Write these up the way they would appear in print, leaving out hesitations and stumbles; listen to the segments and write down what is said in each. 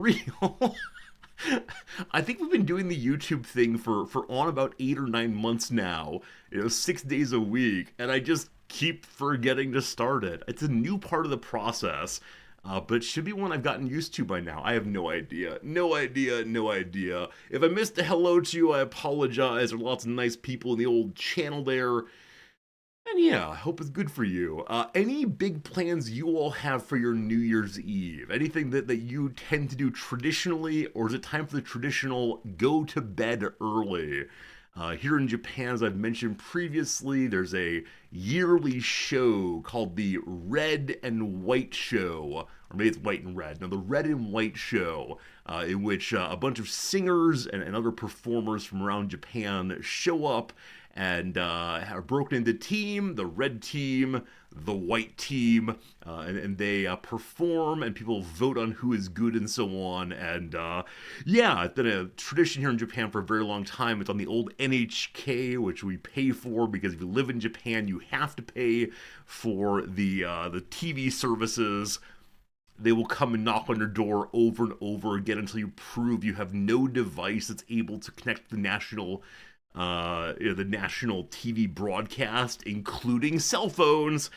Real. I think we've been doing the YouTube thing for on about 8 or 9 months now. 6 days a week, and I just keep forgetting to start it. It's a new part of the process, but it should be one I've gotten used to by now. I have no idea, no idea, no idea. If I missed a hello to you, I apologize. There are lots of nice people in the old channel there. And yeah, I hope it's good for you. Any big plans you all have for your New Year's Eve? Anything that you tend to do traditionally, or is it time for the traditional go to bed early? Here in Japan, as I've mentioned previously, there's a yearly show called the Red and White Show. Or maybe it's white and red. No, the Red and White Show, in which a bunch of singers and other performers from around Japan show up and are broken into the red team, the white team, and they perform, and people vote on who is good and so on. And yeah, it's been a tradition here in Japan for a very long time. It's on the old NHK, which we pay for because if you live in Japan, you have to pay for the TV services. They will come and knock on your door over and over again until you prove you have no device that's able to connect to the national TV broadcast, including cell phones.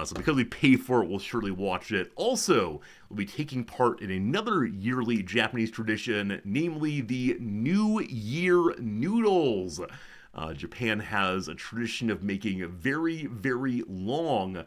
So because we pay for it, we'll surely watch it. Also, we'll be taking part in another yearly Japanese tradition, namely the New Year noodles. Japan has a tradition of making very, very long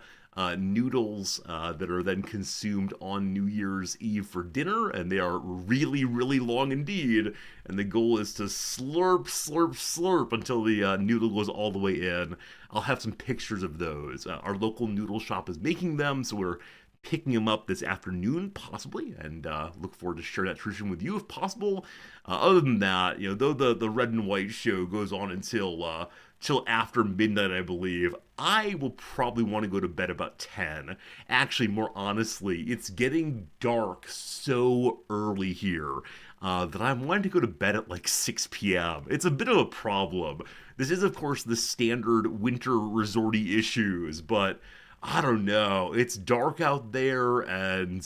noodles that are then consumed on New Year's Eve for dinner, and they are really, really long indeed. And the goal is to slurp, slurp, slurp until the noodle goes all the way in. I'll have some pictures of those. Our local noodle shop is making them, so we're picking them up this afternoon, possibly, and look forward to share that tradition with you if possible. Other than that, though the Red and White show goes on until till after midnight, I believe, I will probably want to go to bed about 10. Actually, more honestly, it's getting dark so early here that I'm wanting to go to bed at like 6 p.m. It's a bit of a problem. This is, of course, the standard winter resorty issues, but I don't know. It's dark out there, and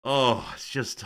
it's just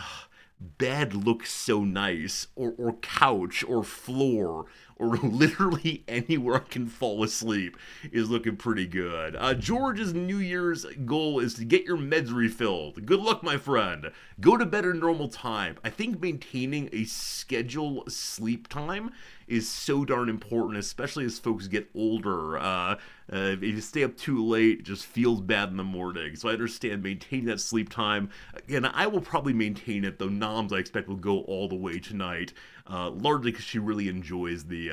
bed looks so nice, or couch, or floor, or literally anywhere I can fall asleep is looking pretty good. George's New Year's goal is to get your meds refilled. Good luck, my friend. Go to bed at a normal time. I think maintaining a scheduled sleep time is so darn important, especially as folks get older. If you stay up too late, it just feels bad in the morning. So I understand maintaining that sleep time. Again, I will probably maintain it, though Noms I expect will go all the way tonight, largely because she really enjoys the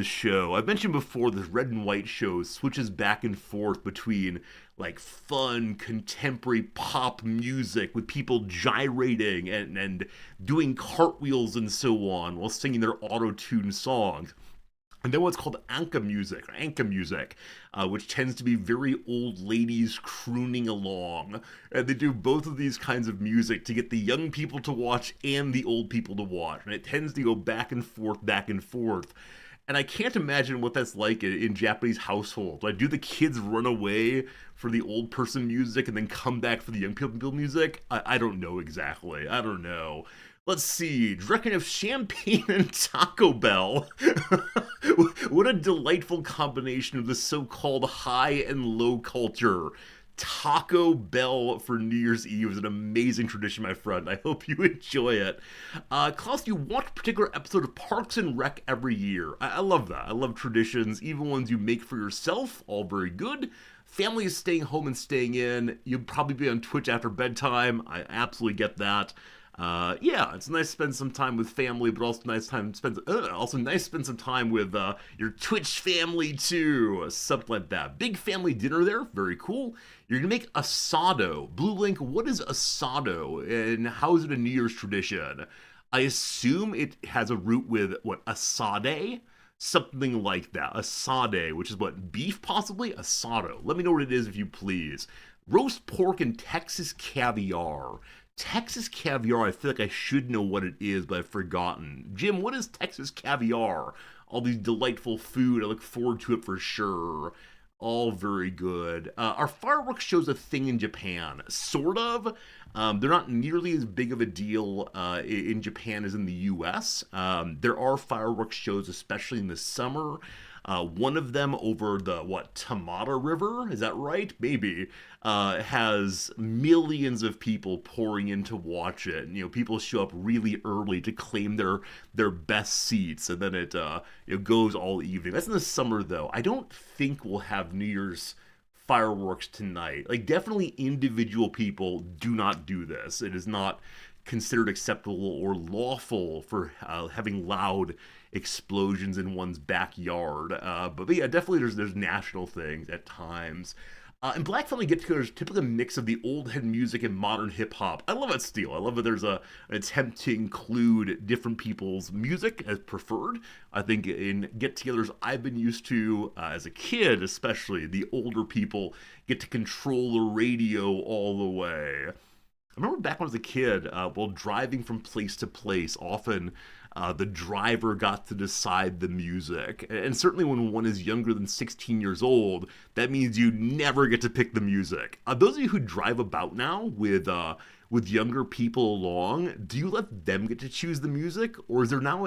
show. I've mentioned before this Red and White show switches back and forth between like fun contemporary pop music with people gyrating and doing cartwheels and so on while singing their auto-tuned songs. And then what's called Anka music, which tends to be very old ladies crooning along. And they do both of these kinds of music to get the young people to watch and the old people to watch. And it tends to go back and forth, back and forth. And I can't imagine what that's like in Japanese households. Like, do the kids run away for the old person music and then come back for the young people music? I don't know exactly. I don't know. Let's see. Do you reckon if champagne and Taco Bell? What a delightful combination of the so-called high and low culture. Taco Bell for New Year's Eve is an amazing tradition, my friend. I hope you enjoy it. Klaus, you watch a particular episode of Parks and Rec every year. I love that. I love traditions, even ones you make for yourself. All very good. Family is staying home and staying in. You'll probably be on Twitch after bedtime. I absolutely get that. Yeah, it's nice to spend some time with family, but also nice to spend some time with your Twitch family too, something like that. Big family dinner there, very cool. You're gonna make asado. Blue Link, what is asado, and how is it a New Year's tradition? I assume it has a root with what, asade, something like that. Asade, which is what, beef possibly? Asado. Let me know what it is if you please. Roast pork and Texas caviar. Texas caviar, I feel like I should know what it is, but I've forgotten. Jim, what is Texas caviar? All these delightful food, I look forward to it for sure. All very good. Are fireworks shows a thing in Japan? Sort of. They're not nearly as big of a deal in Japan as in the US. There are fireworks shows, especially in the summer. One of them over the, what, Tamata River? Is that right? Maybe. Has millions of people pouring in to watch it. And, people show up really early to claim their best seats, and then it goes all evening. That's in the summer, though. I don't think we'll have New Year's fireworks tonight. Like, definitely individual people do not do this. It is not considered acceptable or lawful for having loud explosions in one's backyard. But yeah, definitely there's national things at times. And Black Family Get Together is typically a mix of the old head music and modern hip hop. I love it still. I love that there's an attempt to include different people's music as preferred. I think in get togethers I've been used to as a kid, especially, the older people get to control the radio all the way. I remember back when I was a kid, while driving from place to place, often the driver got to decide the music. And certainly when one is younger than 16 years old, that means you never get to pick the music. Those of you who drive about now with younger people along, do you let them get to choose the music? Or is there now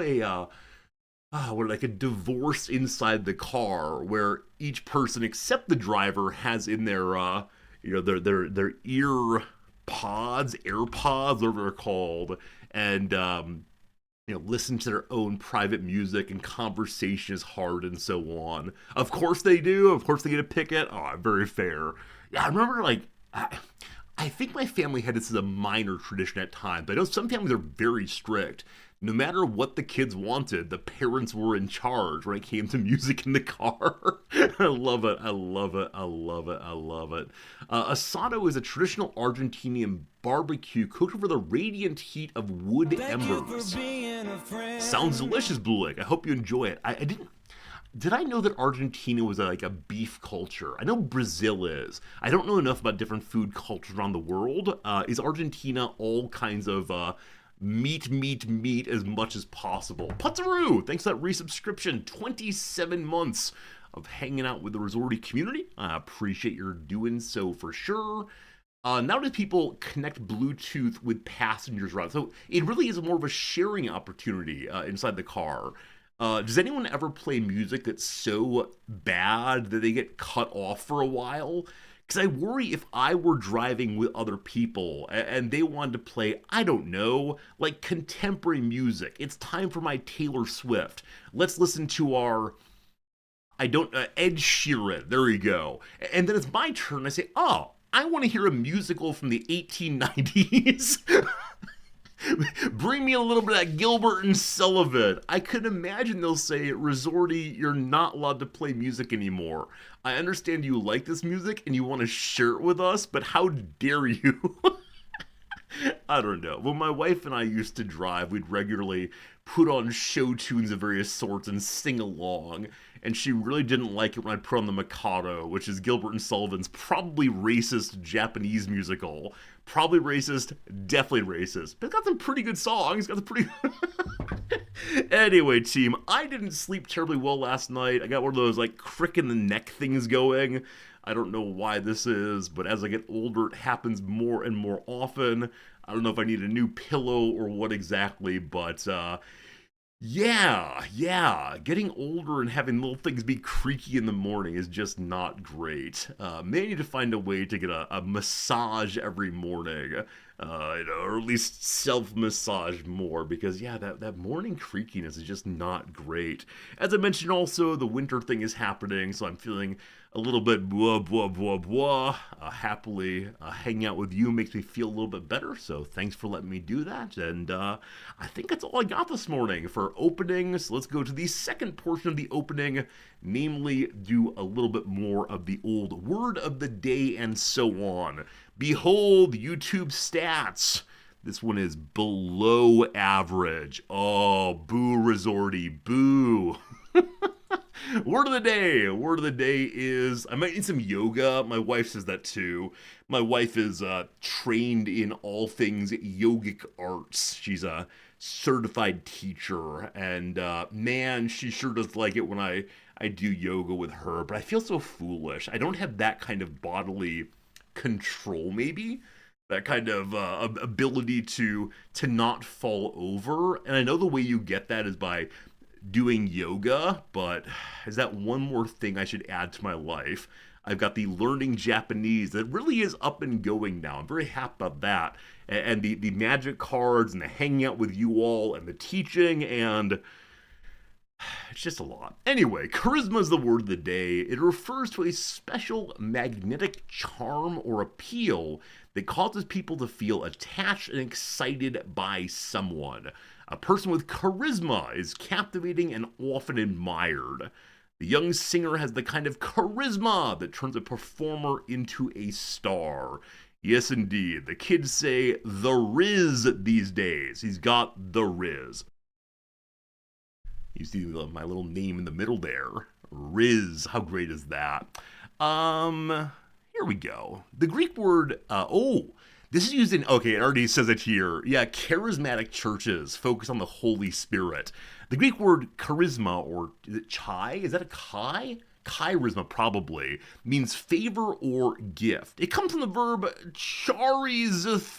like a divorce inside the car where each person except the driver has in their their ear pods, AirPods, whatever they're called, and listen to their own private music, and conversation is hard and so on. Of course they do. Of course they get to pick it. Oh, very fair. Yeah, I remember I think my family had this as a minor tradition at times, but I know some families are very strict. No matter what the kids wanted, the parents were in charge when it came to music in the car. I love it. I love it. I love it. I love it. Asado is a traditional Argentinian barbecue cooked over the radiant heat of wood embers. Sounds delicious, Blue Lake. I hope you enjoy it. I didn't. Did I know that Argentina was like a beef culture? I know Brazil is. I don't know enough about different food cultures around the world. Is Argentina all kinds of meat as much as possible? Putzaroo, thanks for that resubscription. 27 months of hanging out with the Resorty community. I appreciate your doing so for sure. Now do people connect Bluetooth with passengers around? So it really is more of a sharing opportunity inside the car. Does anyone ever play music that's so bad that they get cut off for a while? Because I worry if I were driving with other people and they wanted to play, I don't know, like contemporary music. It's time for my Taylor Swift. Let's listen to our, Ed Sheeran. There you go. And then it's my turn. I say, oh, I want to hear a musical from the 1890s. Bring me a little bit of that Gilbert and Sullivan. I could imagine they'll say, Resorty, you're not allowed to play music anymore. I understand you like this music and you want to share it with us, but how dare you? I don't know. When my wife and I used to drive, we'd regularly put on show tunes of various sorts and sing along. And she really didn't like it when I put on the Mikado, which is Gilbert and Sullivan's probably racist Japanese musical. Probably racist, definitely racist. But it's got some pretty good songs. It's got some pretty... Anyway, team, I didn't sleep terribly well last night. I got one of those, like, crick in the neck things going. I don't know why this is, but as I get older, it happens more and more often. I don't know if I need a new pillow or what exactly, but yeah, getting older and having little things be creaky in the morning is just not great. May need to find a way to get a massage every morning, or at least self-massage more, because yeah, that morning creakiness is just not great. As I mentioned also, the winter thing is happening, so I'm feeling a little bit blah, blah, blah, blah. Happily hanging out with you makes me feel a little bit better, so thanks for letting me do that. And I think that's all I got this morning for opening. So let's go to the second portion of the opening, namely do a little bit more of the old word of the day and so on. Behold, YouTube stats. This one is below average. Oh, boo, Resorty, boo. Word of the day. Word of the day is, I might need some yoga. My wife says that too. My wife is trained in all things yogic arts. She's a certified teacher, and man, she sure does like it when I I do yoga with her, but I feel so foolish. I don't have that kind of bodily control, maybe that kind of ability to not fall over. And I know the way you get that is by doing yoga, but is that one more thing I should add to my life? I've got the learning Japanese that really is up and going now. I'm very happy about that. And the magic cards and the hanging out with you all and the teaching, and it's just a lot. Anyway, charisma is the word of the day. It refers to a special magnetic charm or appeal that causes people to feel attached and excited by someone. A person with charisma is captivating and often admired. The young singer has the kind of charisma that turns a performer into a star. Yes, indeed. The kids say the Riz these days. He's got the Riz. You see my little name in the middle there. Riz. How great is that? Here we go. The Greek word, this is used in, okay, it already says it here. Yeah, charismatic churches focus on the Holy Spirit. The Greek word charisma, or is it chai? Is that a chi? Charisma, probably, means favor or gift. It comes from the verb charizethai.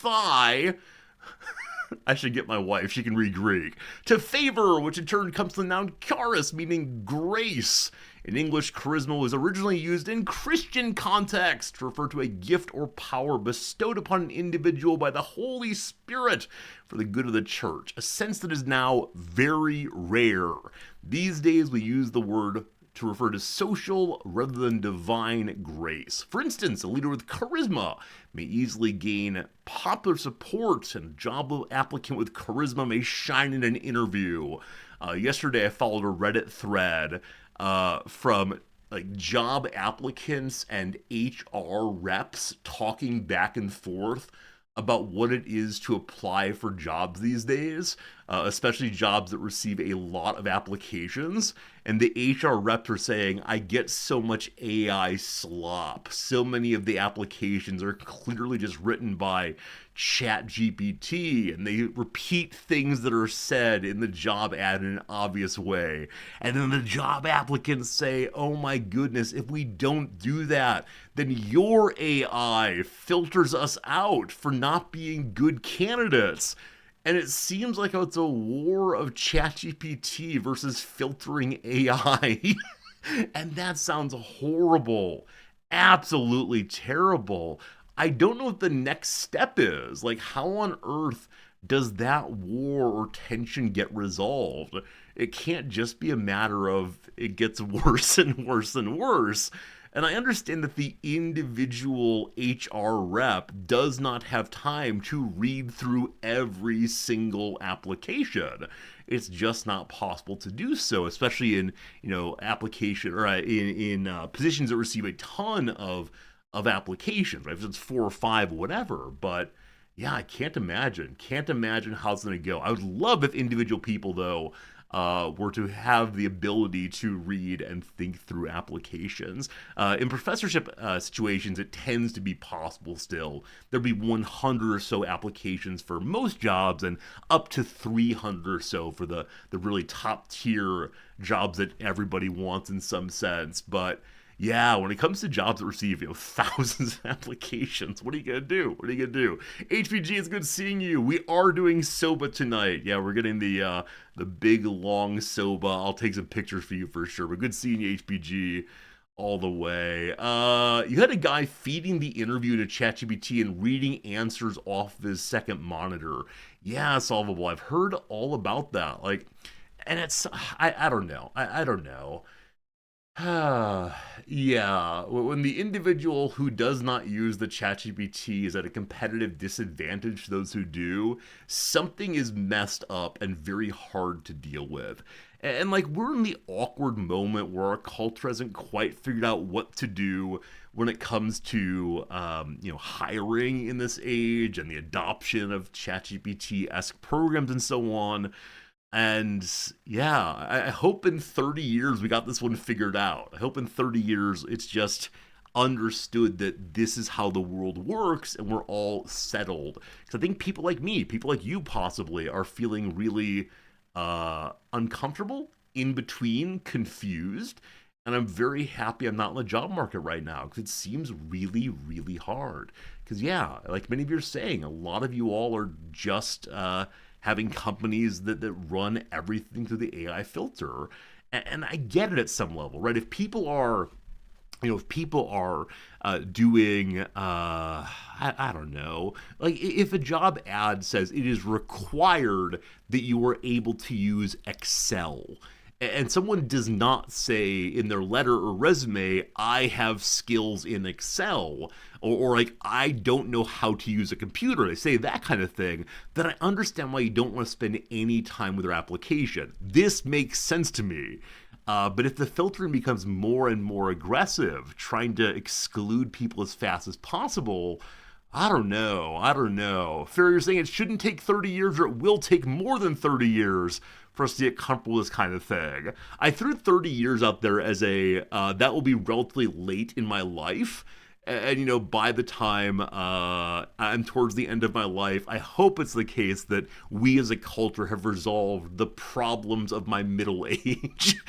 I should get my wife, she can read Greek. To favor, which in turn comes from the noun charis, meaning grace. In English, charisma was originally used in Christian context to refer to a gift or power bestowed upon an individual by the Holy Spirit for the good of the church, a sense that is now very rare. These days, we use the word to refer to social rather than divine grace. For instance, a leader with charisma may easily gain popular support, and a job applicant with charisma may shine in an interview. Yesterday, I followed a Reddit thread from like job applicants and HR reps talking back and forth about what it is to apply for jobs these days, especially jobs that receive a lot of applications. And the HR reps are saying, I get so much AI slop. So many of the applications are clearly just written by Chat GPT, and they repeat things that are said in the job ad in an obvious way. And then the job applicants say, oh my goodness, if we don't do that, then your AI filters us out for not being good candidates. And it seems like it's a war of ChatGPT versus filtering AI. And that sounds horrible. Absolutely terrible. I don't know what the next step is. Like, how on earth does that war or tension get resolved? It can't just be a matter of it gets worse and worse and worse. And I understand that the individual HR rep does not have time to read through every single application. It's just not possible to do so, especially in application or in positions that receive a ton of applications, right? If it's 4 or 5, whatever. But yeah, I can't imagine how it's going to go. I would love if individual people, though, were to have the ability to read and think through applications. In professorship situations, it tends to be possible still. There'll be 100 or so applications for most jobs and up to 300 or so for the really top tier jobs that everybody wants in some sense. But yeah, when it comes to jobs that receive thousands of applications, what are you gonna do? What are you gonna do? HPG, it's good seeing you. We are doing soba tonight. Yeah, we're getting the big long soba. I'll take some pictures for you for sure. But good seeing you, HPG, all the way. You had a guy feeding the interview to ChatGPT and reading answers off his second monitor. Yeah, solvable. I've heard all about that. Like, and it's I don't know. I don't know. Yeah, when the individual who does not use the ChatGPT is at a competitive disadvantage to those who do, something is messed up and very hard to deal with. And like, we're in the awkward moment where our culture hasn't quite figured out what to do when it comes to hiring in this age and the adoption of ChatGPT-esque programs and so on. And yeah, I hope in 30 years we got this one figured out. I hope in 30 years it's just understood that this is how the world works and we're all settled. Because I think people like me, people like you possibly, are feeling really uncomfortable, in between, confused. And I'm very happy I'm not in the job market right now because it seems really, really hard. Because, yeah, like many of you are saying, a lot of you all are just having companies that run everything through the AI filter. And I get it at some level, right? If people are if people are doing I don't know, like if a job ad says it is required that you are able to use Excel, and someone does not say in their letter or resume, I have skills in Excel, or like, I don't know how to use a computer, they say that kind of thing, then I understand why you don't want to spend any time with their application. This makes sense to me. But if the filtering becomes more and more aggressive, trying to exclude people as fast as possible, I don't know. I don't know. Farrier saying it shouldn't take 30 years, or it will take more than 30 years for us to get comfortable with this kind of thing. I threw 30 years out there as that will be relatively late in my life. And, by the time I'm towards the end of my life, I hope it's the case that we as a culture have resolved the problems of my middle age.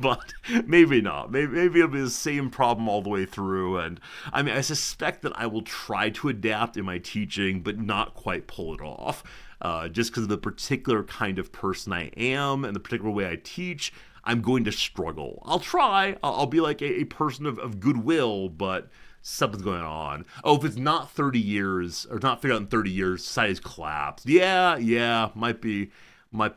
But maybe not. Maybe it'll be the same problem all the way through. And I mean, I suspect that I will try to adapt in my teaching, but not quite pull it off. Just because of the particular kind of person I am and the particular way I teach, I'm going to struggle. I'll try. I'll be like a person of goodwill, but something's going on. Oh, if it's not 30 years, or not figured out in 30 years, society's collapsed. Yeah, might be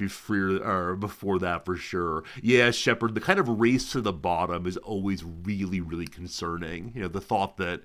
freer or before that for sure. Yeah, Shepard, the kind of race to the bottom is always really, really concerning. The thought that,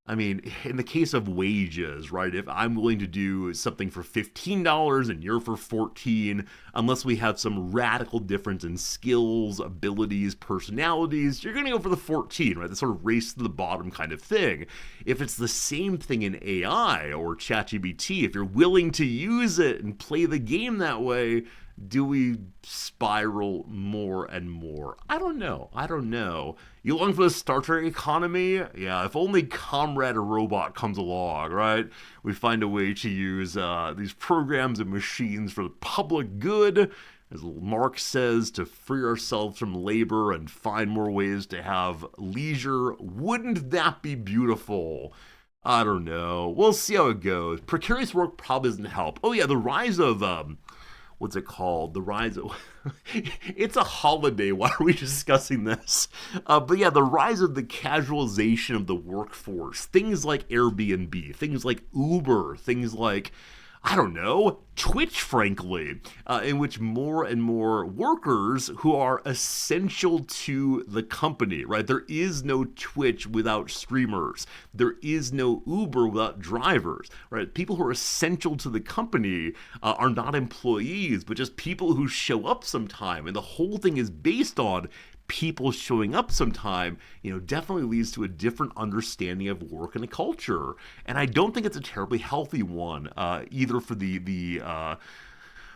I mean, in the case of wages, right? If I'm willing to do something for $15 and you're for 14, unless we have some radical difference in skills, abilities, personalities, you're going to go for the 14, right? The sort of race to the bottom kind of thing. If it's the same thing in AI or ChatGPT, if you're willing to use it and play the game that way, do we spiral more and more? I don't know. You long for the Star Trek economy? Yeah, if only Comrade a robot comes along, right? We find a way to use these programs and machines for the public good, as Marx says, to free ourselves from labor and find more ways to have leisure. Wouldn't that be beautiful? I don't know. We'll see how it goes. Precarious work probably doesn't help. Oh yeah, the rise of what's it called? The rise of... It's a holiday. Why are we discussing this? But yeah, the rise of the casualization of the workforce. Things like Airbnb, things like Uber, things like, I don't know, Twitch, frankly, in which more and more workers who are essential to the company, right? There is no Twitch without streamers. There is no Uber without drivers, right? People who are essential to the company are not employees, but just people who show up sometime. And the whole thing is based on people showing up sometime, definitely leads to a different understanding of work and a culture. And I don't think it's a terribly healthy one, either for the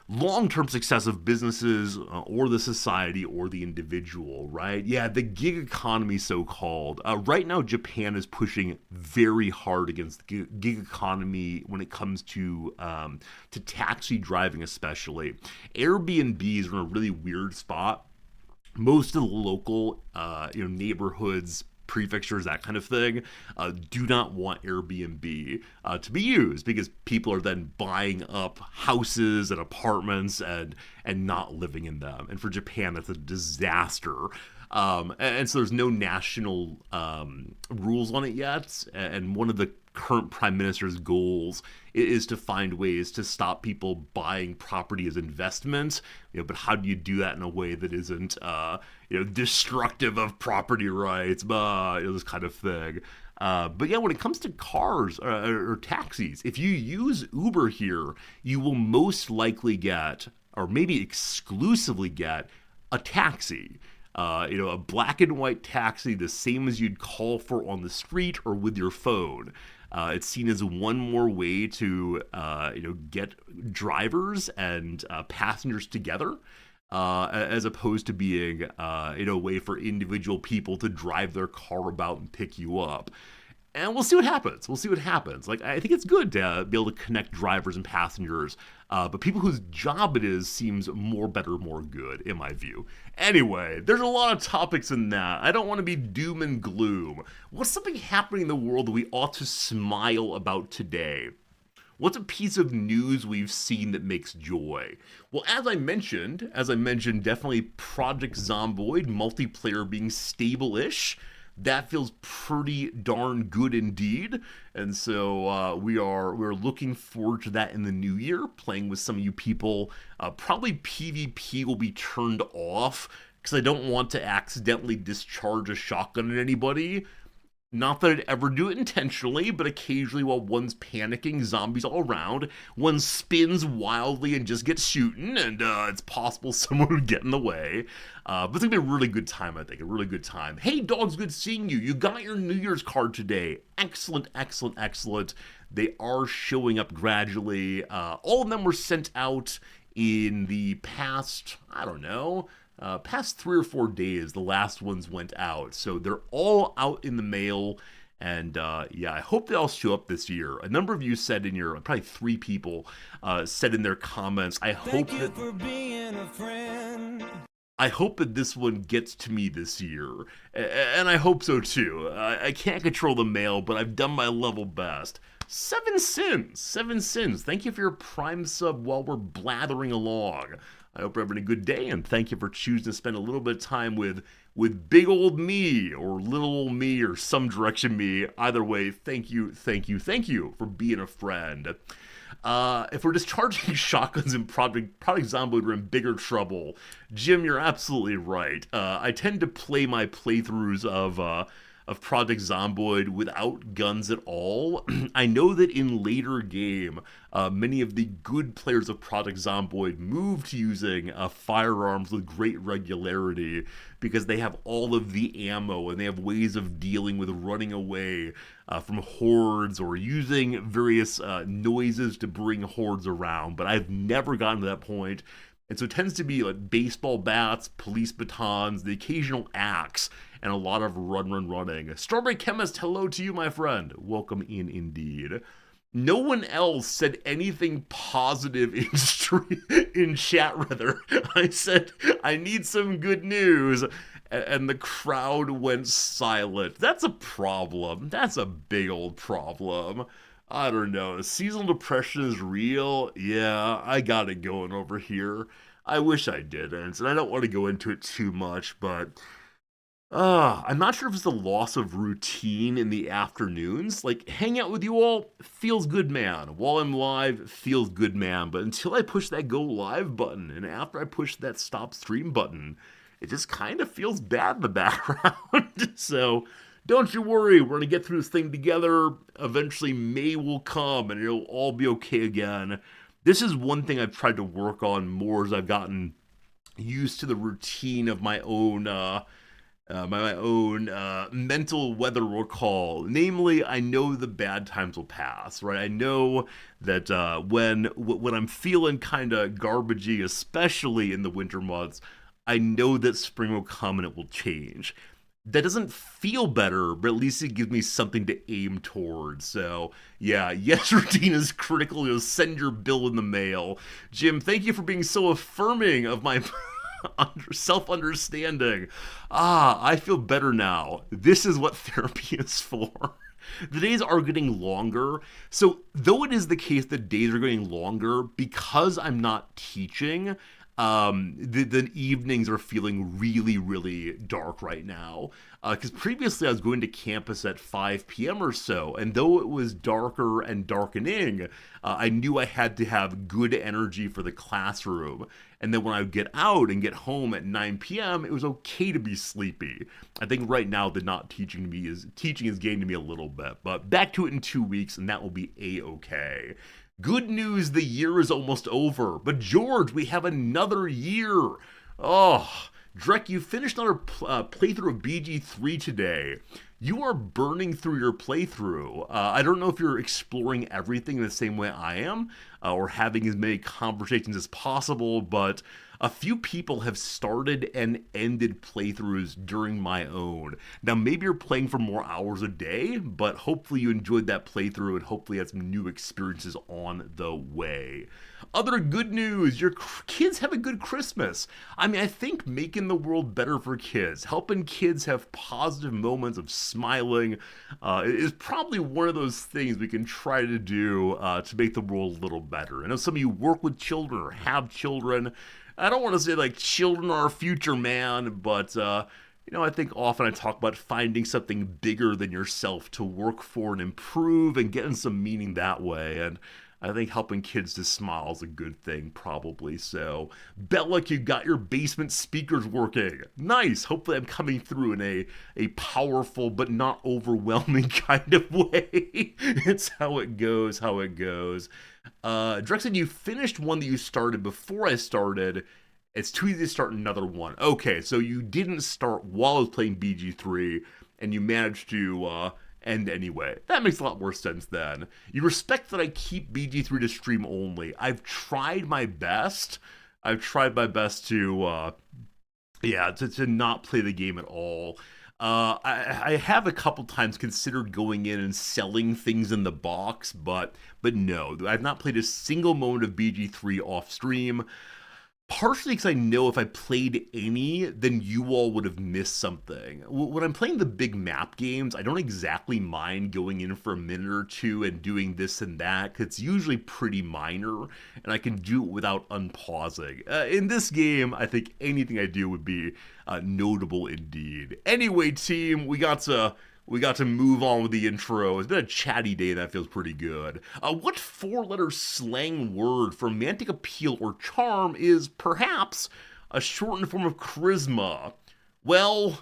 long-term success of businesses or the society or the individual, right? Yeah, the gig economy, so-called. Right now, Japan is pushing very hard against the gig economy when it comes to taxi driving, especially. Airbnbs are in a really weird spot. Most of the local, neighborhoods, prefectures, that kind of thing, do not want Airbnb to be used because people are then buying up houses and apartments and not living in them. And for Japan, that's a disaster. And so there's no national rules on it yet. And one of the current prime minister's goals is to find ways to stop people buying property as investment. But how do you do that in a way that isn't destructive of property rights, this kind of thing. But yeah, when it comes to cars or taxis, if you use Uber here, you will most likely get, or maybe exclusively get, a taxi. A black and white taxi, the same as you'd call for on the street or with your phone. It's seen as one more way to, get drivers and passengers together, as opposed to being, a way for individual people to drive their car about and pick you up. And we'll see what happens. Like, I think it's good to be able to connect drivers and passengers But people whose job it is seems more better, more good, in my view. Anyway, there's a lot of topics in that. I don't want to be doom and gloom. What's something happening in the world that we ought to smile about today? What's a piece of news we've seen that makes joy? Well, as I mentioned, definitely Project Zomboid multiplayer being stable-ish. That feels pretty darn good indeed, and so we're looking forward to that in the new year. Playing with some of you people. Probably PvP will be turned off because I don't want to accidentally discharge a shotgun at anybody. Not that I'd ever do it intentionally, but occasionally while one's panicking, zombies all around, one spins wildly and just gets shooting, and it's possible someone would get in the way. But it's gonna be a really good time, I think, a really good time. Hey, dogs, good seeing you. You got your New Year's card today. Excellent, excellent, excellent. They are showing up gradually. All of them were sent out in the past, I don't know, past 3 or 4 days. The last ones went out, so they're all out in the mail. And yeah, I hope they all show up this year. A number of you said in your, probably 3 people said in their comments, I hope that this one gets to me this year, and I hope so too. I can't control the mail, but I've done my level best. 7 sins. Thank you for your Prime sub while we're blathering along. I hope you're having a good day, and thank you for choosing to spend a little bit of time with big old me, or little old me, or some direction me. Either way, thank you for being a friend. If we're discharging shotguns in Project Zomboid, we're in bigger trouble. Jim, you're absolutely right. I tend to play my playthroughs of Project Zomboid without guns at all. I know that in later game, many of the good players of Project Zomboid move to using firearms with great regularity because they have all of the ammo and they have ways of dealing with running away from hordes or using various noises to bring hordes around. But I've never gotten to that point. And so it tends to be like baseball bats, police batons, the occasional axe, and a lot of running. Strawberry Chemist, hello to you, my friend. Welcome in indeed. No one else said anything positive in chat, rather. I said, I need some good news, and the crowd went silent. That's a problem. That's a big old problem. I don't know. Seasonal depression is real. Yeah, I got it going over here. I wish I didn't, and I don't want to go into it too much, but I'm not sure if it's the loss of routine in the afternoons. Like, hang out with you all feels good, man. While I'm live, feels good, man. But until I push that go live button, and after I push that stop stream button, it just kind of feels bad in the background. So don't you worry, we're going to get through this thing together. Eventually May will come and it'll all be okay again. This is one thing I've tried to work on more as I've gotten used to the routine of my own mental weather recall. Namely, I know the bad times will pass, right? I know that when I'm feeling kind of garbagey, especially in the winter months, I know that spring will come and it will change. That doesn't feel better, but at least it gives me something to aim towards. So, yeah, yes, routine is critical. You'll send your bill in the mail. Jim, thank you for being so affirming of my self-understanding. I feel better now. This is what therapy is for. The days are getting longer. So, though it is the case that days are getting longer, because I'm not teaching, the evenings are feeling really, really dark right now. Because previously I was going to campus at 5 p.m. or so, and though it was darker and darkening, I knew I had to have good energy for the classroom. And then when I would get out and get home at 9 p.m., it was okay to be sleepy. I think right now the not teaching is getting to me a little bit, but back to it in 2 weeks, and that will be a-okay. Good news, the year is almost over. But George, we have another year. Oh, Drek, you finished another playthrough of BG3 today. You are burning through your playthrough. I don't know if you're exploring everything the same way I am, or having as many conversations as possible, but a few people have started and ended playthroughs during my own. Now, maybe you're playing for more hours a day, but hopefully you enjoyed that playthrough and hopefully had some new experiences on the way. Other good news, your kids have a good Christmas. I mean, I think making the world better for kids, helping kids have positive moments of smiling, is probably one of those things we can try to do to make the world a little better. I know some of you work with children or have children. I don't want to say like children are our future, man, but I think often I talk about finding something bigger than yourself to work for and improve and getting some meaning that way. And I think helping kids to smile is a good thing, probably. So, Bellick, you got your basement speakers working. Nice. Hopefully I'm coming through in a powerful but not overwhelming kind of way. It's how it goes, how it goes. Drexen, you finished one that you started before I started. It's too easy to start another one. Okay, so you didn't start while I was playing BG3, and you managed to end anyway. That makes a lot more sense then. You respect that I keep BG3 to stream only. I've tried my best. I've tried my best to not play the game at all. I have a couple times considered going in and selling things in the box, but no. I've not played a single moment of BG3 off stream. Partially because I know if I played any, then you all would have missed something. When I'm playing the big map games, I don't exactly mind going in for a minute or two and doing this and that, because it's usually pretty minor, and I can do it without unpausing. In this game, I think anything I do would be notable indeed. Anyway, team, we got to move on with the intro. It's been a chatty day, and that feels pretty good. What four-letter slang word for romantic appeal or charm is perhaps a shortened form of charisma? Well,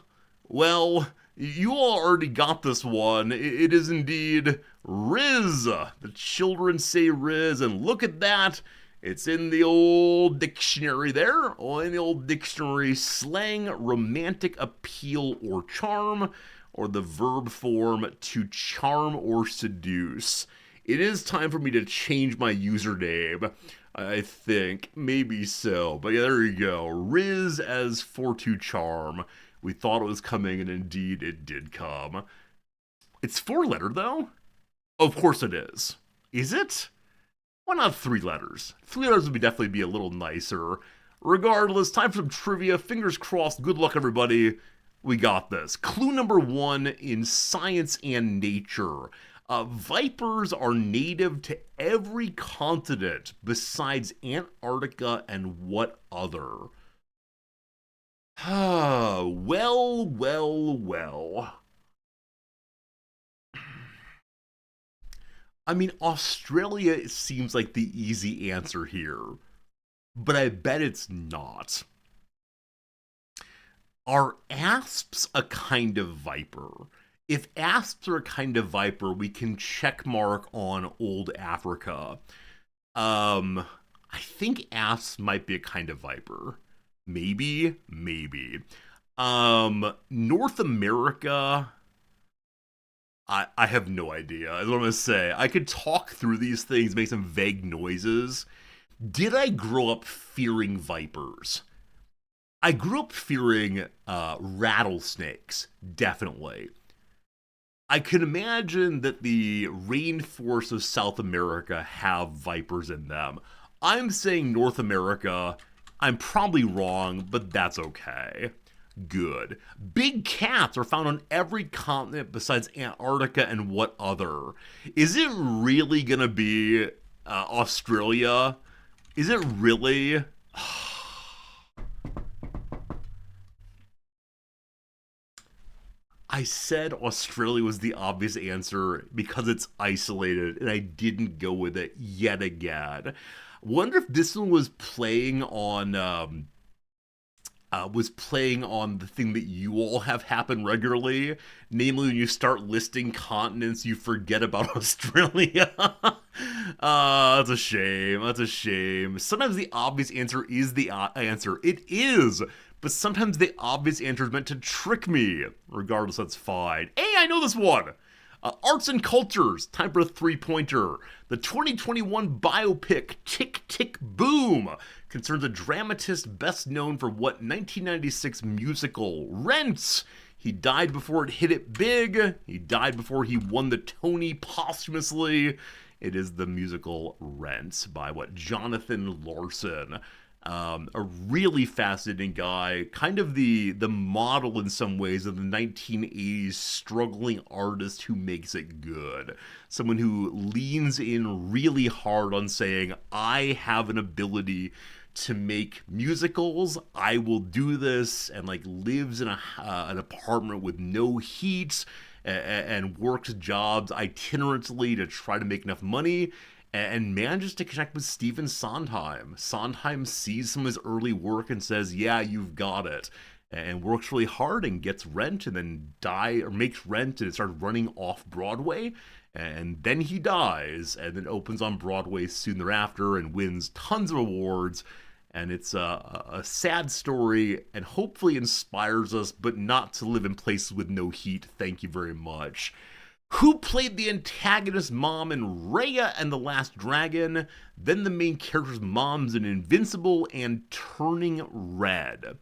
you all already got this one. It is indeed Riz. The children say Riz, and look at that. It's in the old dictionary there, or in the old dictionary, slang, romantic appeal or charm, or the verb form to charm or seduce. It is time for me to change my username, I think. Maybe so. But yeah, there you go. Riz as for to charm. We thought it was coming, and indeed it did come. It's 4-letter, though? Of course it is. Is it? Why not 3 letters? 3 letters would definitely be a little nicer. Regardless, time for some trivia. Fingers crossed. Good luck, everybody. We got this. Clue number 1 in science and nature. Vipers are native to every continent besides Antarctica and what other? Well. I mean, Australia seems like the easy answer here, but I bet it's not. Are asps a kind of viper? If asps are a kind of viper, we can check mark on old Africa. I think asps might be a kind of viper. Maybe. North America, I have no idea. That's what I'm gonna say. I could talk through these things, make some vague noises. Did I grow up fearing vipers? I grew up fearing rattlesnakes, definitely. I can imagine that the rainforests of South America have vipers in them. I'm saying North America. I'm probably wrong, but that's okay. Good. Big cats are found on every continent besides Antarctica and what other? Is it really gonna be Australia? Is it really? I said Australia was the obvious answer because it's isolated, and I didn't go with it yet again. Wonder if this one was playing on the thing that you all have happen regularly, namely when you start listing continents, you forget about Australia. That's a shame. Sometimes the obvious answer is the answer. It is. But sometimes the obvious answer is meant to trick me. Regardless, that's fine. Hey, I know this one! Arts and cultures. Time for a 3-pointer. The 2021 biopic Tick, Tick, Boom concerns a dramatist best known for what 1996 musical? Rent! He died before it hit it big. He died before he won the Tony posthumously. It is the musical Rent by Jonathan Larson. A really fascinating guy, kind of the model in some ways of the 1980s struggling artist who makes it good. Someone who leans in really hard on saying, I have an ability to make musicals, I will do this, and like lives in an apartment with no heat and works jobs itinerantly to try to make enough money and manages to connect with Stephen Sondheim. Sondheim sees some of his early work and says, yeah, you've got it. And works really hard and gets Rent and then makes Rent and it starts running off Broadway. And then he dies and then opens on Broadway soon thereafter and wins tons of awards. And it's a sad story and hopefully inspires us, but not to live in places with no heat. Thank you very much. Who played the antagonist mom in Raya and the Last Dragon, then the main character's moms in Invincible and Turning Red?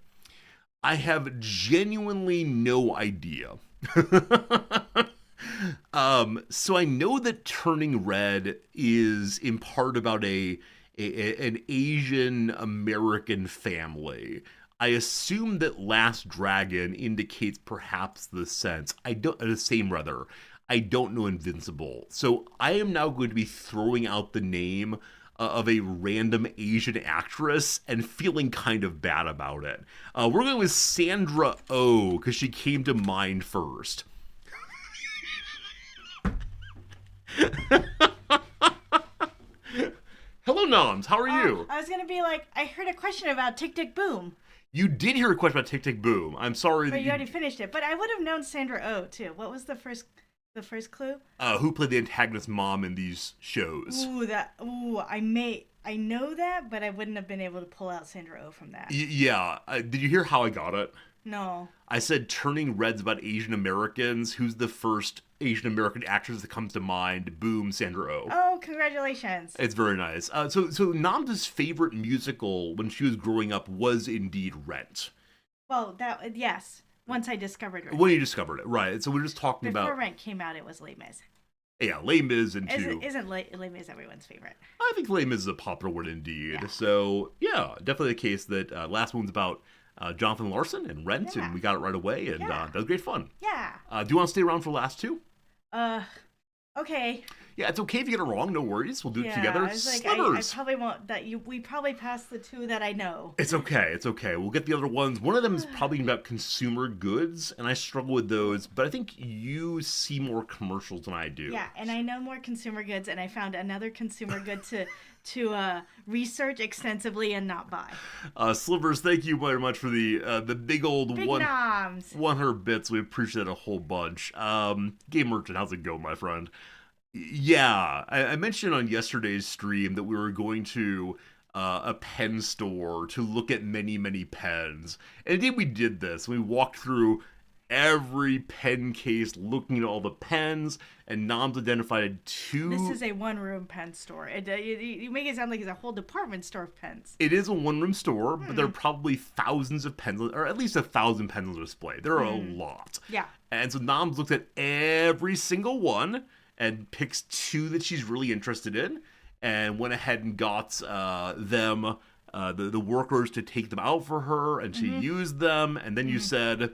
I have genuinely no idea. So I know that Turning Red is in part about an Asian American family. I assume that Last Dragon indicates perhaps the same. I don't know Invincible. So I am now going to be throwing out the name of a random Asian actress and feeling kind of bad about it. We're going with Sandra Oh, because she came to mind first. Hello, Noms. How are you? I was going to be like, I heard a question about Tick Tick Boom. You did hear a question about Tick Tick Boom. I'm sorry. But you already finished it. But I would have known Sandra Oh, too. What was the first clue? Who played the antagonist mom in these shows? I know that, but I wouldn't have been able to pull out Sandra Oh from that. Yeah. Did you hear how I got it? No. I said Turning Red's about Asian Americans. Who's the first Asian American actress that comes to mind? Boom, Sandra Oh. Oh, congratulations. It's very nice. So Namda's favorite musical when she was growing up was indeed Rent. Well, yes. Once I discovered Rent. When you discovered it, right. So we're just talking about... Before Rent came out, it was Les Mis. Yeah, Les Mis and Isn't Les Mis everyone's favorite? I think Les Mis is a popular one indeed. Yeah. So, yeah, definitely the case that last one's about Jonathan Larson and Rent, and we got it right away, and that was great fun. Yeah. Do you want to stay around for the last two? Okay. Yeah, it's okay if you get it wrong. No worries. We'll do it together. I was like, I probably won't. We probably passed the two that I know. It's okay. It's okay. We'll get the other ones. One of them is probably about consumer goods, and I struggle with those. But I think you see more commercials than I do. Yeah, and I know more consumer goods, and I found another consumer good to research extensively and not buy. Slivers, thank you very much for the big old big noms. 100 bits. We appreciate it a whole bunch. Game Merchant, how's it go, my friend? Yeah, I mentioned on yesterday's stream that we were going to a pen store to look at many, many pens. And indeed we did this. We walked through every pen case looking at all the pens, and Noms identified two... This is a one-room pen store. You make it sound like it's a whole department store of pens. It is a one-room store, but there are probably thousands of pens, or at least 1,000 pens on display. There are a lot. Yeah. And so Noms looked at every single one and picks two that she's really interested in, and went ahead and got them, the workers, to take them out for her, and she used them, and then you said...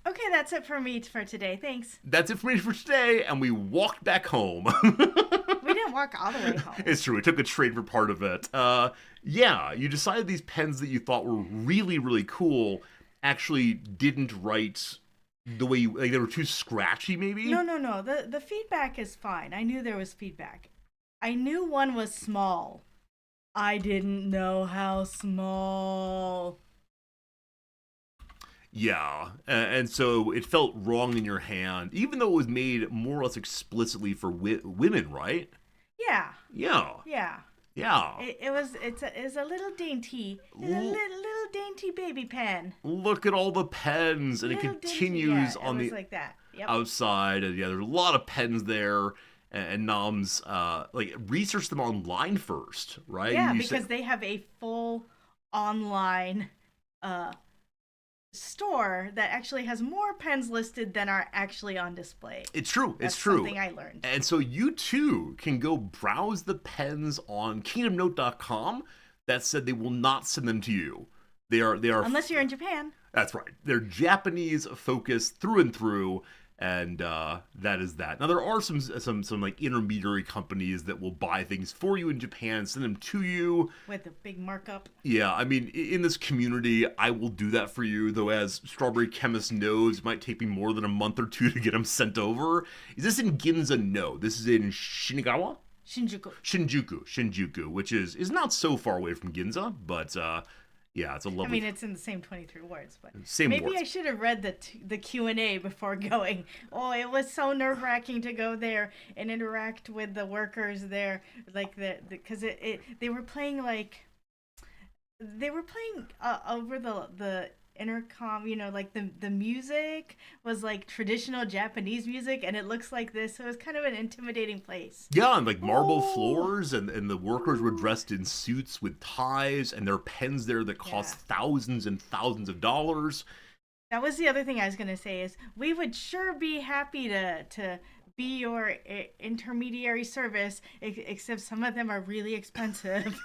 Okay, that's it for me for today. Thanks. That's it for me for today, and we walked back home. We didn't walk all the way home. It's true. We took a train for part of it. Yeah, you decided these pens that you thought were really, really cool actually didn't write... the way they were too scratchy, maybe? No. The feedback is fine. I knew there was feedback. I knew one was small. I didn't know how small. Yeah, and so it felt wrong in your hand, even though it was made more or less explicitly for women, right? Yeah. Yeah. It's a little dainty. It's a little dainty baby pen. Look at all the pens, and it continues on the like that. Yep. outside, and there's a lot of pens there. And Noms research them online first, right? Yeah, because they have a full online store that actually has more pens listed than are actually on display. It's true. That's It's true. something I learned. And so you too can go browse the pens on kingdomnote.com. That said, they will not send them to you. They are Unless you're in Japan. That's right. They're Japanese focused through and through, and that is that. Now there are some like intermediary companies that will buy things for you in Japan, send them to you With a big markup. Yeah, I mean, in this community, I will do that for you. Though, as Strawberry Chemist knows, it might take me more than a month or two to get them sent over. Is this in Ginza? No, this is in Shinagawa. Shinjuku, which is not so far away from Ginza, but yeah, it's a lovely. I mean, it's in the same 23 words, but same maybe words. I should have read the Q&A before going. Oh, it was so nerve-wracking to go there and interact with the workers there, like because they were playing over the intercom, like the music was like traditional Japanese music, and it looks like this, so it was kind of an intimidating place. Yeah, and like marble floors, and the workers were dressed in suits with ties, and there are pens there that cost thousands and thousands of dollars. That was the other thing I was gonna say, is we would sure be happy to be your intermediary service, except some of them are really expensive.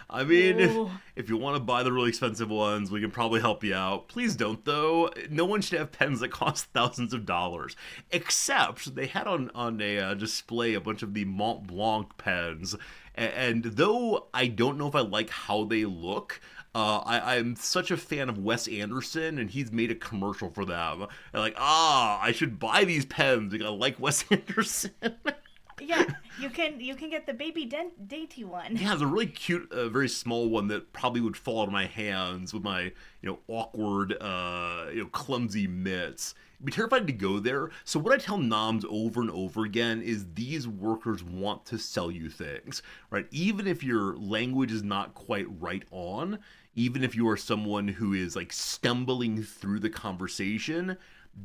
I mean, if you want to buy the really expensive ones, we can probably help you out. Please don't, though. No one should have pens that cost thousands of dollars. Except they had on a display a bunch of the Mont Blanc pens. And though I don't know if I like how they look, I'm such a fan of Wes Anderson, and he's made a commercial for them. And like, I should buy these pens because I like Wes Anderson. Yeah, you can get the baby dainty one. Yeah, it's a really cute, very small one that probably would fall out of my hands with my, awkward, clumsy mitts. I'd be terrified to go there. So what I tell noms over and over again is these workers want to sell you things, right? Even if your language is not quite right on, even if you are someone who is like stumbling through the conversation,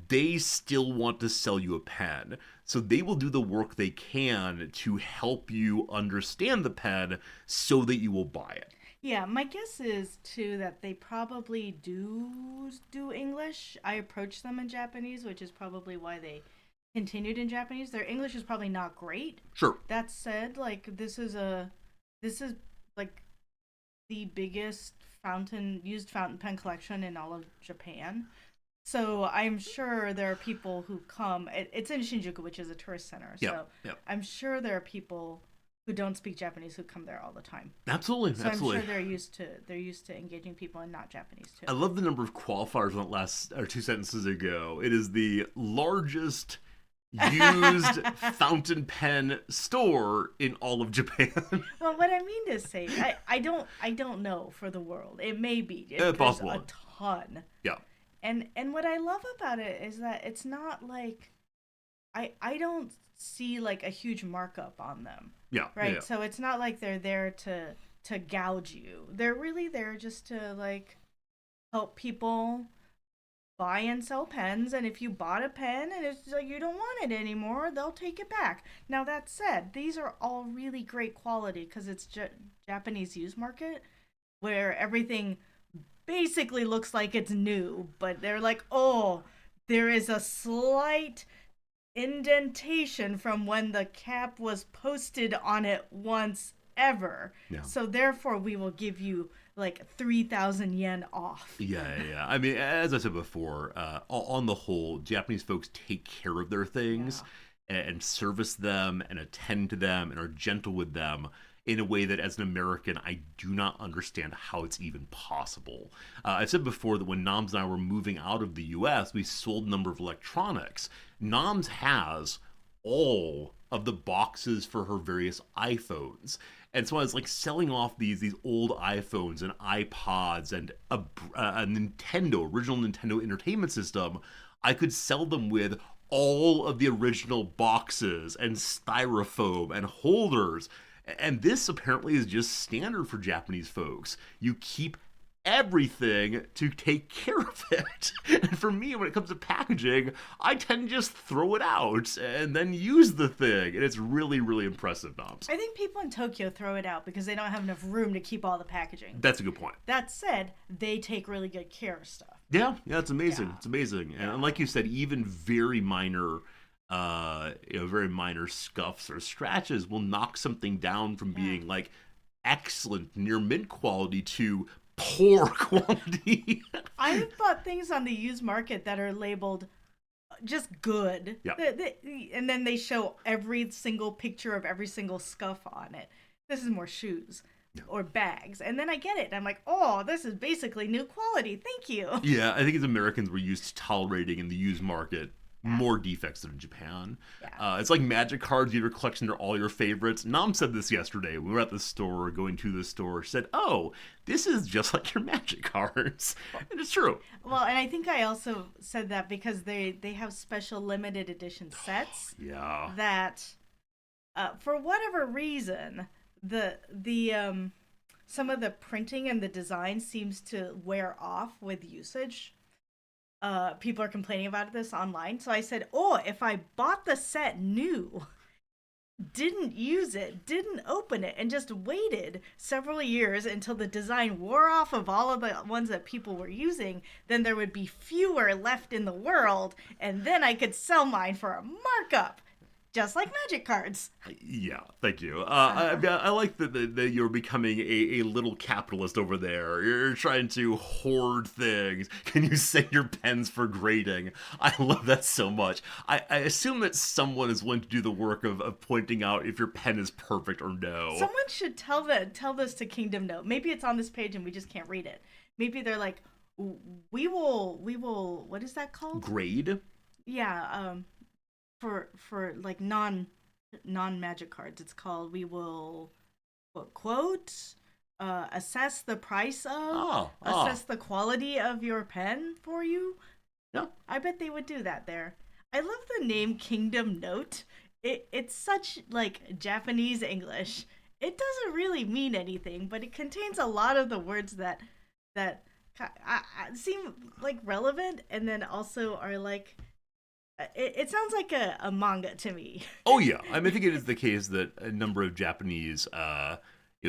they still want to sell you a pen. So they will do the work they can to help you understand the pen so that you will buy it. Yeah, my guess is too that they probably do English. I approached them in Japanese, which is probably why they continued in Japanese. Their English is probably not great. Sure. That said, like this is like the biggest used fountain pen collection in all of Japan. So I'm sure there are people who come. It's in Shinjuku, which is a tourist center. So I'm sure there are people who don't speak Japanese who come there all the time. Absolutely, so absolutely. I'm sure they're used to engaging people in not Japanese too. I love the number of qualifiers on that last or two sentences ago. It is the largest used fountain pen store in all of Japan. Well, what I mean to say, I don't know for the world. It may be. Possible. A ton. Yeah. And what I love about it is that it's not like I don't see like a huge markup on them. Yeah. Right? Yeah. So it's not like they're there to gouge you. They're really there just to like help people buy and sell pens, and if you bought a pen and it's like you don't want it anymore, they'll take it back. Now that said, these are all really great quality because it's Japanese used market where everything basically looks like it's new, but they're like, there is a slight indentation from when the cap was posted on it once ever. Yeah. So therefore we will give you like 3,000 yen off. Yeah. I mean, as I said before, on the whole, Japanese folks take care of their things and service them and attend to them and are gentle with them in a way that, as an American, I do not understand how it's even possible. I said before that when Noms and I were moving out of the U.S., we sold a number of electronics. Noms has all of the boxes for her various iPhones. And so I was like selling off these old iPhones and iPods and a original Nintendo Entertainment System. I could sell them with all of the original boxes and styrofoam and holders. And this apparently is just standard for Japanese folks. You keep everything to take care of it. And for me, when it comes to packaging, I tend to just throw it out and then use the thing. And it's really, really impressive, Noms. I think people in Tokyo throw it out because they don't have enough room to keep all the packaging. That's a good point. That said, they take really good care of stuff. Yeah, it's amazing. Yeah. It's amazing. And Yeah. like you said, even very minor scuffs or scratches will knock something down from Yeah. being like excellent, near mint quality to poor quality. I have bought things on the used market that are labeled just good. Yeah. And then they show every single picture of every single scuff on it. This is more shoes or bags. And then I get it. I'm like, oh, this is basically new quality. Thank you. Yeah, I think as Americans, we're used to tolerating in the used market Yeah. more defects than in Japan. Yeah. It's like magic cards. Your collection are all your favorites. Nam said this yesterday. We were at the store, going to the store. Said, "Oh, this is just like your magic cards," and it's true. Well, and I think I also said that because they have special limited edition sets Yeah. that, for whatever reason, the some of the printing and the design seems to wear off with usage. People are complaining about this online. So I said, oh, if I bought the set new, didn't use it, didn't open it, and just waited several years until the design wore off of all of the ones that people were using, then there would be fewer left in the world, and then I could sell mine for a markup. Just like magic cards. Yeah, thank you. I like that you're becoming a little capitalist over there. You're trying to hoard things. Can you send your pens for grading? I love that so much. I assume that someone is willing to do the work of pointing out if your pen is perfect or no. Someone should tell this to Kingdom Note. Maybe it's on this page and we just can't read it. Maybe they're like, we will. What is that called? Grade? Yeah. For like non magic cards, it's called we will quote assess the price of assess the quality of your pen for you. Yeah, I bet they would do that there. I love the name Kingdom Note. It's such like Japanese English. It doesn't really mean anything, but it contains a lot of the words that seem like relevant and then also are like. It sounds like a manga to me. Oh yeah, I think it is the case that a number of Japanese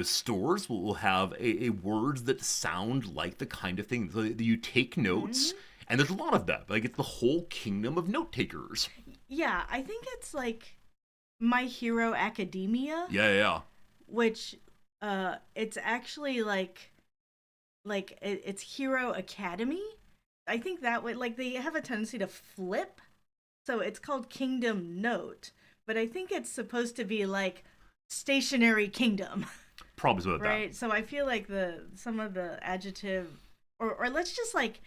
stores will have a words that sound like the kind of thing that you take notes, and there's a lot of that. Like it's the whole kingdom of note takers. Yeah, I think it's like My Hero Academia. Yeah. Which it's actually like it's Hero Academy. I think that way, like they have a tendency to flip. So it's called Kingdom Note, but I think it's supposed to be like Stationary Kingdom. Probably something like right? So I feel like some of the adjective or let's just like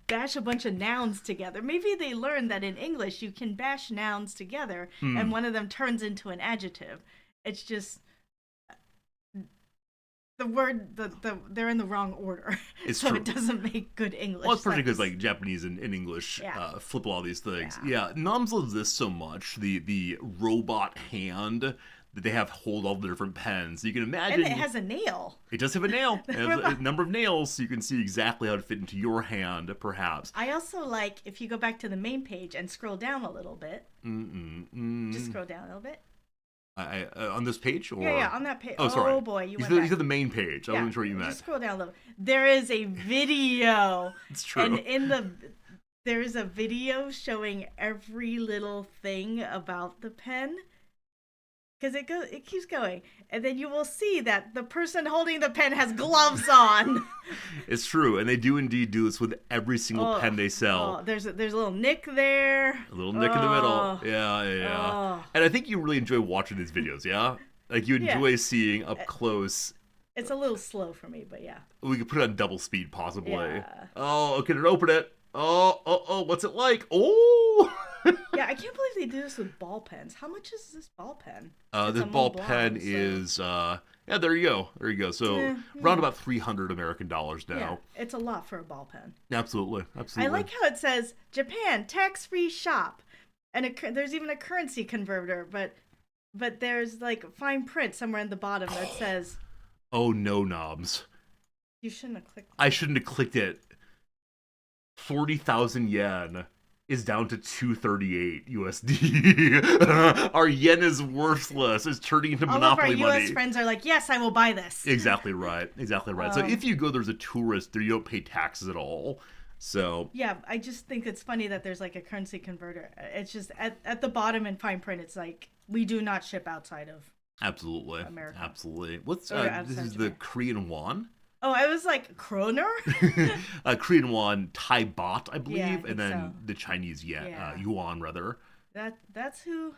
bash a bunch of nouns together. Maybe they learned that in English you can bash nouns together and one of them turns into an adjective. It's just the word they're in the wrong order. It's so true. it doesn't make good English. Well, it's partially because sense. like Japanese and English flip all these things. Yeah. Noms loves this so much. The robot hand that they have hold all the different pens. You can imagine. And it has a nail. It does have a nail. It has a number of nails, so you can see exactly how to fit into your hand, perhaps. I also like if you go back to the main page and scroll down a little bit. Just scroll down a little bit. On this page? Or? Yeah, on that page. Oh, sorry. Oh, boy, you said the main page. I yeah, wasn't sure what you meant. Just scroll down a little. There is a video. It's true. And there is a video showing every little thing about the pen. Because it keeps going. And then you will see that the person holding the pen has gloves on. It's true, and they do indeed do this with every single pen they sell. Oh, there's a little nick there. A little nick in the middle. Yeah. And I think you really enjoy watching these videos, yeah? Like you enjoy seeing up close. It's a little slow for me, but yeah. We could put it on double speed, possibly. Yeah. Oh, okay, open it. Oh, what's it like? Oh! Yeah, I can't believe they do this with ball pens. How much is this ball pen? This ball pen is there you go. So around about $300 American now. Yeah, it's a lot for a ball pen. Absolutely. I like how it says Japan tax-free shop, and there's even a currency converter, but there's like fine print somewhere in the bottom that says. Oh no, knobs! You shouldn't have clicked. I shouldn't have clicked it. 40,000 yen is down to 238 USD. Our yen is worthless. It's turning into monopoly money. All of our US friends are like, yes, I will buy this. Exactly right. So if you go, there's a tourist there, you don't pay taxes at all. So Yeah, I just think it's funny that there's like a currency converter. It's just at the bottom in fine print, it's like we do not ship outside of absolutely, America absolutely. What's or this outside is the Japan. Korean won. Oh, I was like kroner. Korean won, Thai baht, I Yeah, I believe, and think so. then the Chinese yen, Yeah, yuan rather. that's who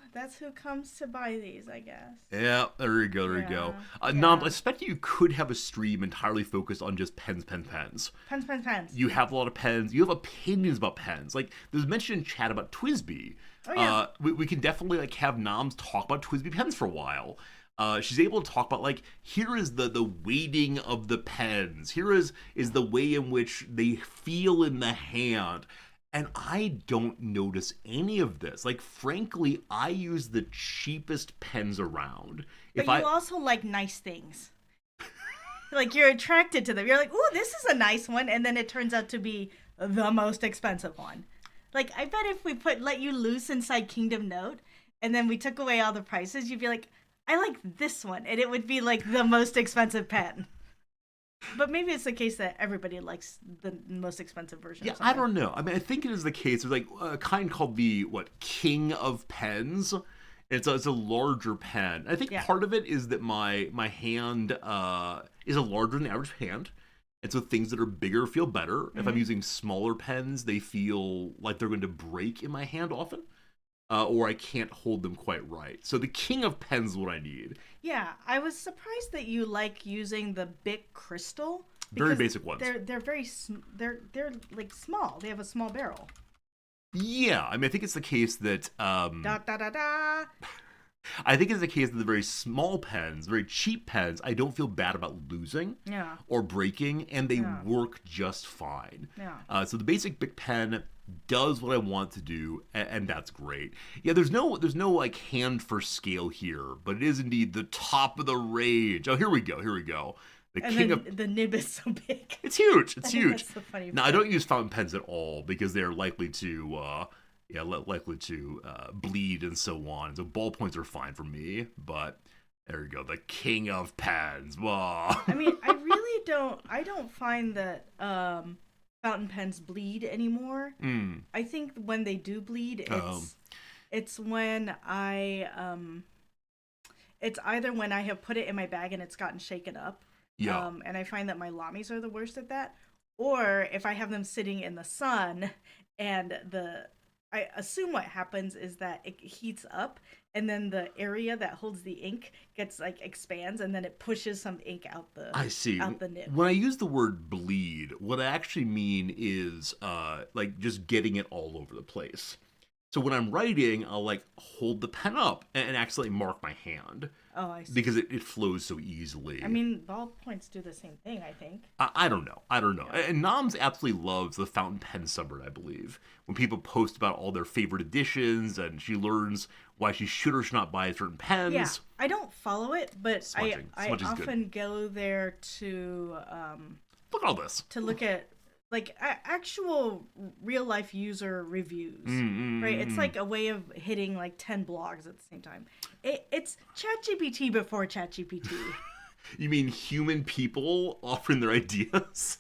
comes to buy these, I guess. Yeah, there you go, there you go. Yeah, Nams, I yeah. suspect you could have a stream entirely focused on just pens, pens, pens. Pens, pens, pens. You have a lot of pens. You have opinions about pens. Like there's mention in chat about Twisby. Oh yeah. We can definitely like have Noms talk about Twisby pens for a while. She's able to talk about like here is the weighting of the pens. Here is the way in which they feel in the hand. And I don't notice any of this. Like frankly, I use the cheapest pens around. But If you I also like nice things. Like you're attracted to them. You're like, "Ooh, this is a nice one," and then it turns out to be the most expensive one. Like I bet if we let you loose inside Kingdom Note, and then we took away all the prices, you'd be like, "I like this one," and it would be like the most expensive pen. But maybe it's the case that everybody likes the most expensive version. Yeah, Or I something. don't know. I mean, I think it is the case. There's like a kind called the King of Pens. It's a larger pen. I think Yeah. part of it is that my hand is a larger than average hand, and so things that are bigger feel better. If I'm using smaller pens, they feel like they're going to break in my hand often, or I can't hold them quite right. So the King of Pens is what I need. Yeah, I was surprised that you like using the Bic Crystal. Very Because basic ones. they're they're like small. They have a small barrel. Yeah, I mean, I think it's the case that Da da da da. I think it's the case that the very small pens, very cheap pens, I don't feel bad about losing Yeah. or breaking, and they Yeah. work just fine. Yeah. So the basic Bic pen does what I want to do, and that's great. Yeah, there's no like hand for scale here, but it is indeed the top of the range. Oh, here we go, here we go. The And king then of the nib is so big. it's huge, I it's think huge. that's the funny Now I part. don't use fountain pens at all because they're likely to likely to bleed and so on. So ballpoints are fine for me, but there you go, the king of pens. Whoa. I mean, I really don't. I don't find that fountain pens bleed anymore. Mm. I think when they do bleed, Oh. it's when I it's either when I have put it in my bag and it's gotten shaken up. Yeah. And I find that my lammies are the worst at that. Or if I have them sitting in the sun and I assume what happens is that it heats up and then the area that holds the ink gets like expands and then it pushes some ink I see. out the nib. When I use the word bleed, what I actually mean is like just getting it all over the place. So when I'm writing, I'll like hold the pen up and accidentally mark my hand Oh, I see. because it flows so easily. I mean, ballpoints do the same thing, I think. I don't know. I don't know. Yeah. And Noms absolutely loves the fountain pen subreddit, I believe. When people post about all their favorite editions and she learns why she should or should not buy certain pens. Yeah, I don't follow it, but Smudging. I Smudging's good. often go there to Look at all this. look at like actual real life user reviews, right? It's like a way of hitting like 10 blogs at the same time. It's ChatGPT before ChatGPT. You mean human people offering their ideas?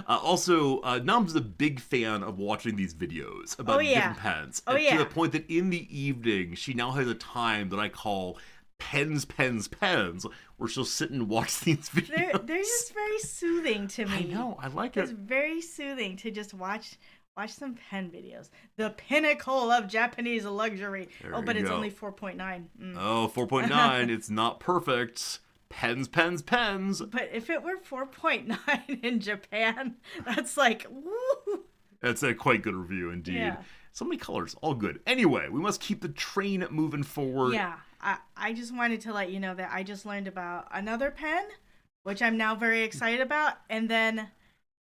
Also, Noms is a big fan of watching these videos about Oh, yeah. different pens. Oh, And yeah. To the point that in the evening, she now has a time that I call pens, pens, pens, where she'll sit and watch these videos. They're just very soothing to me. I know, I like It's it. very soothing to just watch some pen videos. The pinnacle of Japanese luxury. There Oh, but you it's go. only 4.9. Oh, 4.9, it's not perfect. Pens, pens, pens. But if it were 4.9 in Japan, that's like, woo! That's a quite good review indeed. Yeah. So many colors, all good. Anyway, we must keep the train moving forward. Yeah, I just wanted to let you know that I just learned about another pen, which I'm now very excited about. And then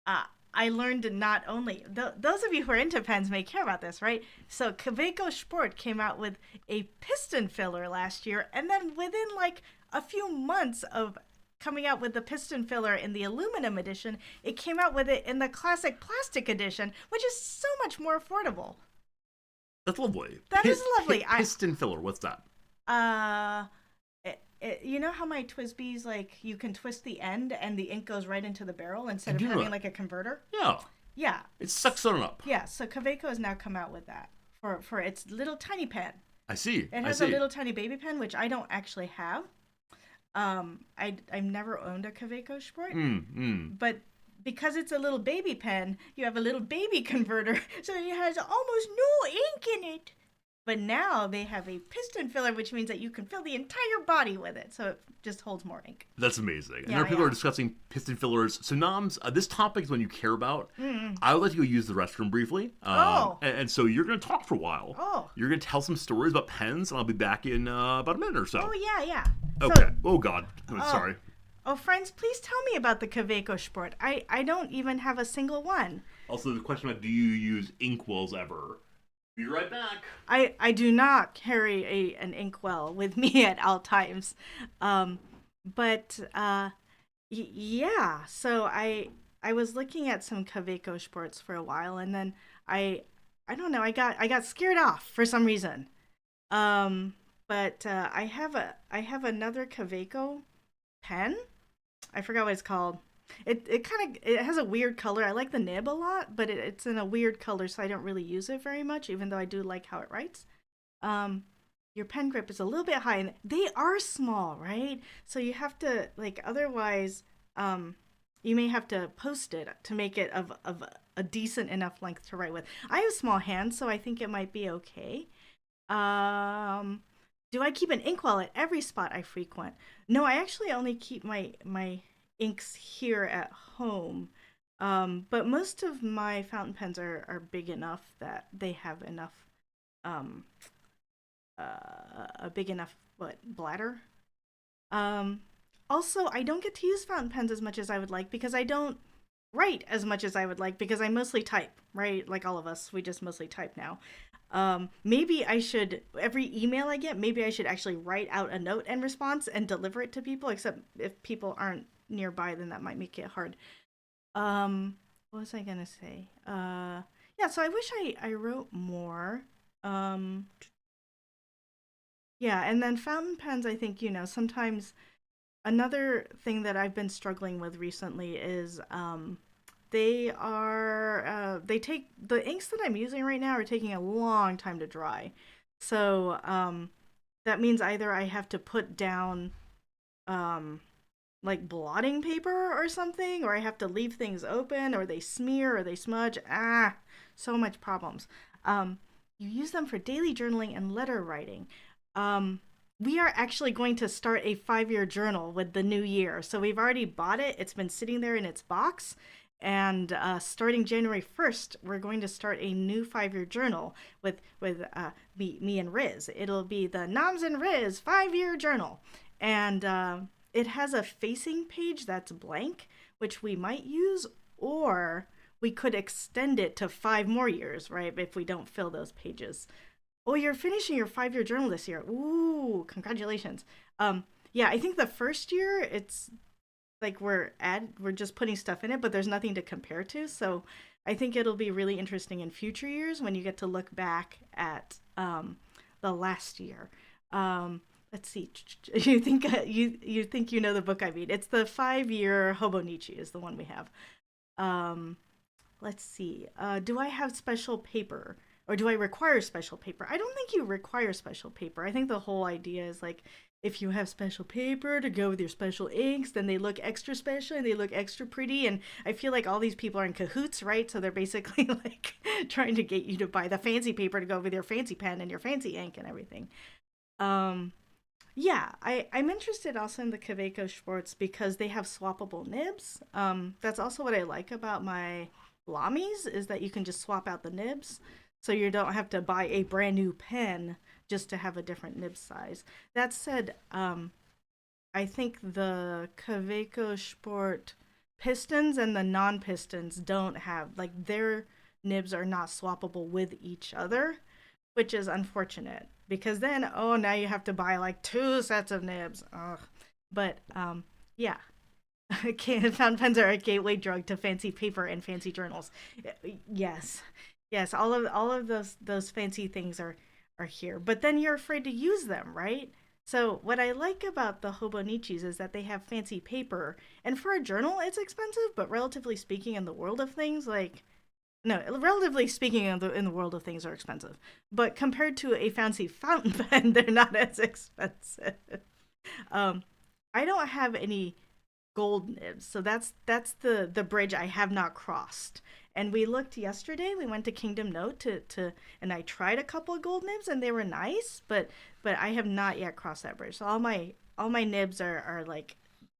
I learned not only, those of you who are into pens may care about this, right? So Kaweco Sport came out with a piston filler last year. And then within like a few months of coming out with the piston filler in the aluminum edition, it came out with it in the classic plastic edition, which is so much more affordable. That's lovely. That is lovely. Piston filler, what's that? You know how my Twisby's, like, you can twist the end and the ink goes right into the barrel instead I of do having that. like a converter? Yeah. Yeah. It sucks on up. Yeah, so Kaweco has now come out with that for its little tiny pen. I see. It I has a see. little tiny baby pen, which I don't actually have. I've never owned a Kaweco Sport, Mm. but because it's a little baby pen, you have a little baby converter, so it has almost no ink in it. But now they have a piston filler, which means that you can fill the entire body with it, so it just holds more ink. That's amazing. And Yeah, there are people who yeah. are discussing piston fillers. So, Noms, this topic is one you care about. I would like to go use the restroom briefly. Oh. And so you're going to talk for a while. Oh. You're going to tell some stories about pens, and I'll be back in about a minute or so. Oh yeah, yeah. Okay. Oh, God. Sorry. Oh, friends, please tell me about the Kaweco Sport. I don't even have a single one. Also, the question about do you use inkwells ever? Be right back. I do not carry an inkwell with me at all times. But yeah, so I was looking at some Kaweco sports for a while, and then I don't know, I got scared off for some reason. But I have another Kaweco pen. I forgot what it's called. It kind of it has a weird color. I like the nib a lot, but it's in a weird color, so I don't really use it very much, even though I do like how it writes. Your pen grip is a little bit high, and they are small, right? So you have to like otherwise, you may have to post it to make it of a decent enough length to write with. I have small hands, so I think it might be okay. Do I keep an inkwell at every spot I frequent? No, I actually only keep my inks here at home. But most of my fountain pens are big enough that they have enough, um, a big enough bladder. Also, I don't get to use fountain pens as much as I would like because I don't write as much as I would like because I mostly type, right? Like all of us, we just mostly type now. Maybe I should, every email I get, maybe I should actually write out a note and response and deliver it to people, except if people aren't nearby, then that might make it hard. What was I gonna say? Yeah, so I wish I wrote more. Yeah, and then fountain pens, I think, sometimes another thing that I've been struggling with recently is they take the inks that I'm using right now are taking a long time to dry. So that means either I have to put down like blotting paper or something, or I have to leave things open, or they smear or they smudge. So much problems. You use them for daily journaling and letter writing. We are actually going to start a 5-year journal with the new year. So we've already bought it. It's been sitting there in its box. And starting January 1st, we're going to start a new 5-year journal with me and Riz. It'll be the Noms and Riz 5-year journal. And it has a facing page that's blank, which we might use, or we could extend it to 5 more years, right? If we don't fill those pages. Oh, you're finishing your 5-year journal this year. Ooh, congratulations. Yeah, I think the first year it's like we're just putting stuff in it, but there's nothing to compare to. So I think it'll be really interesting in future years when you get to look back at the last year. Let's see. You think you think you know the book I mean? It's the 5-year Hobonichi is the one we have. Let's see. Do I have special paper? Or do I require special paper? I don't think you require special paper. I think the whole idea is like if you have special paper to go with your special inks, then they look extra special and they look extra pretty. And I feel like all these people are in cahoots, right? So they're basically like trying to get you to buy the fancy paper to go with your fancy pen and your fancy ink and everything. Yeah, I'm interested also in the Kaweco Schwartz because they have swappable nibs. That's also what I like about my Lamies is that you can just swap out the nibs. So you don't have to buy a brand new pen just to have a different nib size. That said, I think the Kaweco Sport pistons and the non-pistons don't have, like their nibs are not swappable with each other, which is unfortunate because then, oh, now you have to buy like 2 sets of nibs. Ugh. But yeah. Fountain pens are a gateway drug to fancy paper and fancy journals. Yes. Yes, all of those fancy things are here. But then you're afraid to use them, right? So what I like about the Hobonichis is that they have fancy paper. And for a journal, it's expensive, but relatively speaking in the world of things, like no, relatively speaking, in the world of things are expensive, but compared to a fancy fountain pen, they're not as expensive. Um, I don't have any gold nibs, so that's the bridge I have not crossed. And we looked yesterday. We went to Kingdom Note and I tried a couple of gold nibs, and they were nice, but I have not yet crossed that bridge. So all my nibs are like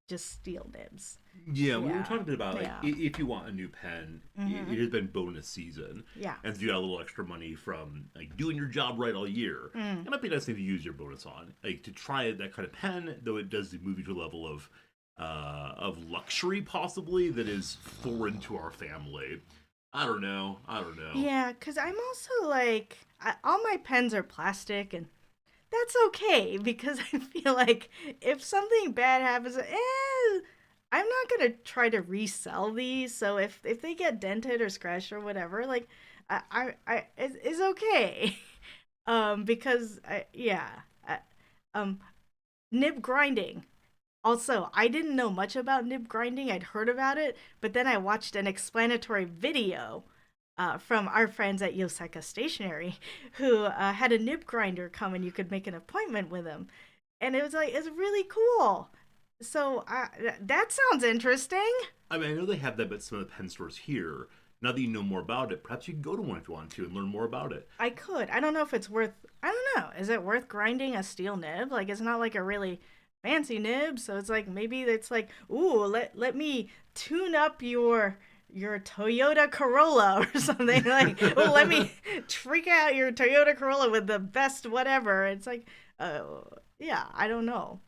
just steel nibs. Yeah, we were Yeah, talking about like yeah, if you want a new pen, it has been bonus season, yeah. and if you got a little extra money from like doing your job right all year, it might be a nice thing to use your bonus on, like to try that kind of pen. Though it does move you to a level of luxury possibly that is foreign to our family. I don't know. I don't know. Yeah, because I'm also like, all my pens are plastic, and that's okay because I feel like if something bad happens, I'm not gonna try to resell these. So if they get dented or scratched or whatever, like, it's okay. Because yeah, um, nib grinding. Also, I didn't know much about nib grinding. I'd heard about it, but then I watched an explanatory video from our friends at Yoseka Stationery who had a nib grinder come and you could make an appointment with him. And it was like, it's really cool. So that sounds interesting. I mean, I know they have that at some of the pen stores here. Now that you know more about it, perhaps you can go to one if you want to and learn more about it. I could. I don't know if it's worth, I don't know. Is it worth grinding a steel nib? Like, it's not like a really fancy nib. So it's like, maybe it's like, ooh, let me tune up your Toyota Corolla or something like, oh, let me trick out your Toyota Corolla with the best whatever. It's like, yeah, I don't know.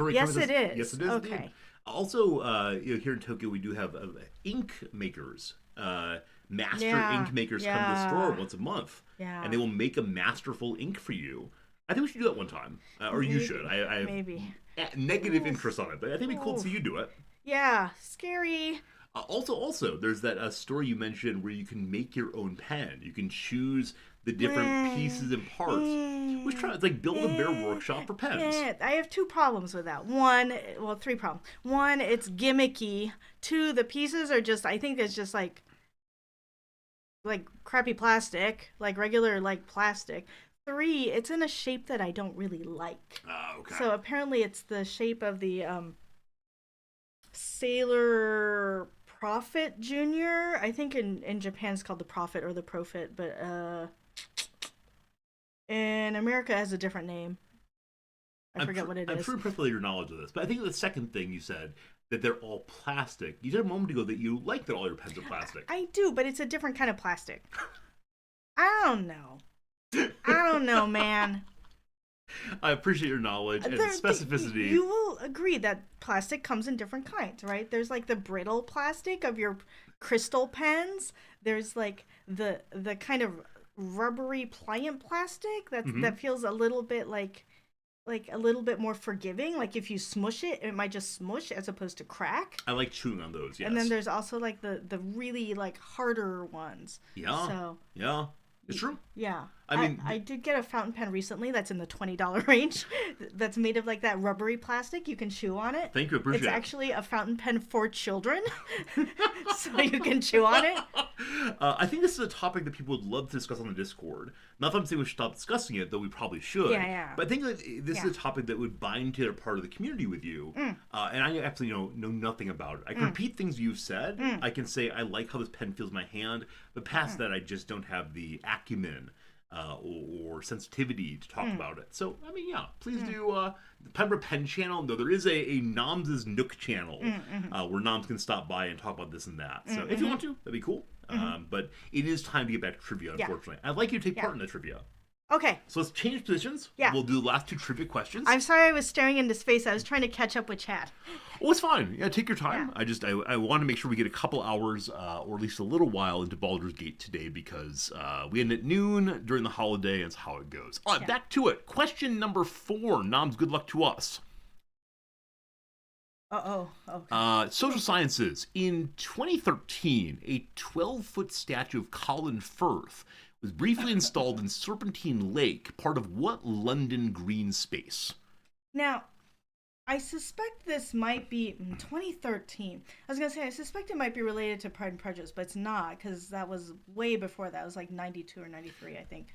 Yes, it is. Yes, it is. Okay. Indeed. Also, here in Tokyo, we do have ink makers. Master Yeah, ink makers come to the yeah, store once a month, yeah. and they will make a masterful ink for you. I think we should do that one time, or you Maybe, should. I have maybe. negative interest on it, but I think it'd be cool to see you do it. Yeah, scary. Also, there's that store you mentioned where you can make your own pen. You can choose the different pieces and parts. Which try it's like Build a Bear workshop for pens. I have two problems with that. One, well, three problems. One, it's gimmicky. Two, the pieces are just, I think it's just like crappy plastic, like regular like plastic. Three, it's in a shape that I don't really like. Okay. So apparently it's the shape of the Sailor Prophet Junior. I think in Japan it's called the Prophet or the Profit, but in America it has a different name. I forget what it I'm is. sure impressed with your knowledge of this, but I think the second thing you said that they're all plastic. You said a moment ago that you like that all your pens are plastic. I do, but it's a different kind of plastic. I don't know. I don't know, man. I appreciate your knowledge and specificity. You will agree that plastic comes in different kinds, right? There's like the brittle plastic of your crystal pens. There's like the kind of rubbery pliant plastic that feels a little bit like a little bit more forgiving. Like if you smush it, it might just smush as opposed to crack. I like chewing on those. Yes. And then there's also like the really like harder ones. Yeah. So yeah, it's true. yeah. I mean, I did get a fountain pen recently that's in the $20 range that's made of like that rubbery plastic. You can chew on it. Thank you, appreciate it. It's actually a fountain pen for children, so you can chew on it. I think this is a topic that people would love to discuss on the Discord. Not that I'm saying we should stop discussing it, though we probably should. Yeah, yeah. But I think that this is a topic that would bind to a part of the community with you. And I absolutely know nothing about it. I can repeat things you've said. I can say I like how this pen feels in my hand, but past that, I just don't have the acumen or sensitivity to talk about it. So, I mean, yeah, please do the Pembroke Pen channel. Though there is a Noms' Nook channel where Noms can stop by and talk about this and that. So, if you want to, that'd be cool. But it is time to get back to trivia, unfortunately. I'd like you to take part in the trivia. Okay. So let's change positions. Yeah. We'll do the last two trivia questions. I'm sorry I was staring into space. I was trying to catch up with chat. Oh, it's fine. Yeah, take your time. Yeah. I want to make sure we get a couple hours, or at least a little while, into Baldur's Gate today because we end at noon during the holiday, and it's how it goes. All right, back to it. Question number 4. Noms, good luck to us. Okay. Social sciences. In 2013, a 12-foot statue of Colin Firth was briefly installed in Serpentine Lake, part of what London green space? Now, I suspect this might be 2013. I was gonna say I suspect it might be related to Pride and Prejudice, but it's not because that was way before that. It was like 92 or 93, I think.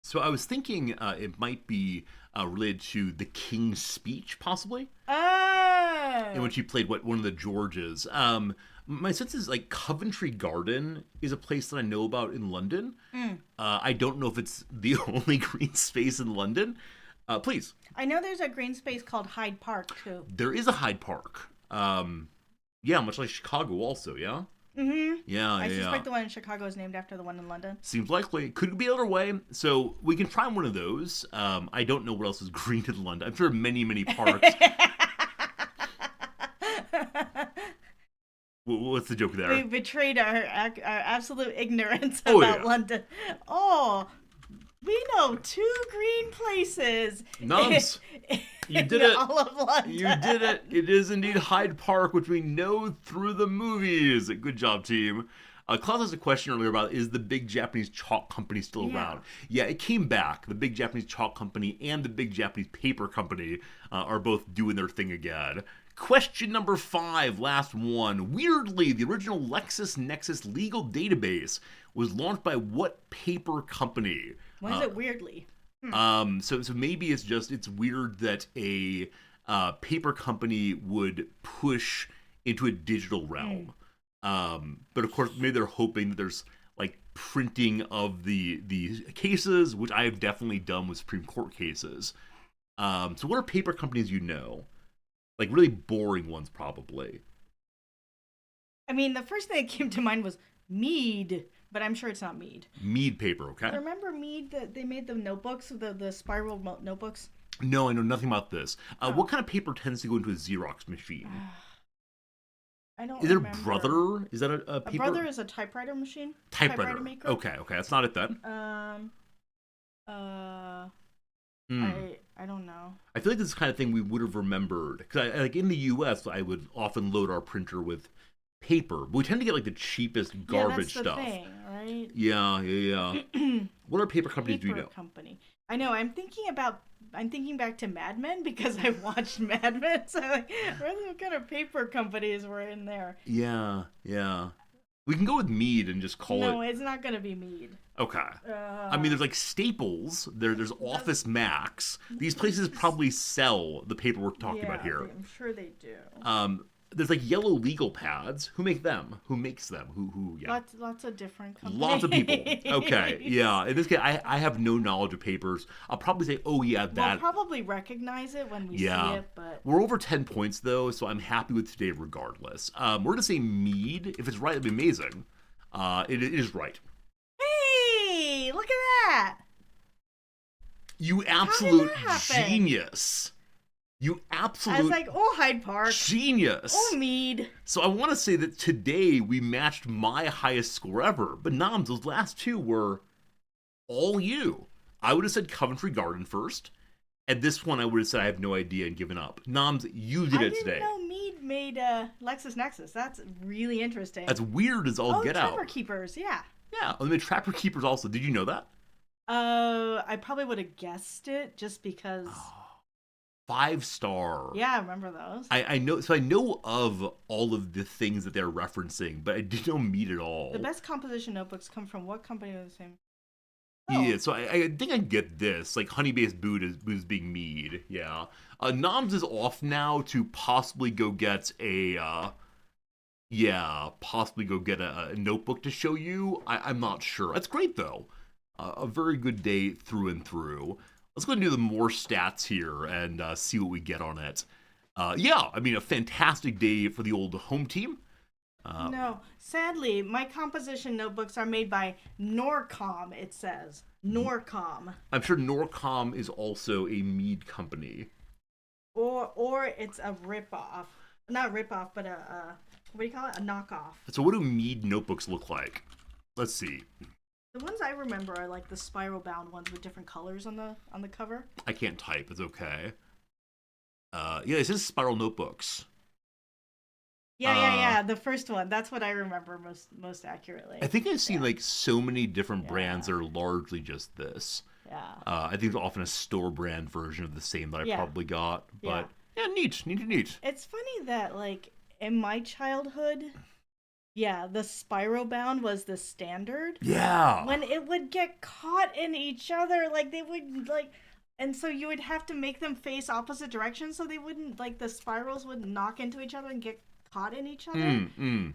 So I was thinking it might be related to the King's Speech, possibly, in Oh, which he played one of the Georges. My sense is like Coventry Garden is a place that I know about in London. I don't know if it's the only green space in London. Please, I know there's a green space called Hyde Park too. there is a Hyde Park. Yeah, much like Chicago, also. Yeah, Mm-hmm. yeah, I yeah. suspect Yeah. the one in Chicago is named after the one in London. Seems likely. Could be other way. So we can try one of those. I don't know what else is green in London. I'm sure many, many parks. What's the joke We there? betrayed our absolute ignorance Oh, about yeah. London. Oh, we know two green places. Nums. You in did it. all of London. You did it. It is indeed Hyde Park, which we know through the movies. Good job, team. Klaus has a question earlier about, is the big Japanese chalk company still Yeah. around? Yeah, it came back. The big Japanese chalk company and the big Japanese paper company are both doing their thing again. Question number 5, last one. Weirdly, the original LexisNexis legal database was launched by what paper company? Why is it weirdly? So maybe it's weird that a paper company would push into a digital realm. But of course, maybe they're hoping that there's like printing of the cases, which I have definitely done with Supreme Court cases. So what are paper companies you know? Like really boring ones, probably. I mean, the first thing that came to mind was Mead, but I'm sure it's not Mead. Mead paper, okay? Remember Mead that they made the notebooks, the spiral notebooks? No, I know nothing about this. What kind of paper tends to go into a Xerox machine? I don't Is it a remember. Brother? Is that a A paper? Brother is a typewriter machine. Typewriter. Maker. Okay, that's not it then. Uh, Hmm. I don't know. I feel like this is the kind of thing we would have remembered. Because like in the U.S., I would often load our printer with paper. But we tend to get like the cheapest garbage yeah, that's the stuff. thing, right? Yeah. What are paper companies do you Paper know? company. I know. I'm thinking back to Mad Men because I watched Mad Men. So like, what kind of paper companies were in there? Yeah. We can go with Mead and just call No, it. it's not gonna be Mead. Okay. I mean, there's like Staples. There's Office Max. These places probably sell the paper we're talking about here. I'm sure they do. There's like yellow legal pads. Who make them? Who makes them? Who? Yeah. Lots of different companies. Lots of people. Okay, yeah. In this case, I have no knowledge of papers. I'll probably say, oh yeah, that. We'll probably recognize it when we see it, but We're over 10 points though, so I'm happy with today regardless. We're gonna say Mead. If it's right, it'd be amazing. It is right. hey, look at that! You absolute that happen? genius. You I absolute was like, oh, Hyde Park. genius. Oh, Mead. So I want to say that today we matched my highest score ever, but Noms, those last two were all you. I would have said Coventry Garden first, and this one I would have said I have no idea and given up. Noms, you did I it didn't today. know Mead made LexisNexis. That's really interesting. That's weird as all oh, get Trapper out. Keepers, yeah. Yeah, I mean Trapper Keepers also. Did you know that? I probably would have guessed it just because. 5-star. Yeah, I remember those. I know. So I know of all of the things that they're referencing, but I didn't know Mead at all. The best composition notebooks come from what company was the same? Oh. Yeah, so I think I get this. Like honey-based booze being Mead. Yeah. Noms is off now to possibly go get a. Possibly go get a notebook to show you. I'm not sure. That's great though. A very good day through and through. Let's go and do the more stats here and see what we get on it. I mean, a fantastic day for the old home team. No, sadly, my composition notebooks are made by Norcom. It says Norcom, I'm sure Norcom is also a Mead company. or it's a ripoff. Not ripoff, but a what do you call it? A knockoff. So what do Mead notebooks look like? Let's see. The ones I remember are like the spiral bound ones with different colors on the cover. I can't type. It's okay. It says Spiral Notebooks. Yeah. The first one. That's what I remember most accurately. I think I've seen like so many different brands that are largely just this. Yeah. I think there's often a store brand version of the same that I probably got. But Yeah, neat. It's funny that like in my childhood, yeah, the spiral bound was the standard. Yeah. When it would get caught in each other, like they would like, and so you would have to make them face opposite directions so they wouldn't like the spirals would knock into each other and get caught in each other. Mm.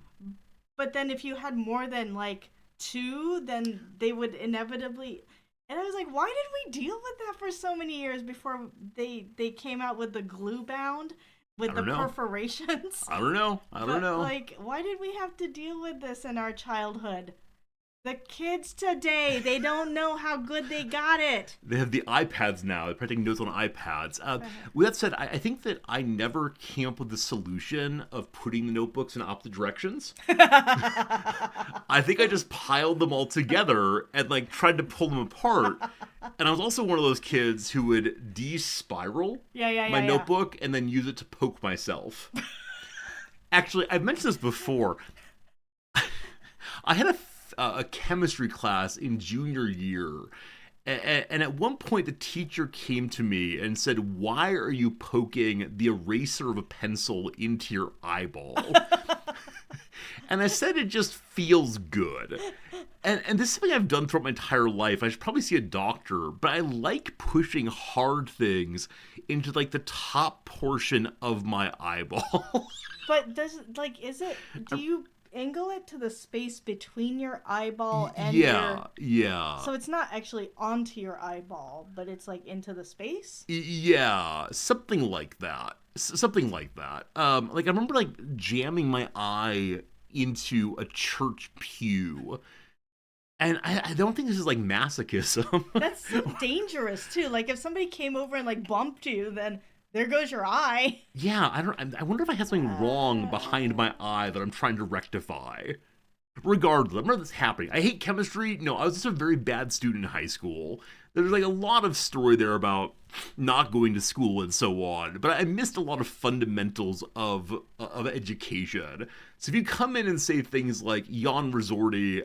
But then if you had more than like two, then they would inevitably. And I was like, why did we deal with that for so many years before they came out with the glue bound I with the don't know. perforations? I don't know. But, like, why did we have to deal with this in our childhood? The kids today, they don't know how good they got it. They have the iPads now. They're taking notes on iPads. With that said, I think that I never came up with the solution of putting the notebooks in opposite directions. I think I just piled them all together and like tried to pull them apart. And I was also one of those kids who would de-spiral my notebook and then use it to poke myself. Actually, I've mentioned this before. I had a chemistry class in junior year. And at one point, the teacher came to me and said, "Why are you poking the eraser of a pencil into your eyeball?" And I said, "It just feels good." And this is something I've done throughout my entire life. I should probably see a doctor, but I like pushing hard things into like the top portion of my eyeball. But do you angle it to the space between your eyeball and yeah. So it's not actually onto your eyeball, but it's like into the space? Yeah, something like that. Something like that. Like I remember like jamming my eye into a church pew. And I don't think this is like masochism. That's so dangerous too. Like if somebody came over and like bumped you, then there goes your eye. Yeah, I wonder if I have something wrong behind my eye that I'm trying to rectify. Regardless, I remember this happening. I hate chemistry. No, I was just a very bad student in high school. There's like a lot of story there about not going to school and so on, but I missed a lot of fundamentals of education. So if you come in and say things like "Jan Resorti,"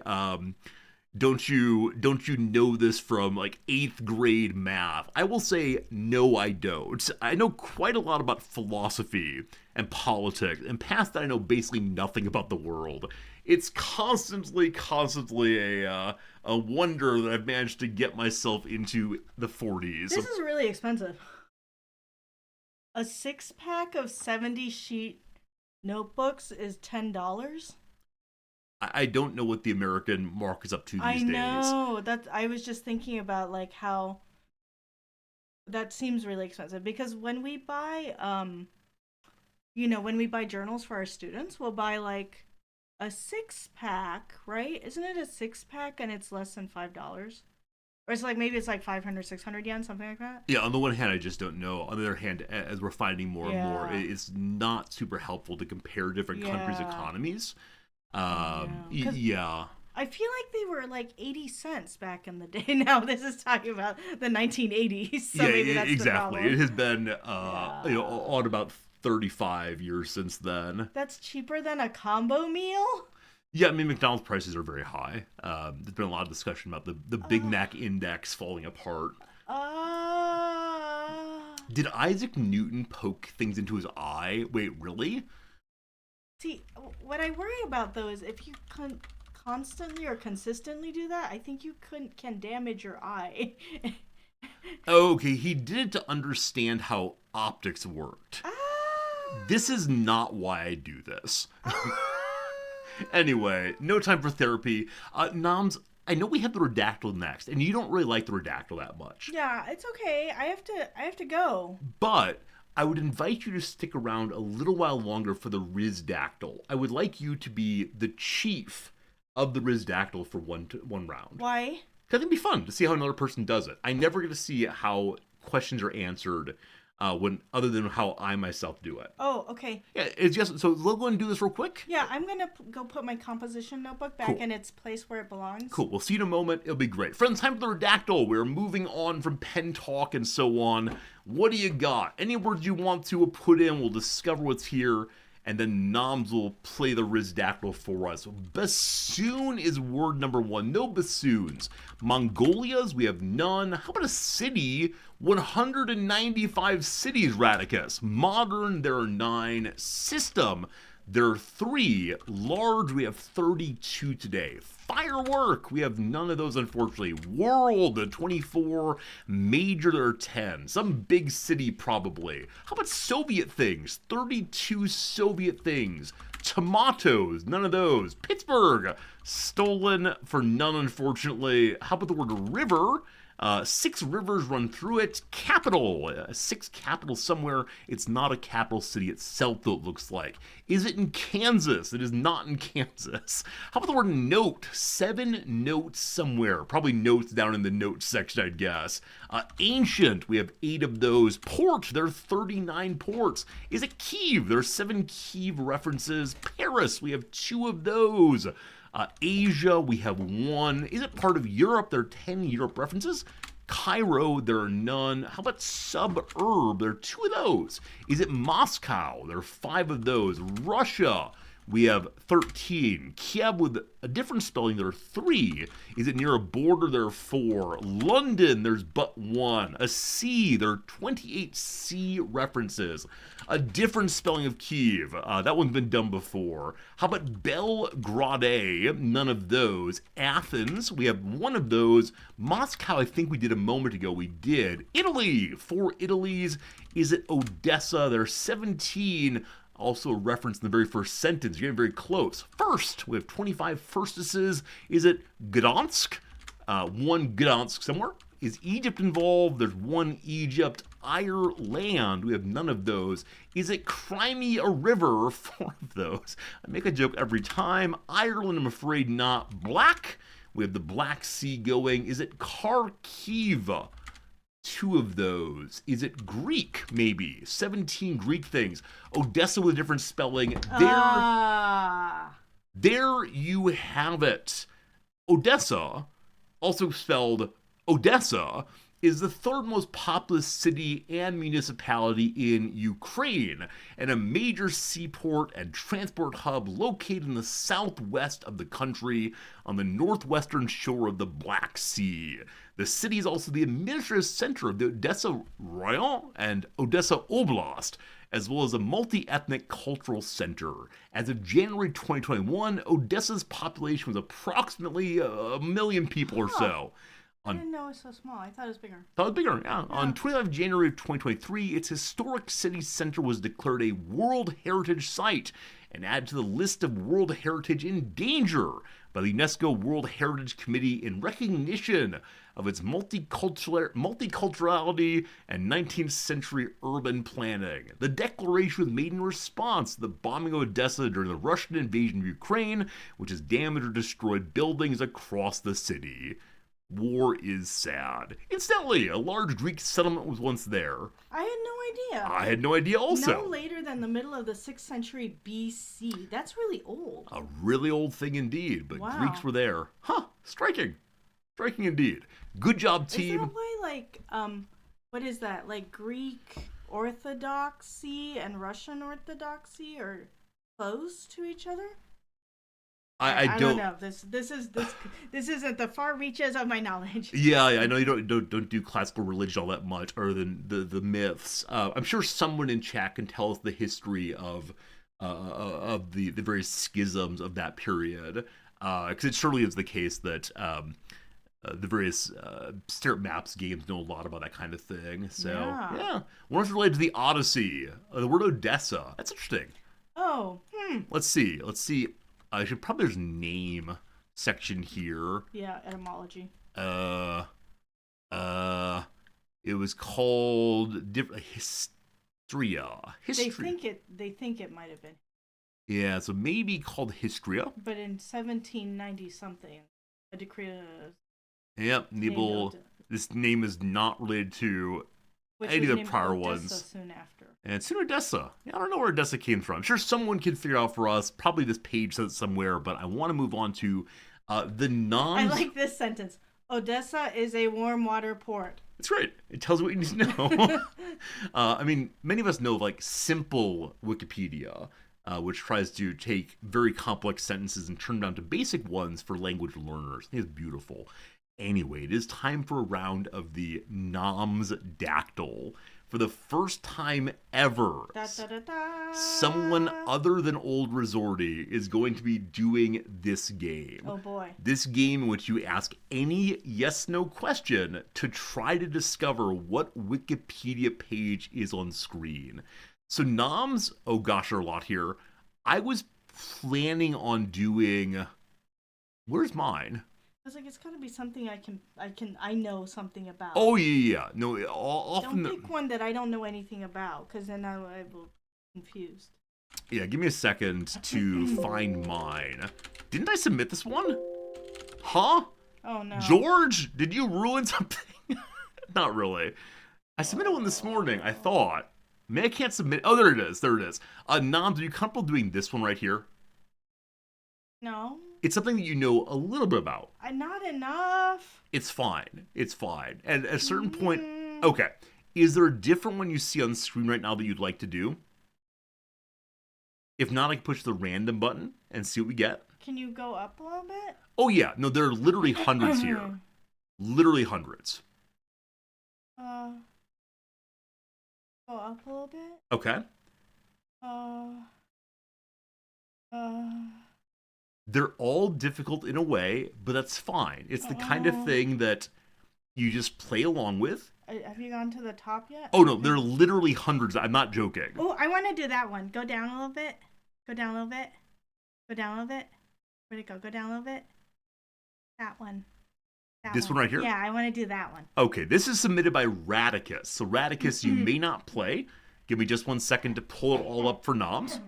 don't you know this from like 8th grade math? I will say no, I don't. I know quite a lot about philosophy and politics, and past that I know basically nothing about the world. It's constantly a wonder that I've managed to get myself into the 40s. This is really expensive. A 6-pack of 70-sheet notebooks is $10. I don't know what the American mark is up to these days. I know. I was just thinking about like how that seems really expensive because when we buy when we buy journals for our students, we'll buy like a 6-pack, right? Isn't it a 6-pack and it's less than $5? Or it's like maybe it's like 500, 600 yen, something like that. Yeah, on the one hand, I just don't know. On the other hand, as we're finding more and more, it's not super helpful to compare different countries' economies. Yeah. I feel like they were like 80 cents back in the day. Now this is talking about the 1980s. So yeah, maybe that's exactly. The it has been on about 35 years since then. That's cheaper than a combo meal? Yeah, I mean, McDonald's prices are very high. There's been a lot of discussion about the Big Mac index falling apart. Did Isaac Newton poke things into his eye? Wait, really? See, what I worry about though is if you constantly or consistently do that, I think you can damage your eye. Okay, he did it to understand how optics worked. This is not why I do this. Anyway, no time for therapy. Noms, I know we have the Redactyl next, and you don't really like the Redactyl that much. Yeah, it's okay. I have to go. But I would invite you to stick around a little while longer for the Rizdactyl. I would like you to be the chief of the Rizdactyl for one round. Why? Because it'd be fun to see how another person does it. I never get to see how questions are answered when other than how I myself do it. Oh, okay. Yeah, it's just so we'll go and do this real quick. Yeah, I'm gonna go put my composition notebook back in its place where it belongs. Cool. We'll see you in a moment. It'll be great. Friends, time for the Redactyl. We're moving on from pen talk and so on. What do you got? Any words you want to put in, we'll discover what's here and then Noms will play the Rizdactyl for us. Bassoon is word number 1. No bassoons. Mongolias, we have none. How about a city? 195 cities, Radicus. Modern, there are 9. System, there are 3. Large, we have 32 today. Firework, we have none of those, unfortunately. World, 24. Major, there are 10. Some big city, probably. How about Soviet things? 32 Soviet things. Tomatoes, none of those. Pittsburgh, stolen for none, unfortunately. How about the word river? 6 rivers run through it. Capital, 6 capitals somewhere. It's not a capital city itself, though, it looks like. Is it in Kansas? It is not in Kansas. How about the word note? 7 notes somewhere. Probably notes down in the notes section, I'd guess. Ancient, we have 8 of those. Port, there are 39 ports. Is it Kiev? There are 7 Kiev references. Paris, we have 2 of those. Asia, we have 1. Is it part of Europe? There are 10 Europe references. Cairo, there are none. How about suburb? There are 2 of those. Is it Moscow? There are 5 of those. Russia, we have 13. Kiev with a different spelling, there are 3. Is it near a border? There are 4. London, there's but 1. A sea, there are 28 sea references. A different spelling of Kiev. That one's been done before. How about Belgrade? None of those. Athens, we have 1 of those. Moscow, I think we did a moment ago. We did. Italy, 4 Italies. Is it Odessa? There are 17. Also a reference in the very first sentence. You're getting very close. First, we have 25 firstesses. Is it Gdansk? 1 Gdansk somewhere. Is Egypt involved? There's 1 Egypt. Ireland, we have none of those. Is it Crimea River? 4 of those. I make a joke every time. Ireland, I'm afraid not. Black, we have the Black Sea going. Is it Kharkiv? 2 of those. Is it Greek, maybe? 17 Greek things. Odessa with a different spelling. There you have it. Odessa, also spelled Odessa, is the 3rd most populous city and municipality in Ukraine, and a major seaport and transport hub located in the southwest of the country on the northwestern shore of the Black Sea. The city is also the administrative center of the Odessa Rayon and Odessa Oblast, as well as a multi-ethnic cultural center. As of January 2021, Odessa's population was approximately 1 million people or so. I didn't know it was so small. I thought it was bigger. Thought it was bigger, yeah. On 25 January of 2023, its historic city center was declared a World Heritage Site and added to the list of World Heritage in danger by the UNESCO World Heritage Committee in recognition of its multiculturality and 19th century urban planning. The declaration was made in response to the bombing of Odessa during the Russian invasion of Ukraine, which has damaged or destroyed buildings across the city. War is sad. Incidentally, a large Greek settlement was once there. I had no idea. I had no idea also. No later than the middle of the 6th century BC. That's really old. A really old thing indeed, but wow. Greeks were there. Huh, striking. Striking indeed. Good job, team. Is that why, what is that? Like Greek Orthodoxy and Russian Orthodoxy are close to each other? I don't know. This isn't the far reaches of my knowledge. Yeah, I know you don't do classical religion all that much, other than the myths. I'm sure someone in chat can tell us the history of the various schisms of that period, because it surely is the case that the various Stirrup Maps games know a lot about that kind of thing. So yeah. One is related to the Odyssey. The word Odessa. That's interesting. Oh. Let's see. I should probably there's name section here. Yeah, etymology. It was called Histria. They think it might have been. Yeah, so maybe called Histria. But in 1790 something, a decree. Yep, this name is not related to any of the prior ones. Soon after. And it's in Odessa. Yeah, I don't know where Odessa came from. I'm sure someone can figure it out for us. Probably this page says it somewhere, but I want to move on to the non... I like this sentence. Odessa is a warm water port. It's great. It tells you what you need to know. I mean, many of us know, simple Wikipedia. which tries to take very complex sentences and turn them down to basic ones for language learners. I think it's beautiful. Anyway, it is time for a round of the Noms Dactyl. For the first time ever, Da, da, da, da. someone other than Old Resorty is going to be doing this game. Oh boy. This game in which you ask any yes-no question to try to discover what Wikipedia page is on screen. So Noms, oh gosh, there are a lot here. I was planning on doing... Where's mine? I was like, it's gotta be something I know something about. Oh, yeah. No, often... Don't pick one that I don't know anything about, because then I will be confused. Yeah, give me a second to find mine. Didn't I submit this one? Huh? Oh, no. George, did you ruin something? Not really. I submitted one this morning, I thought. Maybe I can't submit... Oh, there it is. There it is. Noms, are you comfortable doing this one right here? No. It's something that you know a little bit about. Not enough. It's fine. It's fine. And at a certain point... Okay. Is there a different one you see on the screen right now that you'd like to do? If not, I can push the random button and see what we get. Can you go up a little bit? Oh, yeah. No, there are literally hundreds here. Literally hundreds. Go up a little bit? Okay. Uh, They're all difficult in a way, but that's fine. It's the kind of thing that you just play along with. Have you gone to the top yet? Oh, no, there are literally hundreds. I'm not joking. Oh, I want to do that one. Go down a little bit. Go down a little bit. Go down a little bit. Where'd it go? Go down a little bit. That one. This one right here? Yeah, I want to do that one. Okay, this is submitted by Radicus. So Radicus, you may not play. Give me just 1 second to pull it all up for Noms.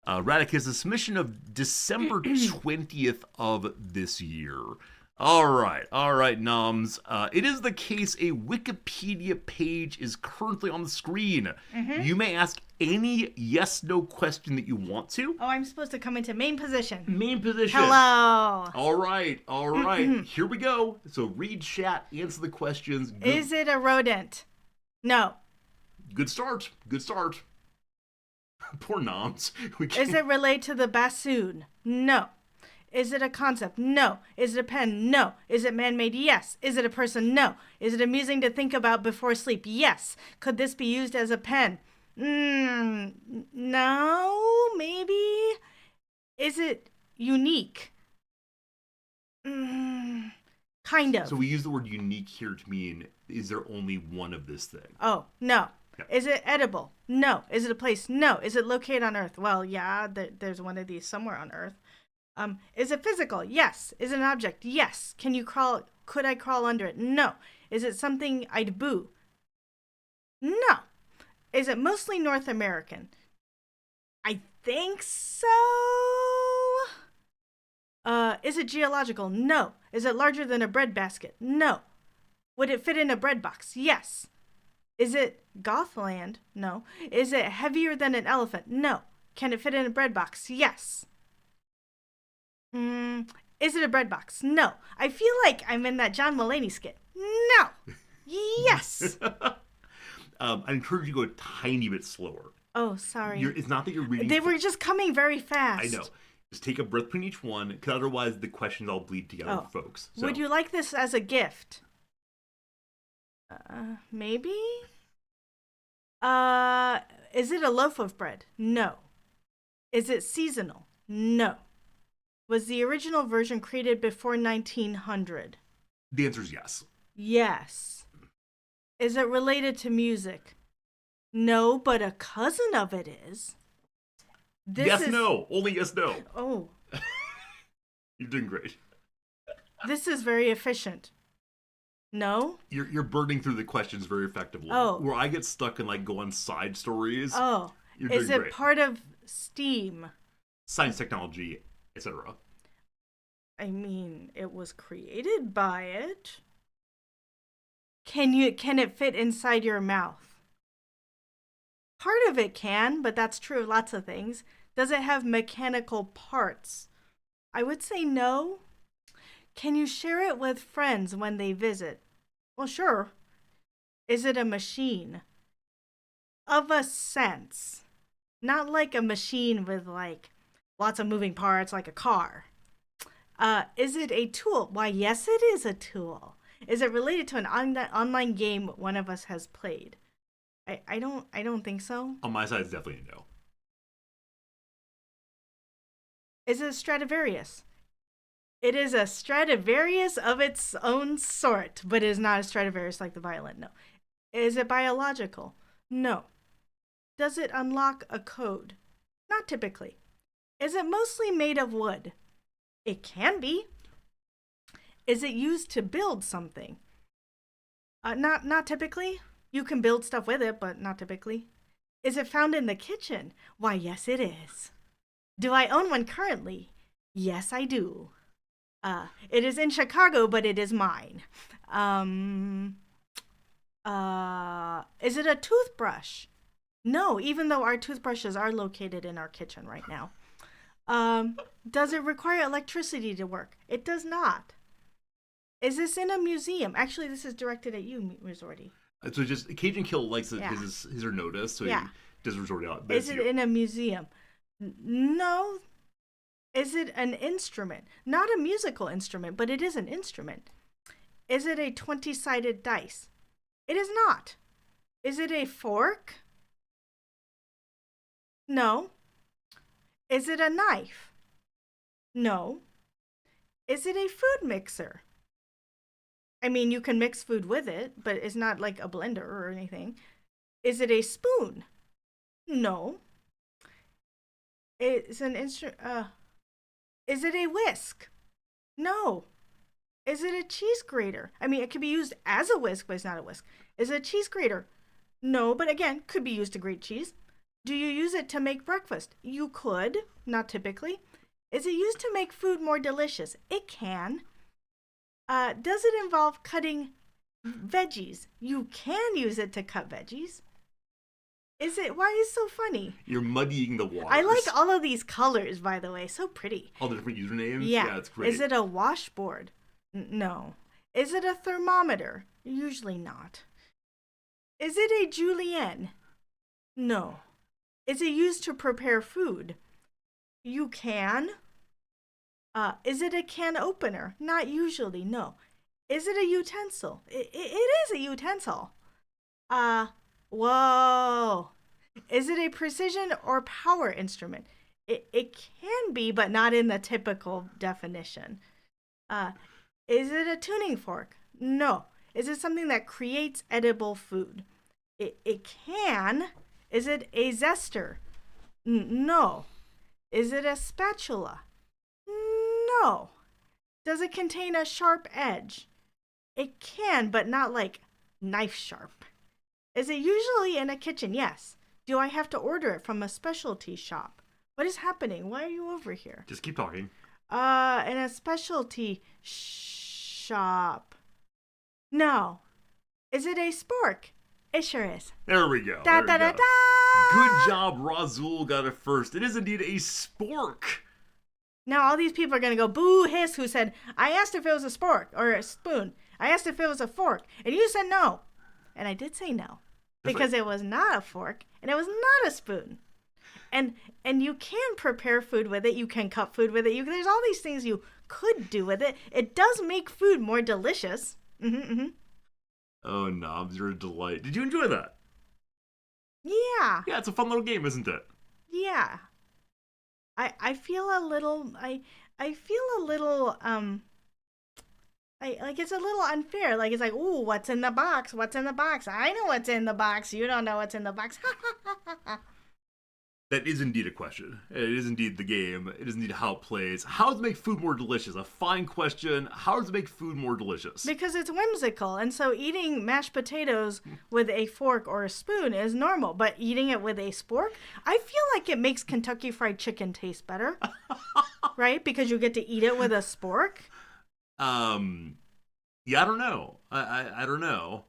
Radicus, a submission of December 20th of this year. All right, Noms. It is the case a Wikipedia page is currently on the screen. You may ask any yes/no question that you want to. Oh, I'm supposed to come into main position. Main position. Hello. All right. Here we go. So read chat, answer the questions. Is it a rodent? No. Good start. Poor Noms. Is it related to the bassoon? No. Is it a concept? No. Is it a pen? No. Is it man-made? Yes. Is it a person? No. Is it amusing to think about before sleep? Yes. Could this be used as a pen? No, maybe. Is it unique? Kind of. So we use the word unique here to mean, is there only one of this thing? Oh, no. Yeah. Is it edible? No. Is it a place? No. Is it located on Earth? Well, yeah, there's one of these somewhere on Earth. Is it physical? Yes. Is it an object? Yes. Can you crawl? Could I crawl under it? No. Is it something I'd boo? No. Is it mostly North American? I think so. Is it geological? No. Is it larger than a breadbasket? No. Would it fit in a bread box? Yes. Is it Gothland? No. Is it heavier than an elephant? No. Can it fit in a bread box? Yes. Is it a bread box? No. I feel like I'm in that John Mulaney skit. No. Yes. I encourage you to go a tiny bit slower. Oh, sorry. It's not that you're reading. They were just coming very fast. I know. Just take a breath between each one, because otherwise the questions all bleed together, folks. So. Would you like this as a gift? Maybe? Is it a loaf of bread? No. Is it seasonal? No. Was the original version created before 1900? The answer is yes. Yes. Is it related to music? No, but a cousin of it is. No. Only yes, no. Oh. You're doing great. This is very efficient. No? You're burning through the questions very effectively. Oh. Where I get stuck and go on side stories. Oh. You're doing is it great. part of STEAM? Science, technology, etc. I mean, it was created by it. Can it fit inside your mouth? Part of it can, but that's true of lots of things. Does it have mechanical parts? I would say no. Can you share it with friends when they visit? Well, sure. Is it a machine? Of a sense. not like a machine with like lots of moving parts like a car. Is it a tool? Why, yes, it is a tool. Is it related to an online game one of us has played? I don't think so. On my side, it's definitely a no. Is it a Stradivarius? It is a Stradivarius of its own sort, but it is not a Stradivarius like the violin. No. Is it biological? No. Does it unlock a code? Not typically. Is it mostly made of wood? It can be. Is it used to build something? Not typically. You can build stuff with it, but not typically. Is it found in the kitchen? Why, yes, it is. Do I own one currently? Yes, I do. It is in Chicago, but it is mine. Is it a toothbrush? No, even though our toothbrushes are located in our kitchen right now. Does it require electricity to work? It does not. Is this in a museum? Actually, this is directed at you, Resorty. So just Cajun Kill likes Yeah. his or notice, so Yeah. he does resort out. Is it in a museum? No. Is it an instrument? Not a musical instrument, but it is an instrument. Is it a 20-sided dice? It is not. Is it a fork? No. Is it a knife? No. Is it a food mixer? I mean, you can mix food with it, but it's not like a blender or anything. Is it a spoon? No. It's an instrument. Is it a whisk? No. Is it a cheese grater? I mean, it could be used as a whisk, but it's not a whisk. Is it a cheese grater? No, but again, could be used to grate cheese. Do you use it to make breakfast? You could, not typically. Is it used to make food more delicious? It can. Does it involve cutting veggies? You can use it to cut veggies. Why is it so funny? You're muddying the waters. I like all of these colors, by the way. So pretty. All the different usernames? Yeah, it's great. Is it a washboard? No. Is it a thermometer? Usually not. Is it a julienne? No. Is it used to prepare food? You can. Is it a can opener? Not usually, no. Is it a utensil? It is a utensil. Whoa. Is it a precision or power instrument? It can be, but not in the typical definition. Is it a tuning fork? No. Is it something that creates edible food? It can. Is it a zester? No. Is it a spatula? No. Does it contain a sharp edge? It can, but not like knife sharp. Is it usually in a kitchen? Yes. Do I have to order it from a specialty shop? What is happening? Why are you over here? Just keep talking. In a specialty shop. No. Is it a spork? It sure is. There we go. Da There da we da go. da! Good job, Razul got it first. It is indeed a spork. Now all these people are going to go boo hiss who said, I asked if it was a spork or a spoon. I asked if it was a fork. And you said no. And I did say no. Because it was not a fork and it was not a spoon. And you can prepare food with it. You can cut food with it. There's all these things you could do with it. It does make food more delicious. Oh, Knobs, you're a delight. Did you enjoy that? Yeah. Yeah, it's a fun little game, isn't it? Yeah. I feel a little I feel a little like it's a little unfair. Like it's like, ooh, what's in the box? What's in the box? I know what's in the box. You don't know what's in the box. That is indeed a question. It is indeed the game. It is indeed how it plays. How does it make food more delicious? A fine question. How does it make food more delicious? Because it's whimsical, and so eating mashed potatoes with a fork or a spoon is normal, but eating it with a spork, I feel like it makes Kentucky Fried Chicken taste better, right? Because you get to eat it with a spork. Yeah, I don't know. I don't know.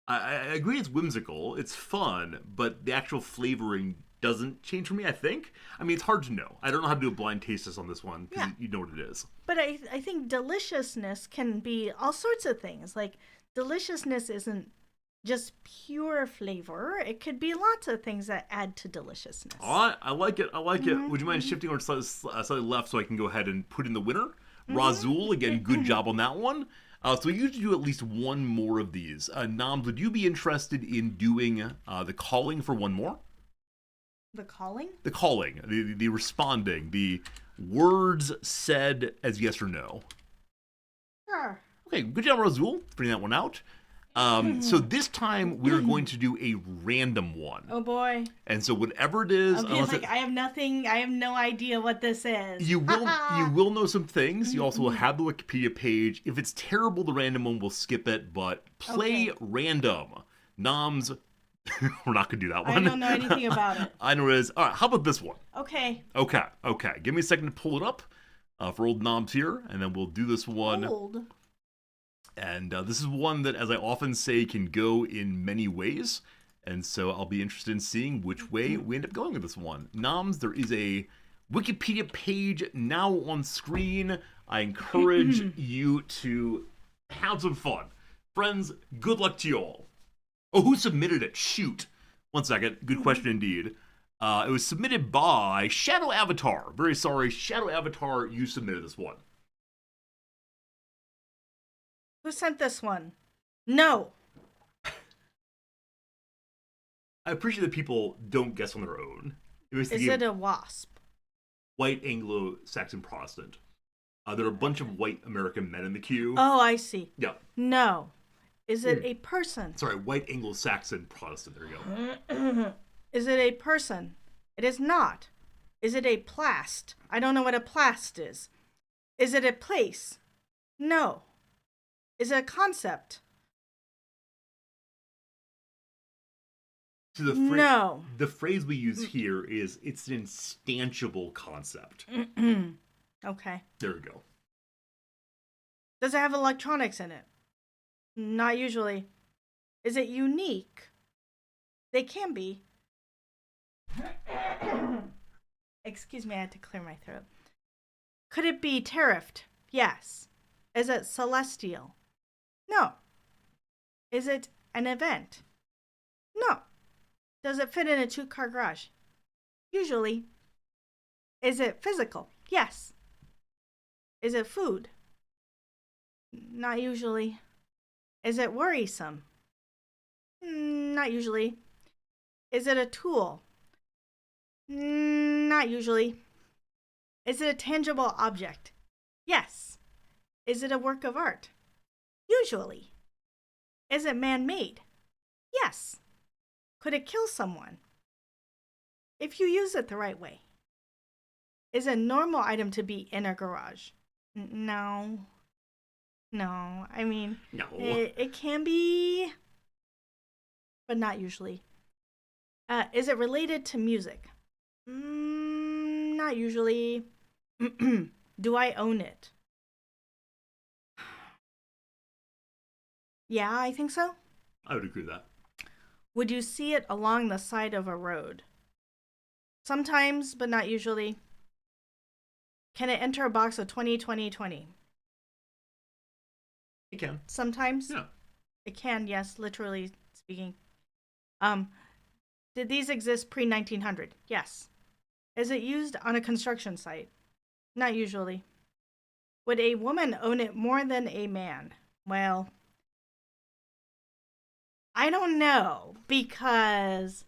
I agree it's whimsical, it's fun, but the actual flavoring doesn't change for me, I think. I mean, it's hard to know. I don't know how to do a blind taste test on this one, because you know what it is. But I think deliciousness can be all sorts of things. Like, deliciousness isn't just pure flavor. It could be lots of things that add to deliciousness. All right, I like it. I like it. Would you mind Mm-hmm. shifting over slightly left so I can go ahead and put in the winner? Razul, again, good Mm-hmm. job on that one. So we usually do at least one more of these. Noms, would you be interested in doing the calling for one more? The calling? The calling, the responding, the words said as yes or no. Sure. Okay, good job, Razul, figuring that one out. So this time we're going to do a random one. Oh boy. And so whatever it is, Okay, like I have nothing. I have no idea what this is. you will know some things. You also will Mhm. have the Wikipedia page. If it's terrible, the random one will skip it. But play Okay. random. Noms, we're not gonna do that I one. don't know anything about it. I know it is. All right, how about this one? Okay. Okay. Give me a second to pull it up for old Noms here, and then we'll do this one. Old. And this is one that, as I often say, can go in many ways. And so I'll be interested in seeing which way we end up going with this one. Noms, there is a Wikipedia page now on screen. I encourage you to have some fun. Friends, good luck to you all. Oh, who submitted it? Shoot. One second. Good question indeed. It was submitted by Shadow Avatar. Very sorry, Shadow Avatar, you submitted this one. Who sent this one? No. I appreciate that people don't guess on their own. It was Is it a wasp? white Anglo-Saxon Protestant. There are a bunch of white American men in the queue. Oh, I see. Yeah. No. Is it a person? Sorry, white Anglo-Saxon Protestant. There you go. Is it a person? It is not. Is it a plast? I don't know what a plast is. Is it a place? No. Is it a concept? So No. the phrase we use here is it's an instantiable concept. Okay. There we go. Does it have electronics in it? Not usually. Is it unique? They can be. Excuse me, I had to clear my throat. Could it be tariffed? Yes. Is it celestial? No. Is it an event? No. Does it fit in a two-car garage? Usually. Is it physical? Yes. Is it food? Not usually. Is it worrisome? Not usually. Is it a tool? Not usually. Is it a tangible object? Yes. Is it a work of art? Usually. Is it man-made? Yes. Could it kill someone? If you use it the right way. Is it a normal item to be in a garage? No. No. I mean, No. it can be, but not usually. Is it related to music? Not usually. Do I own it? Yeah, I think so. I would agree with that. Would you see it along the side of a road? Sometimes, but not usually. Can it enter a box of 20? You can. Sometimes. Yeah. It can, yes, literally speaking. Did these exist pre-1900? Yes. Is it used on a construction site? Not usually. Would a woman own it more than a man? Well, I don't know, because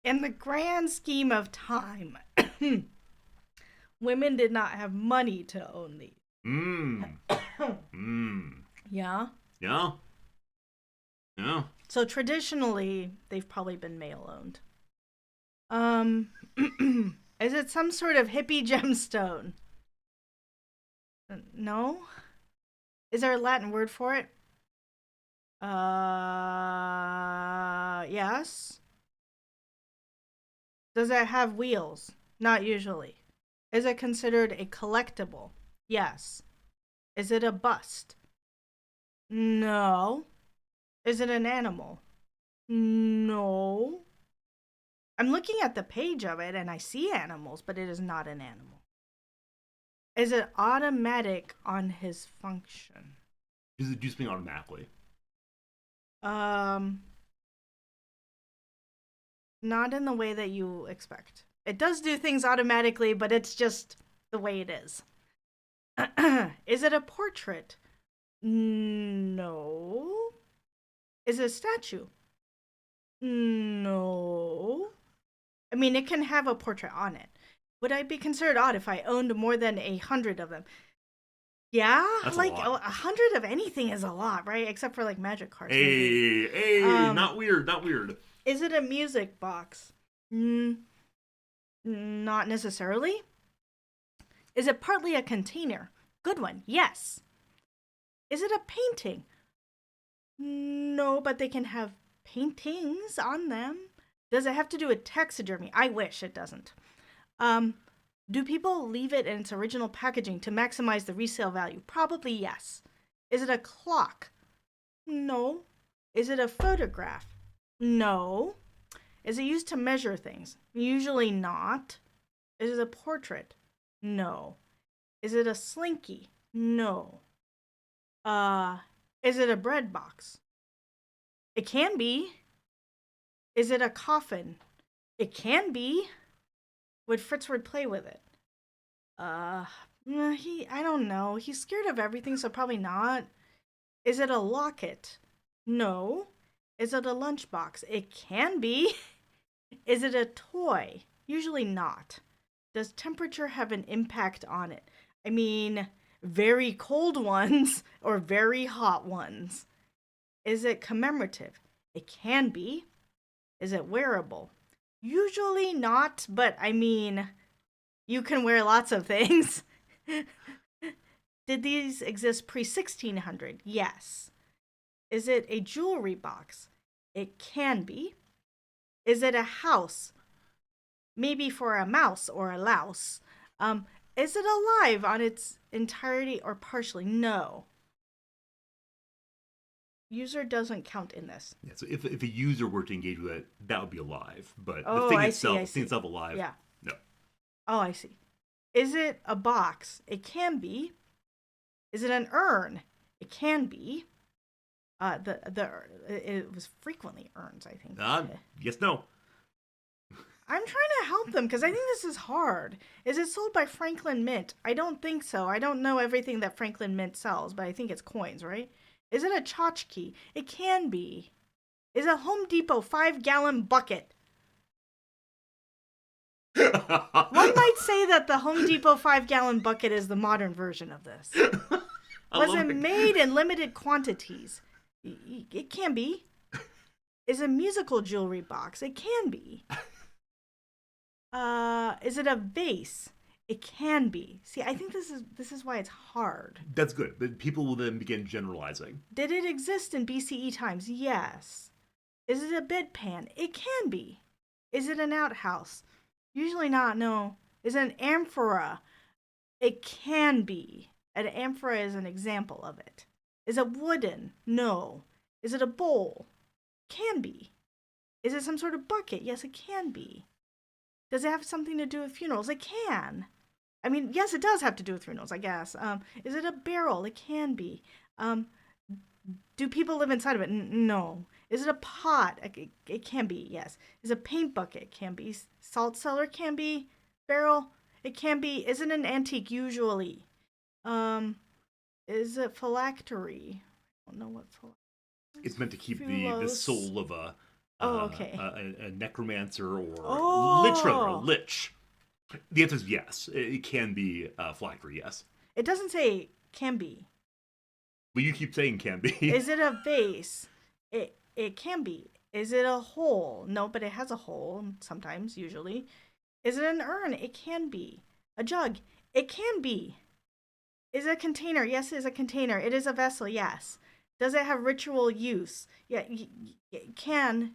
in the grand scheme of time, women did not have money to own these. Yeah. Yeah. Yeah. So traditionally, they've probably been male owned. Is it some sort of hippie gemstone? No. Is there a Latin word for it? Yes. Does it have wheels? Not usually. Is it considered a collectible? Yes. Is it a bust? No. Is it an animal? No. I'm looking at the page of it and I see animals, but it is not an animal. Is it automatic on his function? Does it do something automatically? Um, not in the way that you expect. It does do things automatically, but it's just the way it is. Is it a portrait? No. Is it a statue? No. I mean, it can have a portrait on it. Would I be considered odd if I owned more than 100 of them? Yeah, That's a like lot. 100 of anything is a lot, right? Except for like magic cards, maybe. Hey, Um, not weird, not weird. is it a music box? Mm, not necessarily. Is it partly a container? Good one, yes. Is it a painting? No, but they can have paintings on them. Does it have to do with taxidermy? I wish it doesn't. Um, do people leave it in its original packaging to maximize the resale value? Probably yes. Is it a clock? No. Is it a photograph? No. Is it used to measure things? Usually not. Is it a portrait? No. Is it a slinky? No. Uh, is it a bread box? It can be. Is it a coffin? It can be. Would Fritzward play with it? Uh, I don't know. He's scared of everything, so probably not. Is it a locket? No. Is it a lunchbox? It can be. Is it a toy? Usually not. Does temperature have an impact on it? I mean, very cold ones or very hot ones. Is it commemorative? It can be. Is it wearable? Usually not, but I mean, you can wear lots of things. Did these exist pre 1600? Yes. Is it a jewelry box? It can be. Is it a house? Maybe for a mouse or a louse. Is it alive on its entirety or partially? No. User doesn't count in this. Yeah, so if a user were to engage with it, that would be alive. But the Oh, thing I itself, see, I the thing see. itself alive, Yeah. no. Oh, I see. Is it a box? It can be. Is it an urn? It can be. The it was frequently urns, I think. Yes, no. I'm trying to help them because I think this is hard. Is it sold by Franklin Mint? I don't think so. I don't know everything that Franklin Mint sells, but I think it's coins, right? Is it a tchotchke? It can be. Is a Home Depot 5-gallon bucket? One might say that the Home Depot 5-gallon bucket is the modern version of this. Was it made in limited quantities? It can be. Is a musical jewelry box? It can be. Is it a vase? It can be. See, I think this is why it's hard. That's good. But people will then begin generalizing. Did it exist in BCE times? Yes. Is it a bedpan? It can be. Is it an outhouse? Usually not, no. Is it an amphora? It can be. An amphora is an example of it. Is it wooden? No. Is it a bowl? Can be. Is it some sort of bucket? Yes, it can be. Does it have something to do with funerals? It can. I mean, yes, it does have to do with funerals, I guess. Is it a barrel? It can be. Do people live inside of it? No. Is it a pot? It can be, yes. Is it a paint bucket? It can be. Salt cellar? Can be. Barrel? It can be. Is it an antique? Usually. Is it phylactery? I don't know what phylactery. It's meant to keep the soul of okay. a necromancer or Oh. a lich. The answer is yes. It can be phylactery, yes. It doesn't say can be. But you keep saying can be. Is it a vase? It can be. Is it a hole? No, but it has a hole sometimes, usually. Is it an urn? It can be. A jug? It can be. Is it a container? Yes, it is a container. It is a vessel, yes. Does it have ritual use? Yeah, it can.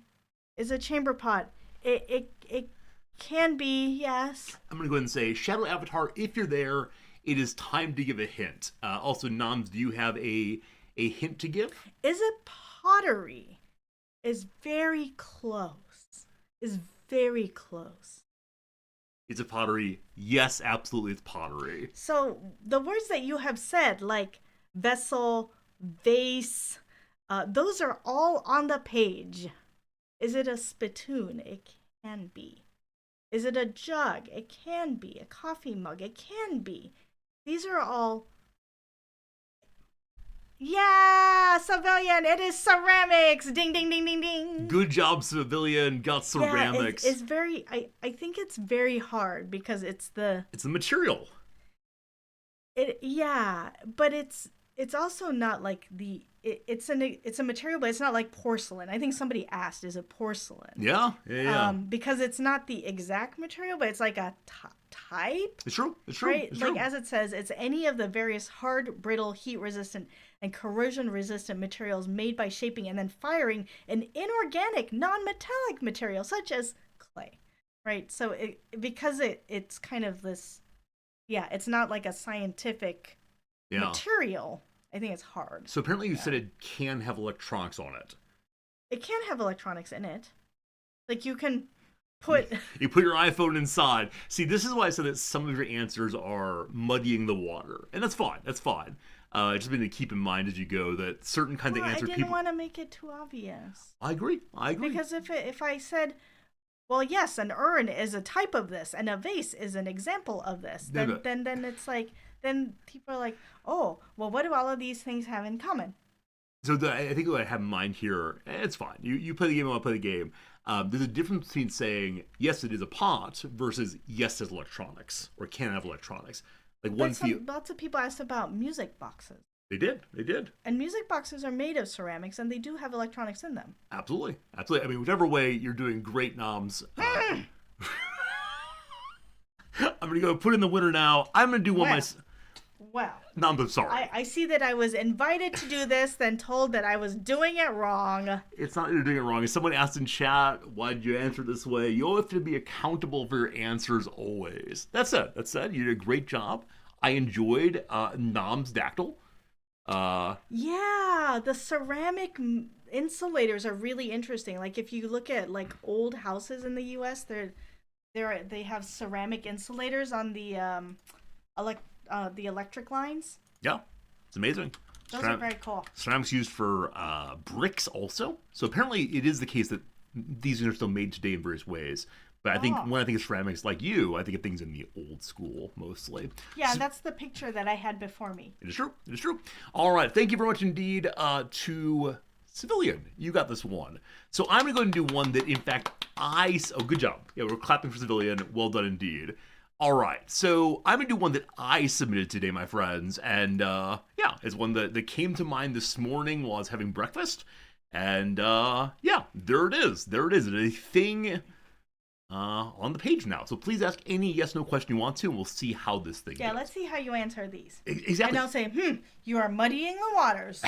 Is it a chamber pot? It can be, yes. I'm going to go ahead and say, Shadow Avatar, if you're there, it is time to give a hint. Also, Noms, do you have a hint to give? Is it pottery? Is very close. Is very close. Is it pottery? Yes, absolutely, it's pottery. So the words that you have said, like vessel, vase, Those are all on the page. Is it a spittoon? It can be. Is it a jug? It can be. A coffee mug? It can be. These are all. Yeah, civilian. It is ceramics. Ding, ding, ding, ding, ding. Good job, civilian. Got ceramics. Yeah, it's very. I think it's very hard because It's the material. Yeah, but it's also not like it's a material, but it's not like porcelain. I think somebody asked, is it porcelain? Yeah. Because it's not the exact material, but it's like a type. It's true. Right? It's Like true. as it says, it's any of the various hard, brittle, heat resistant, and corrosion resistant materials made by shaping and then firing an inorganic, non metallic material such as clay. Right? So because it's kind of this, yeah, it's not like a scientific Yeah. material. I think it's hard. So apparently you said it can have electronics on it. It can have electronics in it. Like you can put You put your iPhone inside. See, this is why I said that some of your answers are muddying the water. And that's fine. That's fine. Just something to keep in mind as you go that certain kinds of I answers didn't want to make it too obvious. I agree. Because if I said, well, yes, an urn is a type of this, and a vase is an example of this, then it's like, then people are like, oh, well, what do all of these things have in common? So I think what I have in mind here, it's fine. You play the game, I'll play the game. There's a difference between saying, yes, it is a pot, versus yes, it's electronics, or can have electronics. Like Lots of people asked about music boxes. They did. And music boxes are made of ceramics, and they do have electronics in them. Absolutely. I mean, whichever way, you're doing great noms. I'm going to go put in the winner now. I'm going to do one myself. Well, No, I'm sorry. I see that I was invited to do this, then told that I was doing it wrong. It's not that you're doing it wrong. If someone asked in chat, why did you answer this way? You have to be accountable for your answers always. That's it. You did a great job. I enjoyed Nom's Dactyl. Yeah, the ceramic insulators are really interesting. Like if you look at like old houses in the U.S., they have ceramic insulators on the electric lines. Yeah, it's amazing. Those are very cool. Ceramics used for bricks also. So apparently it is the case that these are still made today in various ways. But I think when I think of ceramics like you, I think of things in the old school mostly. Yeah, that's the picture that I had before me. It is true. All right. Thank you very much indeed to Civilian. You got this one. So I'm going to go and do one that, in fact, oh, good job. Yeah, we're clapping for Civilian. Well done indeed. All right. So I'm going to do one that I submitted today, my friends. And yeah, it's one that came to mind this morning while I was having breakfast. And yeah, there it is. It's a thing on the page now. So please ask any yes/no question you want to, and we'll see how this thing goes. Let's see how you answer these. Exactly. And I'll say, you are muddying the waters.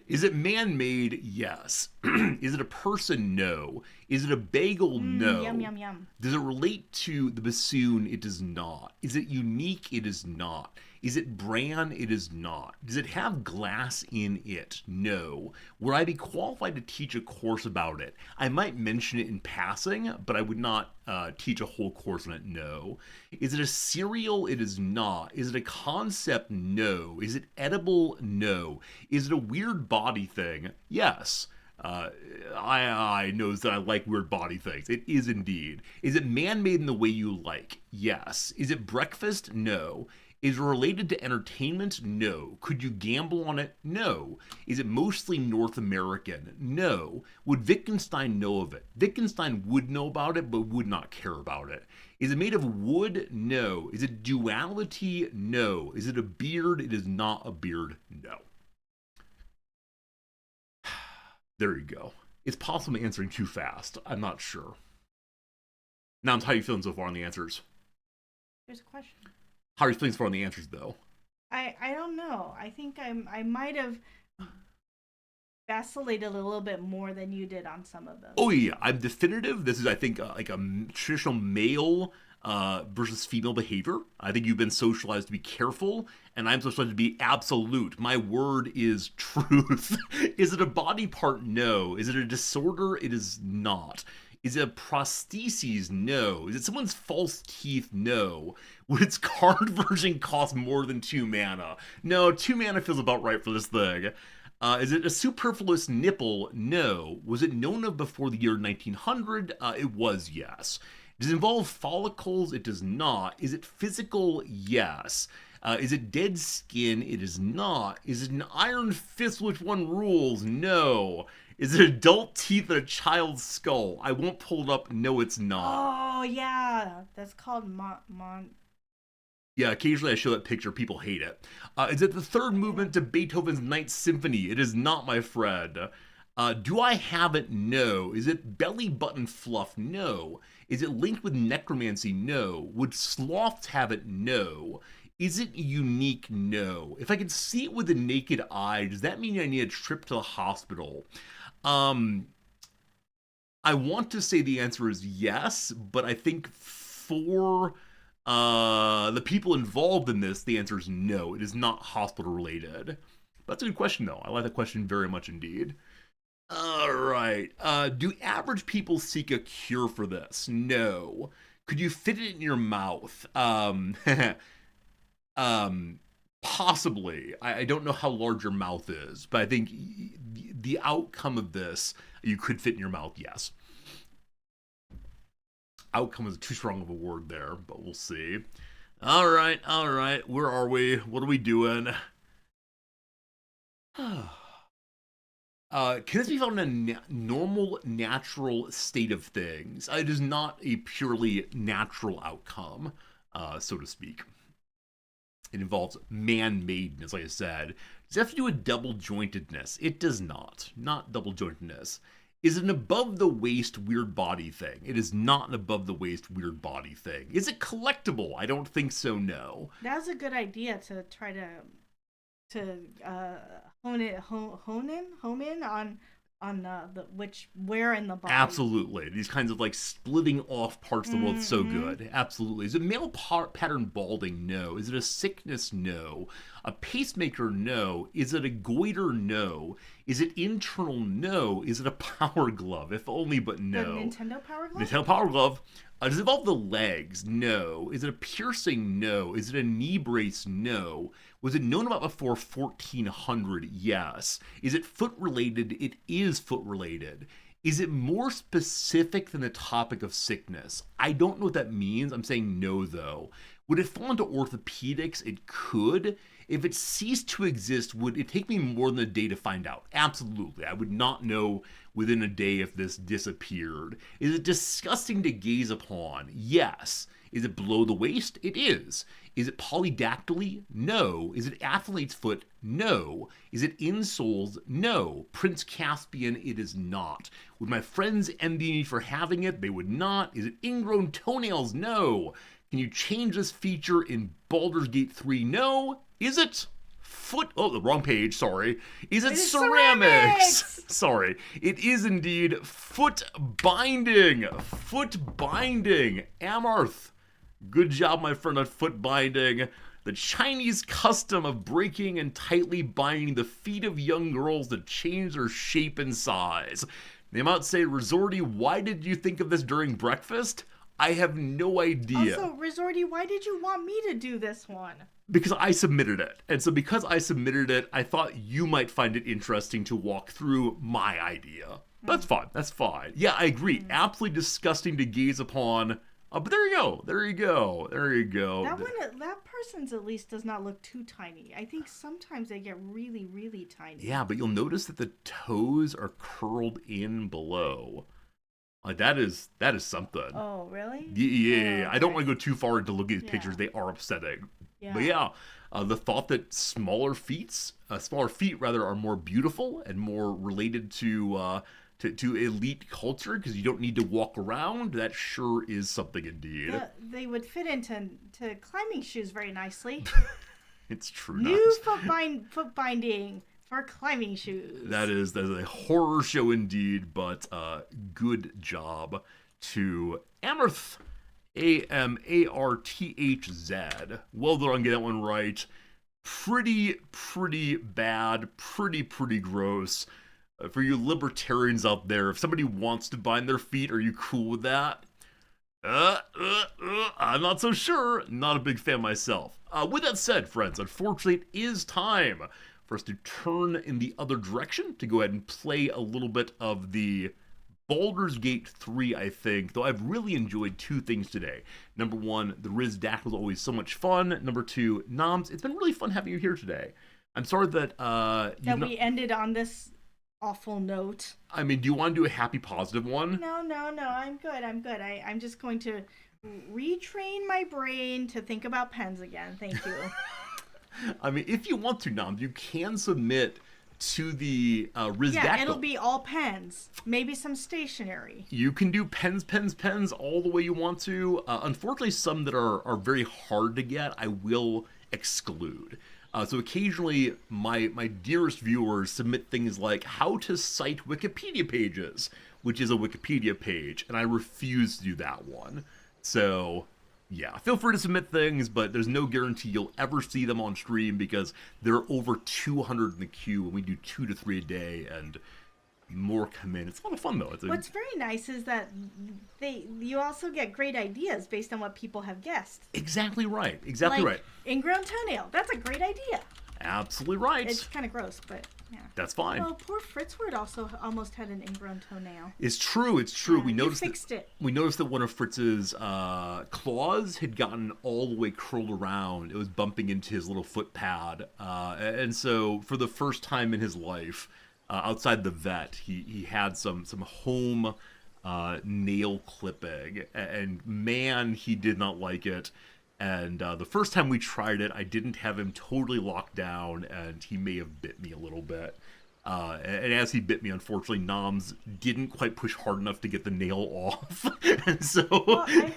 Is it man-made? Yes. Is it a person? No. Is it a bagel? No. Yum, yum, yum. Does it relate to the bassoon? It does not. Is it unique? It is not. Is it Bran? It is not. Does it have glass in it? No. Would I be qualified to teach a course about it? I might mention it in passing, but I would not teach a whole course on it. No. Is it a cereal? It is not. Is it a concept? No. Is it edible? No. Is it a weird body thing? Yes. I knows that I like weird body things. It is indeed. Is it man-made in the way you like? Yes. Is it breakfast? No. Is it related to entertainment? No. Could you gamble on it? No. Is it mostly North American? No. Would Wittgenstein know of it? Wittgenstein would know about it, but would not care about it. Is it made of wood? No. Is it duality? No. Is it a beard? It is not a beard. No. There you go. It's possible I'm answering too fast. I'm not sure. Now, how are you feeling so far on the answers? Here's a question. How are you feeling so far on the answers, though? I don't know. I think I might have vacillated a little bit more than you did on some of them. Oh, yeah. I'm definitive. This is, I think, like a traditional male versus female behavior. I think you've been socialized to be careful, and I'm socialized to be absolute. My word is truth. Is it a body part? No. Is it a disorder? It is not. Is it a prosthesis? No. Is it someone's false teeth? No. Would its card version cost more than 2 mana? No, 2 mana feels about right for this thing. Is it a superfluous nipple? No. Was it known of before the year 1900? It was, yes. Does it involve follicles? It does not. Is it physical? Yes. Is it dead skin? It is not. Is it an iron fist which one rules? No. Is it adult teeth and a child's skull? I won't pull it up. No, it's not. Oh yeah, that's called Yeah, occasionally I show that picture. People hate it. Is it the third movement to Beethoven's Ninth Symphony? It is not, my friend. Do I have it? No. Is it belly button fluff? No. Is it linked with necromancy? No. Would sloths have it? No. Is it unique? No. If I could see it with the naked eye, does that mean I need a trip to the hospital? I want to say the answer is yes, but I think for the people involved in this, the answer is no. It is not hospital related. That's a good question, though. I like that question very much indeed. All right. Do average people seek a cure for this? No. Could you fit it in your mouth? Possibly. I don't know how large your mouth is, but I think the outcome of this, you could fit in your mouth, yes. Outcome is too strong of a word there, but we'll see. All right. Where are we? What are we doing? Can this be found in a normal, natural state of things? It is not a purely natural outcome, so to speak. It involves man-madeness, like I said. Does it have to do with double-jointedness? It does not. Not double-jointedness. Is it an above-the-waist weird body thing? It is not an above-the-waist weird body thing. Is it collectible? I don't think so, no. That's a good idea to try to hone in on the where in the body. Absolutely. These kinds of like splitting off parts of the world, so good. Absolutely. Is it male pattern balding? No. Is it a sickness? No. A pacemaker? No. Is it a goiter? No. Is it internal? No. Is it a power glove? If only, but no. The Nintendo Power Glove? Nintendo Power Glove. Does it involve the legs? No. Is it a piercing? No. Is it a knee brace? No. Was it known about before 1400? Yes. Is it foot related? It is foot related. Is it more specific than the topic of sickness? I don't know what that means. I'm saying no, though. Would it fall into orthopedics? It could. If it ceased to exist, would it take me more than a day to find out? Absolutely. I would not know within a day if this disappeared. Is it disgusting to gaze upon? Yes. Is it below the waist? It is. Is it polydactyly? No. Is it athlete's foot? No. Is it insoles? No. Prince Caspian? It is not. Would my friends envy me for having it? They would not. Is it ingrown toenails? No. Can you change this feature in Baldur's Gate 3? No. Is it foot? Oh, the wrong page. Sorry. Is it ceramics? Sorry. It is indeed foot binding. Foot binding. Amarth. Good job, my friend, on foot binding. The Chinese custom of breaking and tightly binding the feet of young girls to change their shape and size. They might say, Resorty, why did you think of this during breakfast? I have no idea. Also, Resorty, why did you want me to do this one? Because I submitted it. And so because I submitted it, I thought you might find it interesting to walk through my idea. That's fine. That's fine. Yeah, I agree. Absolutely disgusting to gaze upon. But there you go. There you go. There you go. That person's at least does not look too tiny. I think sometimes they get really, really tiny. Yeah, but you'll notice that the toes are curled in below. That is something. Oh, really? Yeah. Okay. I don't want to go too far into looking at these pictures. They are upsetting. Yeah. But yeah, the thought that smaller feet rather are more beautiful and more related to elite culture because you don't need to walk around. That sure is something indeed. Yeah, they would fit into climbing shoes very nicely. It's true. New foot binding for climbing shoes. That is a horror show indeed, but good job to Amarth. Amarthz. Well done on getting that one right. Pretty bad. Pretty gross. For you libertarians out there, if somebody wants to bind their feet, are you cool with that? I'm not so sure. Not a big fan myself. With that said, friends, unfortunately, it is time for us to turn in the other direction to go ahead and play a little bit of the Baldur's Gate 3, I think, though I've really enjoyed two things today. Number one, the Riz Dak was always so much fun. Number two, Noms, it's been really fun having you here today. I'm sorry that we ended on this awful note. I mean, do you want to do a happy positive one? No, I'm good. I'm just going to retrain my brain to think about pens again. Thank you. I mean, if you want to, Noms, you can submit to the Rizdactyl. Yeah, it'll be all pens. Maybe some stationery. You can do pens all the way you want to. Unfortunately, some that are very hard to get, I will exclude. So occasionally, my dearest viewers submit things like how to cite Wikipedia pages, which is a Wikipedia page, and I refuse to do that one. So yeah, feel free to submit things, but there's no guarantee you'll ever see them on stream because there are over 200 in the queue, and we do 2 to 3 a day, and more come in. It's a lot of fun, though. What's very nice is that you also get great ideas based on what people have guessed. Exactly right. Exactly right. Ingrown toenail. That's a great idea. Absolutely right. It's kind of gross, but yeah. That's fine. Well, poor Fritzward also almost had an ingrown toenail. It's true. It's true. Yeah, we fixed it. We noticed that one of Fritz's claws had gotten all the way curled around. It was bumping into his little foot pad, and so for the first time in his life, outside the vet, he had some home nail clipping, and man, he did not like it. And the first time we tried it, I didn't have him totally locked down, and he may have bit me a little bit. And as he bit me, unfortunately, Noms didn't quite push hard enough to get the nail off. And so, well, I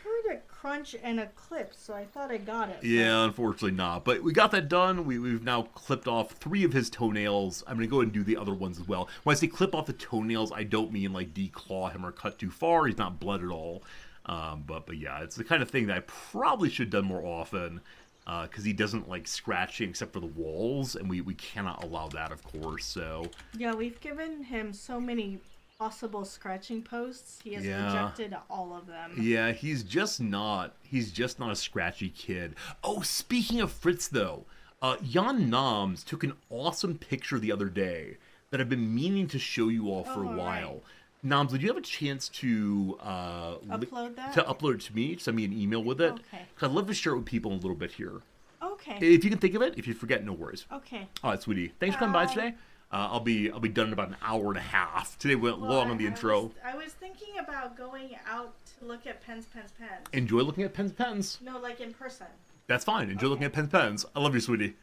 heard a crunch and a clip, so I thought I got it. Yeah, unfortunately not. But we got that done. We've now clipped off 3 of his toenails. I'm going to go ahead and do the other ones as well. When I say clip off the toenails, I don't mean like declaw him or cut too far. He's not bled at all. But yeah, it's the kind of thing that I probably should have done more often, because he doesn't like scratching except for the walls, and we cannot allow that, of course. So yeah, we've given him so many possible scratching posts. He has rejected all of them. Yeah, he's just not a scratchy kid. Oh, speaking of Fritz though, Jan Noms took an awesome picture the other day that I've been meaning to show you all for a while. Right. Noms, did you have a chance to upload that? To upload it to me? Send me an email with it? Okay. Because I'd love to share it with people in a little bit here. Okay. If you can think of it. If you forget, no worries. Okay. All right, sweetie. Thanks for coming by today. I'll be done in about an hour and a half. Today went long on the intro. I was thinking about going out to look at pens. Enjoy looking at pens. No, like in person. That's fine. Enjoy looking at pens. I love you, sweetie.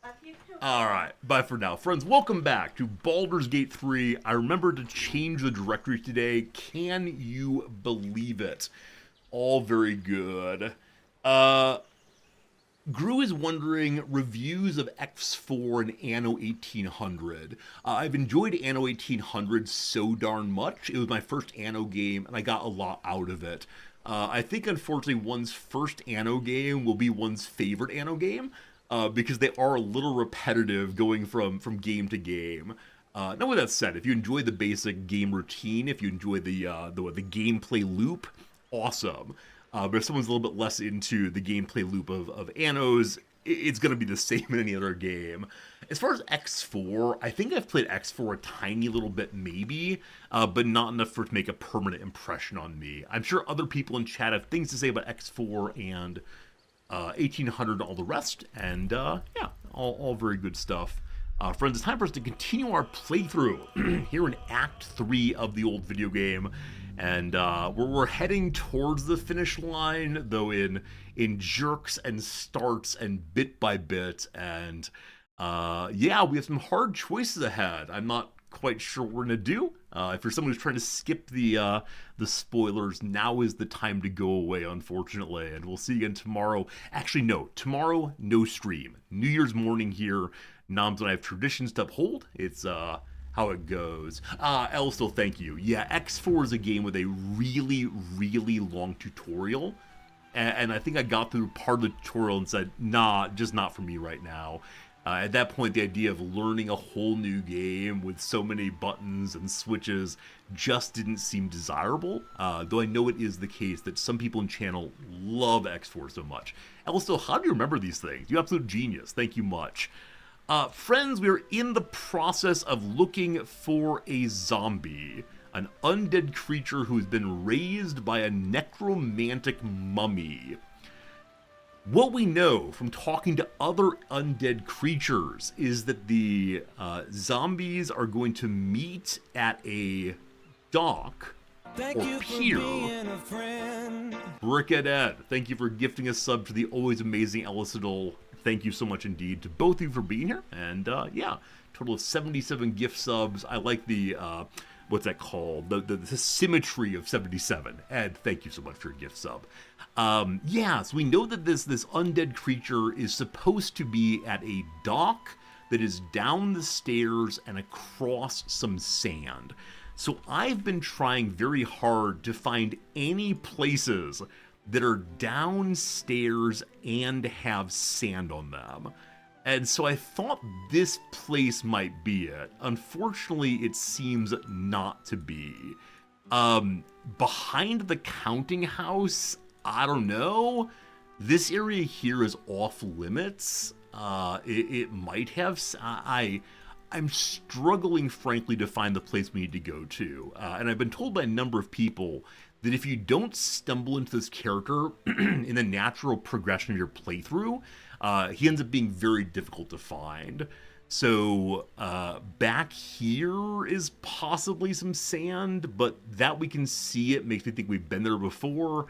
Love you too. All right, bye for now. Friends, welcome back to Baldur's Gate 3. I remembered to change the directory today. Can you believe it? All very good. Gru is wondering, reviews of X4 and Anno 1800. I've enjoyed Anno 1800 so darn much. It was my first Anno game, and I got a lot out of it. I think, unfortunately, one's first Anno game will be one's favorite Anno game, because they are a little repetitive going from game to game. Now, with that said, if you enjoy the basic game routine, if you enjoy the gameplay loop, awesome. But if someone's a little bit less into the gameplay loop of Annos, it's going to be the same in any other game. As far as X4, I think I've played X4 a tiny little bit maybe, but not enough for it to make a permanent impression on me. I'm sure other people in chat have things to say about X4 and 1800 and all the rest, and yeah, all very good stuff. Friends, it's time for us to continue our playthrough here in Act 3 of the old video game. And we're heading towards the finish line, though in jerks and starts and bit by bit. And yeah, we have some hard choices ahead. I'm not quite sure what we're gonna do. If you're someone who's trying to skip the spoilers, now is the time to go away, unfortunately. And we'll see you again tomorrow. Actually, no, tomorrow no stream. New Year's morning here. Noms and I have traditions to uphold. It's how it goes. Elsto, thank you. Yeah, X4 is a game with a really, really long tutorial. And I think I got through part of the tutorial and said, nah, just not for me right now. At that point, the idea of learning a whole new game with so many buttons and switches just didn't seem desirable. Though I know it is the case that some people in channel love X4 so much. Elsto, how do you remember these things? You absolute genius. Thank you much. Friends, we are in the process of looking for a zombie, an undead creature who has been raised by a necromantic mummy. What we know from talking to other undead creatures is that the zombies are going to meet at a dock or pier. Brickadette, thank you for gifting a sub to the always amazing Elicidal. Thank you so much indeed to both of you for being here. And yeah, total of 77 gift subs. I like the, what's that called? The symmetry of 77. Ed, thank you so much for your gift sub. Yeah, so we know that this undead creature is supposed to be at a dock that is down the stairs and across some sand. So I've been trying very hard to find any places that are downstairs and have sand on them. And so I thought this place might be it. Unfortunately, it seems not to be. Behind the counting house, I don't know. This area here is off limits. It might have... I'm struggling, frankly, to find the place we need to go to. And I've been told by a number of people that if you don't stumble into this character in the natural progression of your playthrough, he ends up being very difficult to find. So back here is possibly some sand, but that we can see it makes me think we've been there before.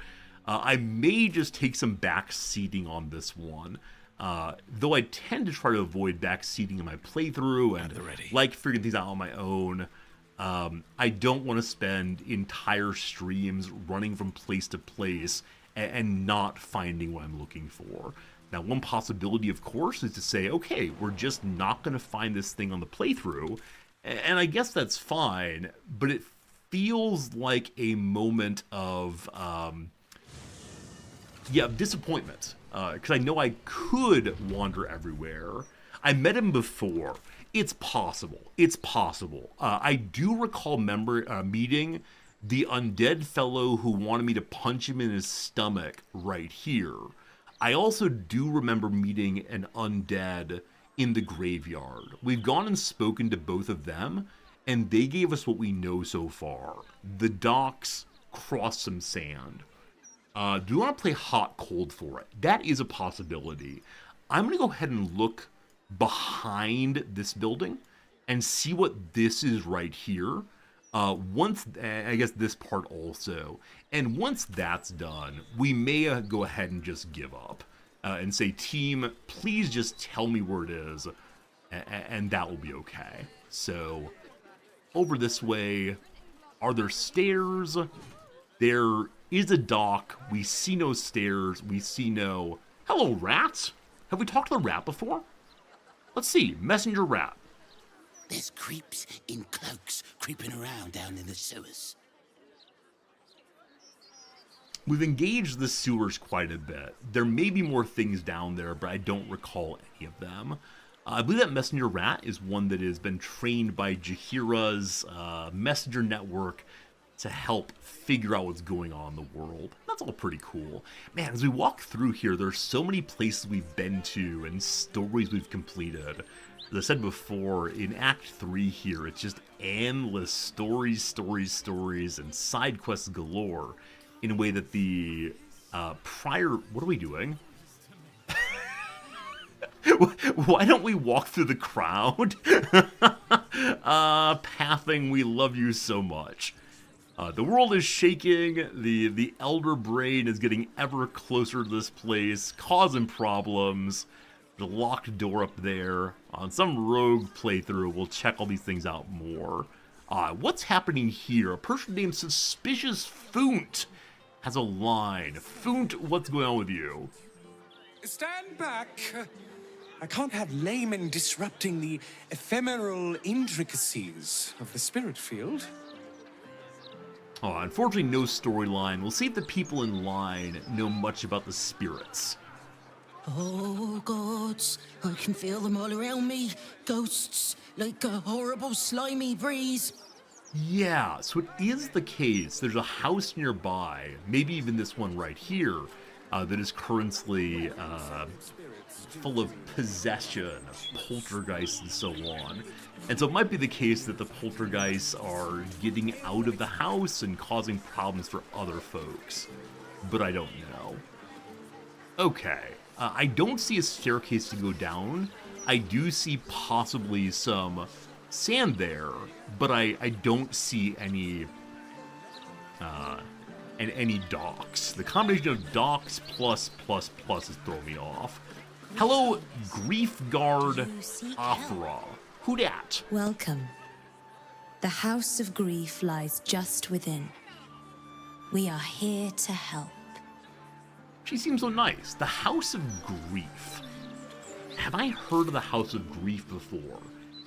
I may just take some back seating on this one. Though I tend to try to avoid back seating in my playthrough and like figuring things out on my own. I don't want to spend entire streams running from place to place and not finding what I'm looking for. Now, one possibility, of course, is to say, okay, we're just not going to find this thing on the playthrough, and I guess that's fine, but it feels like a moment of, disappointment. Because I know I could wander everywhere. I met him before. It's possible. It's possible. I do recall meeting the undead fellow who wanted me to punch him in his stomach right here. I also do remember meeting an undead in the graveyard. We've gone and spoken to both of them, and they gave us what we know so far. The docks cross some sand. Do you want to play hot cold for it? That is a possibility. I'm going to go ahead and look behind this building and see what this is right here. I guess this part also. And once that's done, we may go ahead and just give up and say, team, please just tell me where it is, and that will be okay. So, over this way, are there stairs? There is a dock. We see no stairs. We see no... Hello, rat. Have we talked to the rat before? Let's see. Messenger rat. There's creeps in cloaks creeping around down in the sewers. We've engaged the sewers quite a bit. There may be more things down there, but I don't recall any of them. I believe that Messenger Rat is one that has been trained by Jaheira's messenger network to help figure out what's going on in the world. That's all pretty cool. Man, as we walk through here, there's so many places we've been to and stories we've completed. As I said before, in Act 3 here, it's just endless stories, and side quests galore in a way that the prior... What are we doing? Why don't we walk through the crowd? Pathing, we love you so much. The world is shaking, the elder brain is getting ever closer to this place, causing problems. There's a locked door up there. On some rogue playthrough, we'll check all these things out more. What's happening here? A person named Suspicious Foont has a line. Foont, what's going on with you? Stand back. I can't have laymen disrupting the ephemeral intricacies of the spirit field. Oh, unfortunately, no storyline. We'll see if the people in line know much about the spirits. Oh, gods, I can feel them all around me. Ghosts, like a horrible slimy breeze. Yeah, so it is the case. There's a house nearby, maybe even this one right here, that is currently full of possession, poltergeists, and so on. And so it might be the case that the poltergeists are getting out of the house and causing problems for other folks. But I don't know. Okay, I don't see a staircase to go down. I do see possibly some sand there, but I don't see any any docks. The combination of docks plus is throwing me off. Hello, Grief Guard Afra. Who dat? Welcome. The House of Grief lies just within. We are here to help. She seems so nice. The House of Grief. Have I heard of the House of Grief before?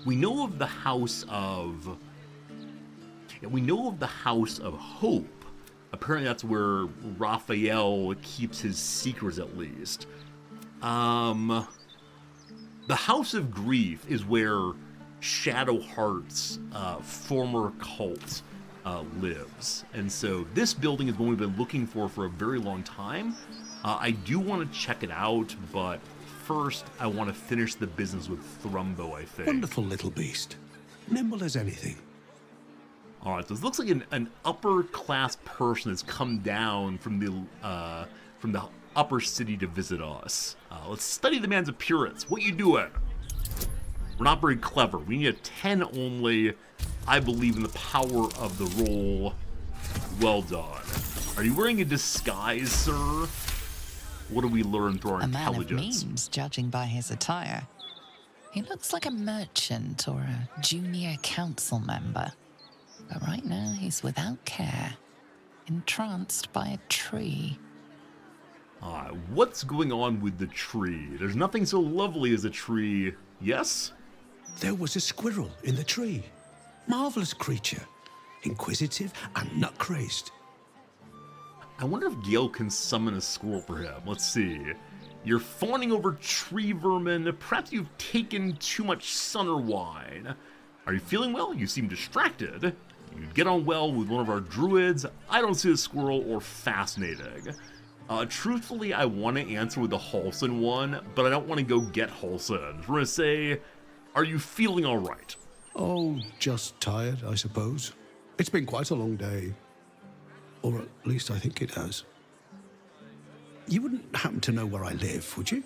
We know of the House of... Yeah, we know of the House of Hope. Apparently that's where Raphael keeps his secrets, at least. The House of Grief is where Shadowheart's former cult lives. And so this building is one we've been looking for a very long time. I do want to check it out, but first I want to finish the business with Thrumbo, I think. Wonderful little beast. Nimble as anything. Alright, so this looks like an upper-class person has come down from the upper city to visit us. Let's study the man's appearance. What you doing? We're not very clever. We need a 10 only. I believe in the power of the roll. Well done. Are you wearing a disguise, sir? What do we learn through our A man of intelligence? means, judging by his attire. He looks like a merchant or a junior council member. But right now he's without care, entranced by a tree. What's going on with the tree? There's nothing so lovely as a tree, yes? There was a squirrel in the tree. Marvelous creature. Inquisitive and nut-crazed. I wonder if Gale can summon a squirrel for him. Let's see. You're fawning over tree vermin. Perhaps you've taken too much sun or wine. Are you feeling well? You seem distracted. You'd get on well with one of our druids. I don't see a squirrel or fascinating. Truthfully, I want to answer with the Halson one, but I don't want to go get Halson. We're going to say, are you feeling all right? Oh, just tired, I suppose. It's been quite a long day. Or at least I think it has. You wouldn't happen to know where I live, would you?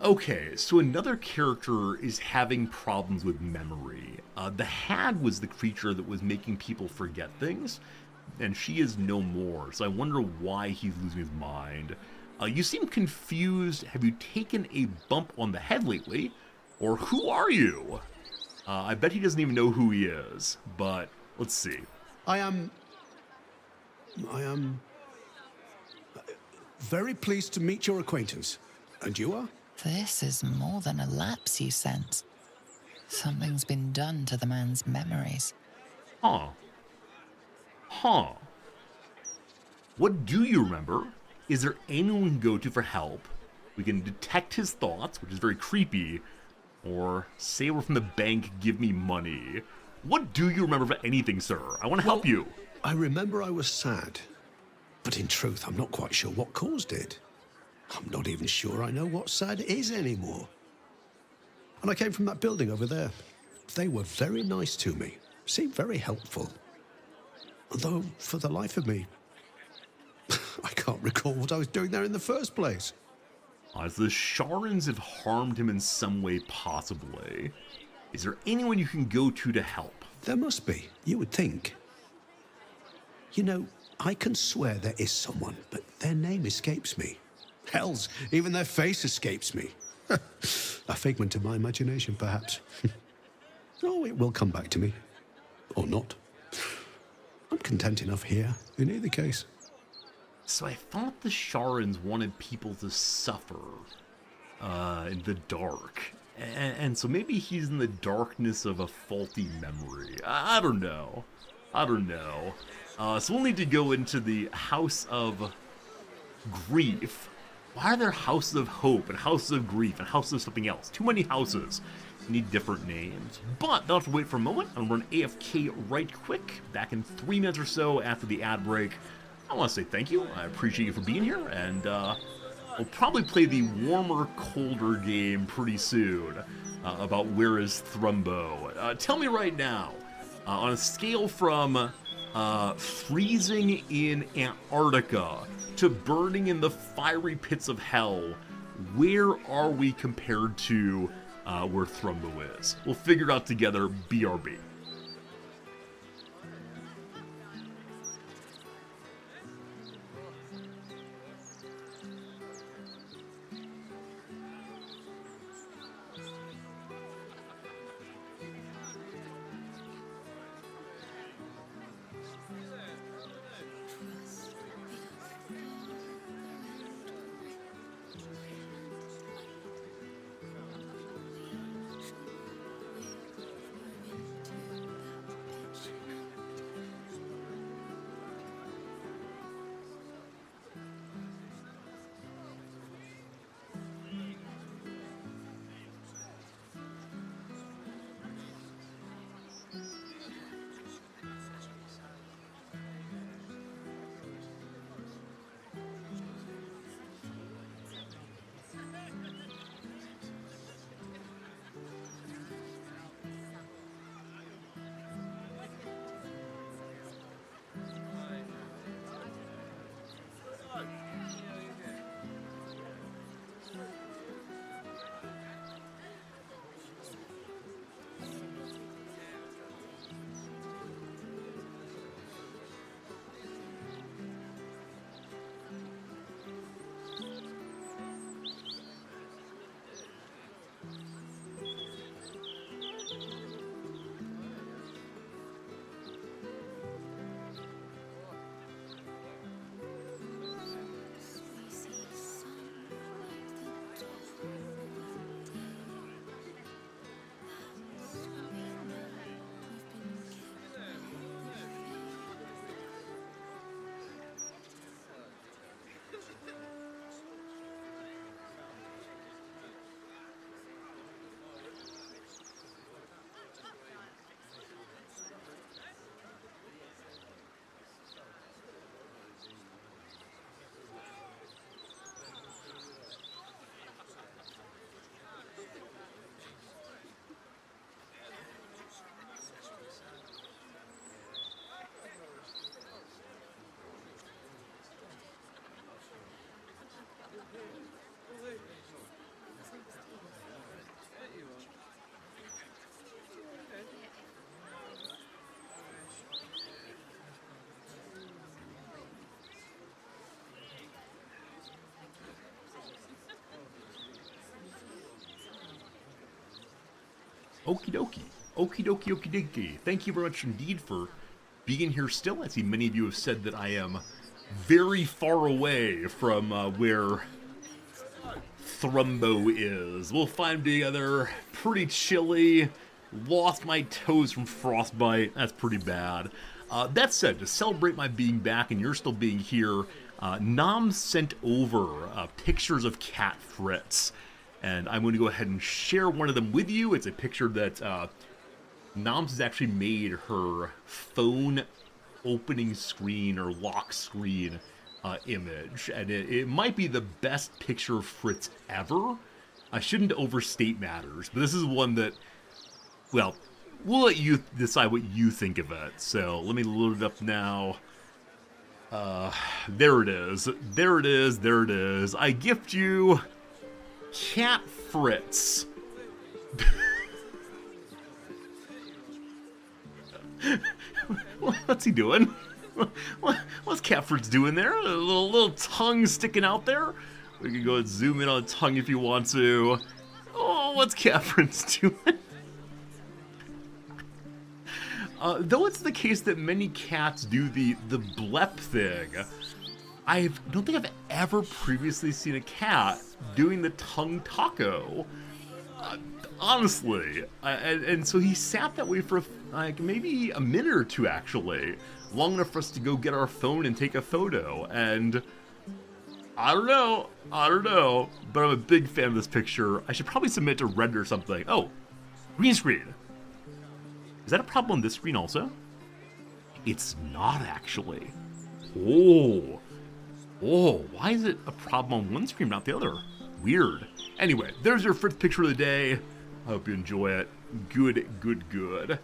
Okay, so another character is having problems with memory. The hag was the creature that was making people forget things, and she is no more, so I wonder why he's losing his mind. You seem confused. Have you taken a bump on the head lately? Or who are you? I bet he doesn't even know who he is, but let's see. I am very pleased to meet your acquaintance. And you are? This is more than a lapse, you sense. Something's been done to the man's memories. Huh. What do you remember? Is there anyone we can go to for help? We can detect his thoughts, which is very creepy, or say we're from the bank, give me money. What do you remember for anything, sir? I want to help you. I remember I was sad. But in truth, I'm not quite sure what caused it. I'm not even sure I know what sad is anymore. And I came from that building over there. They were very nice to me. Seemed very helpful. Although, for the life of me, I can't recall what I was doing there in the first place. As the Sharans have harmed him in some way, possibly. Is there anyone you can go to help? There must be, you would think. You know, I can swear there is someone, but their name escapes me. Hells, even their face escapes me. A figment of my imagination, perhaps. Oh, it will come back to me. Or not. I'm content enough here, in either case. So I thought the Sharans wanted people to suffer in the dark. And so maybe he's in the darkness of a faulty memory. I don't know. So we'll need to go into the House of Grief. Why are there Houses of Hope and Houses of Grief and Houses of something else? Too many houses. Need different names. But they'll have to wait for a moment. I'm going to run AFK right quick. Back in 3 minutes or so after the ad break. I want to say thank you. I appreciate you for being here. And we'll probably play the warmer, colder game pretty soon about where is Thrumbo. Tell me right now, on a scale from freezing in Antarctica to burning in the fiery pits of hell, where are we compared to where Thrumbo is? We'll figure it out together, BRB. Okie dokie. Okie dokie okie dokie. Thank you very much indeed for being here still. I see many of you have said that I am very far away from where Thrumbo is. We'll find together. Pretty chilly. Lost my toes from frostbite. That's pretty bad. That said, to celebrate my being back and you're still being here, Nam sent over pictures of Cat Fritz. And I'm going to go ahead and share one of them with you. It's a picture that Noms has actually made her phone opening screen or lock screen image. And it might be the best picture of Fritz ever. I shouldn't overstate matters, but this is one that, well, we'll let you decide what you think of it. So let me load it up now. There it is. There it is. There it is. I gift you Cat Fritz. What's he doing? What's Cat Fritz doing there? A little tongue sticking out there. We can go and zoom in on tongue if you want to. Oh, what's Cat Fritz doing? Though it's the case that many cats do the blep thing, I don't think I've ever previously seen a cat doing the tongue taco. Honestly. And so he sat that way for like maybe a minute or two, actually. Long enough for us to go get our phone and take a photo. And I don't know, but I'm a big fan of this picture. I should probably submit to Reddit or something. Oh, green screen. Is that a problem on this screen also? It's not, actually. Oh. Oh, why is it a problem on one screen, not the other? Weird. Anyway, there's your 5th picture of the day. I hope you enjoy it. Good, good, good.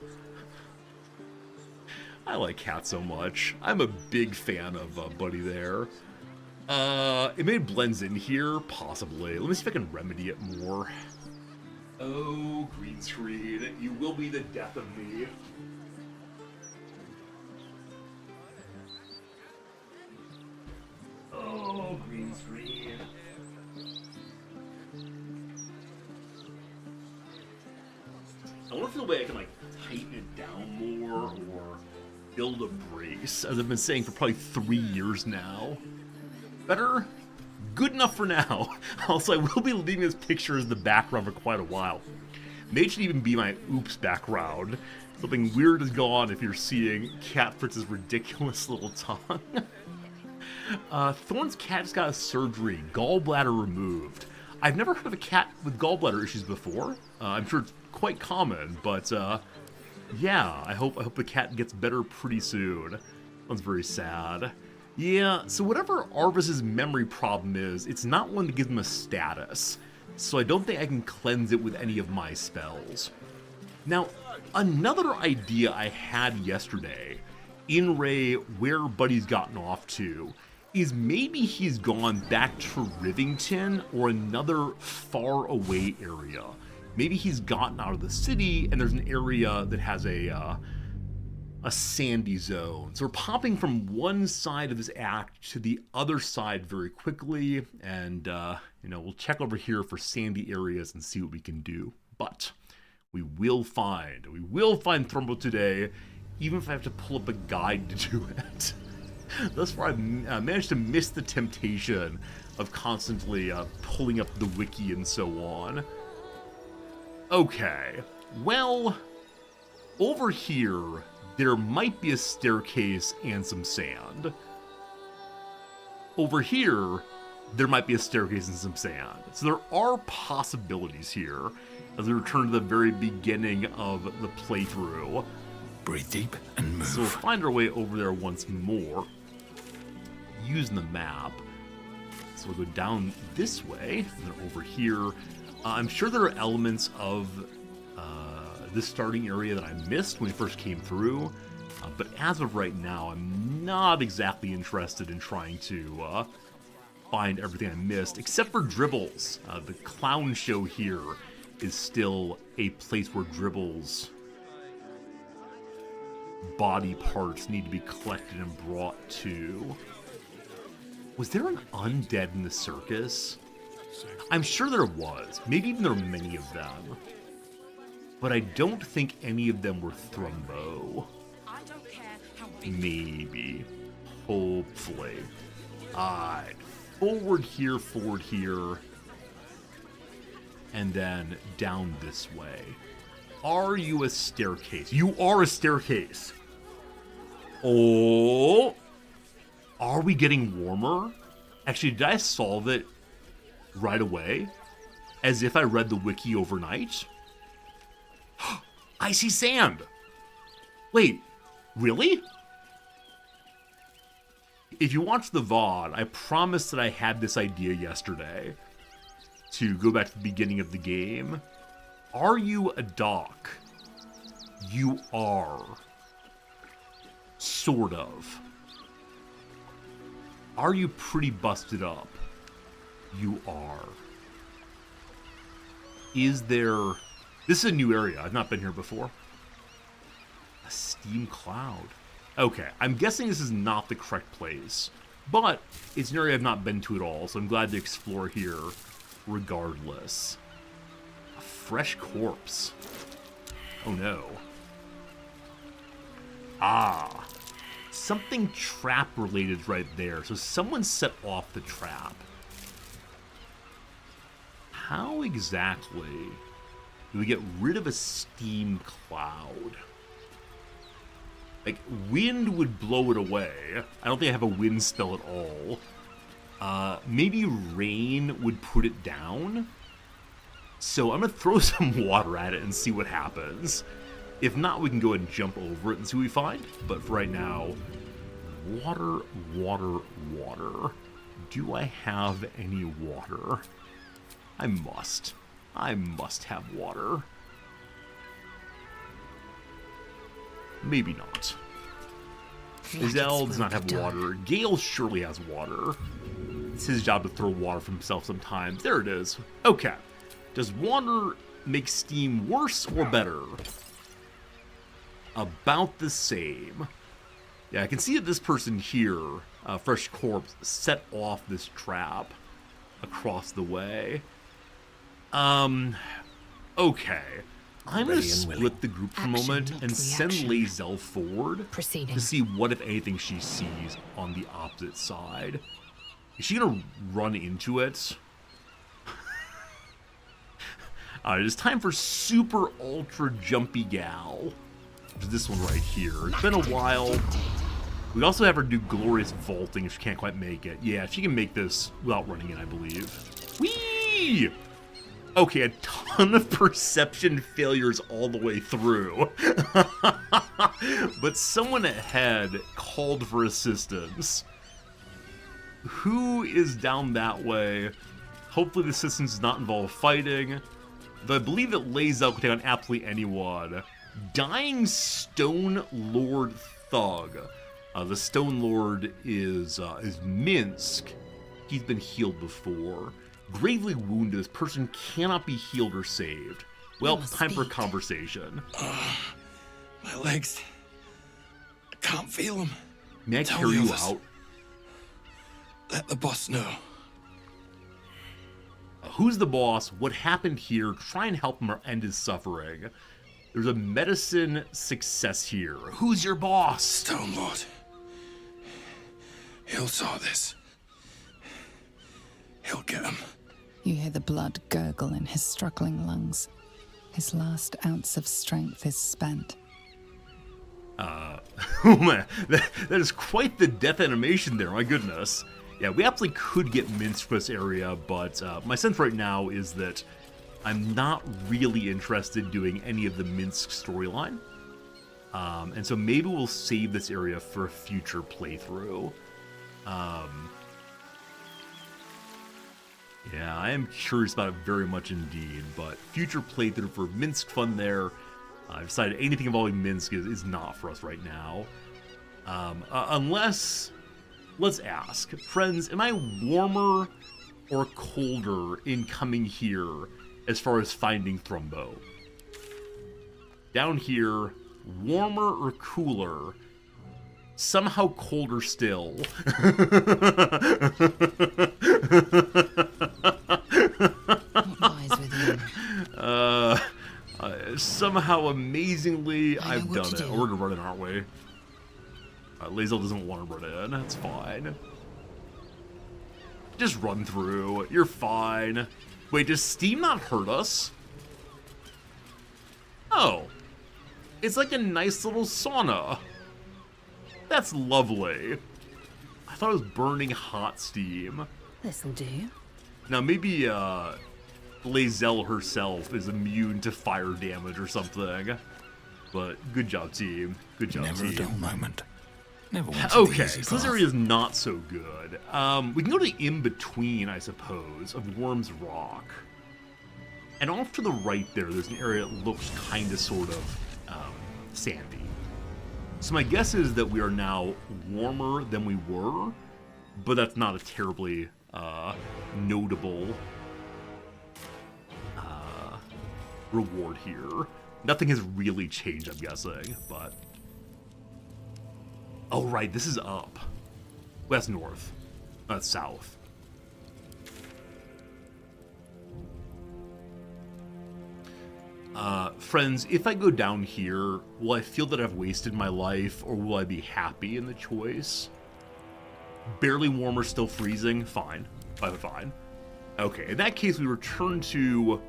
I like Cat so much. I'm a big fan of Buddy there. It may blends in here, possibly. Let me see if I can remedy it more. Oh, green screen, you will be the death of me. Oh, green screen. I wonder if there's a way I can, like, tighten it down more or build a brace, as I've been saying for probably 3 years now. Better? Good enough for now. Also, I will be leaving this picture as the background for quite a while. Maybe it should even be my oops background. Something weird is gone if you're seeing Cat Fritz's ridiculous little tongue. Thorn's cat just got a surgery, gallbladder removed. I've never heard of a cat with gallbladder issues before. I'm sure it's quite common, but yeah, I hope the cat gets better pretty soon. That's very sad. Yeah, so whatever Arvis's memory problem is, it's not one to give him a status, so I don't think I can cleanse it with any of my spells. Now, another idea I had yesterday, in Ray, where Buddy's gotten off to, is maybe he's gone back to Rivington or another far away area. Maybe he's gotten out of the city and there's an area that has a sandy zone. So we're popping from one side of this act to the other side very quickly, and we'll check over here for sandy areas and see what we can do. But we will find Thrumbo today, even if I have to pull up a guide to do it. Thus far, I've managed to miss the temptation of constantly pulling up the wiki and so on. Okay, well, over here, there might be a staircase and some sand. Over here, there might be a staircase and some sand. So there are possibilities here as we return to the very beginning of the playthrough. Breathe deep and move. So we'll find our way over there once more, using the map. So we'll go down this way, and then over here. I'm sure there are elements of this starting area that I missed when we first came through, but as of right now, I'm not exactly interested in trying to find everything I missed, except for Dribbles. The clown show here is still a place where Dribbles' body parts need to be collected and brought to. Was there an undead in the circus? I'm sure there was. Maybe even there were many of them. But I don't think any of them were Thrumbo. Maybe. Hopefully. Alright. Forward here. And then down this way. Are you a staircase? You are a staircase. Oh. Are we getting warmer? Actually, did I solve it right away? As if I read the wiki overnight? I see sand! Wait, really? If you watch the VOD, I promised that I had this idea yesterday to go back to the beginning of the game. Are you a dock? You are. Sort of. Are you pretty busted up? You are. Is there... This is a new area. I've not been here before. A steam cloud. Okay, I'm guessing this is not the correct place, but it's an area I've not been to at all, so I'm glad to explore here regardless. A fresh corpse. Oh no. Ah. Something trap related right there. So someone set off the trap. How exactly do we get rid of a steam cloud? Like, wind would blow it away. I don't think I have a wind spell at all. Maybe rain would put it down. So I'm going to throw some water at it and see what happens. If not, we can go ahead and jump over it and see what we find. But for right now, water. Do I have any water? I must. I must have water. Maybe not. Isel does not have water. Gale surely has water. It's his job to throw water from himself sometimes. There it is. Okay. Does water make steam worse or better? About the same. Yeah, I can see that this person here, Fresh Corpse, set off this trap across the way. Okay. I'm going to split the group for a moment and send Lae'zel forward to see what, if anything, she sees on the opposite side. Is she going to run into it? Alright, it's time for Super Ultra Jumpy Gal. Which is this one right here. It's been a while. We also have her do Glorious Vaulting if she can't quite make it. Yeah, she can make this without running in, I believe. Whee! Okay, a ton of perception failures all the way through. But someone ahead called for assistance. Who is down that way? Hopefully the assistance does not involve fighting. Though I believe that Lae'zel can take on absolutely anyone. Dying Stone Lord Thug. The Stone Lord is Minsk. He's been healed before. Gravely wounded, this person cannot be healed or saved. Well, time for a conversation. My legs. I can't feel them. May I carry you out? Let the boss know. Who's the boss? What happened here? Try and help him or end his suffering. There's a medicine success here. Who's your boss? Stone Lord. He'll saw this. He'll get him. You hear the blood gurgle in his struggling lungs. His last ounce of strength is spent. Oh man, that is quite the death animation there, my goodness. Yeah, we absolutely could get Minsk for this area, but my sense right now is that I'm not really interested in doing any of the Minsk storyline. And so maybe we'll save this area for a future playthrough. Yeah, I am curious about it very much indeed, but future playthrough for Minsk fun there. I've decided anything involving Minsk is not for us right now. Unless, let's ask, friends, am I warmer or colder in coming here as far as finding Thrumbo? Down here, warmer or cooler? Somehow colder still. What lies within? Somehow, amazingly, I know I've what done to it. do. We're gonna run in, aren't we? Lae'zel doesn't want to run in. That's fine. Just run through. You're fine. Wait, does Steam not hurt us? Oh. It's like a nice little sauna. That's lovely. I thought it was burning hot steam. This'll do. Now, maybe, Lae'zel herself is immune to fire damage or something. But good job, team. Good job, Never a dull team. moment. Never once Okay, so this area is not so good. We can go to the in-between, I suppose, of Worm's Rock. And off to the right there's an area that looks kind of sort of sandy. So my guess is that we are now warmer than we were, but that's not a terribly notable reward here. Nothing has really changed, I'm guessing, but... Oh, right, this is up. Well, that's north. That's south. Friends, if I go down here, will I feel that I've wasted my life, or will I be happy in the choice? Barely warmer, still freezing? Fine. Fine. Okay, in that case, we return to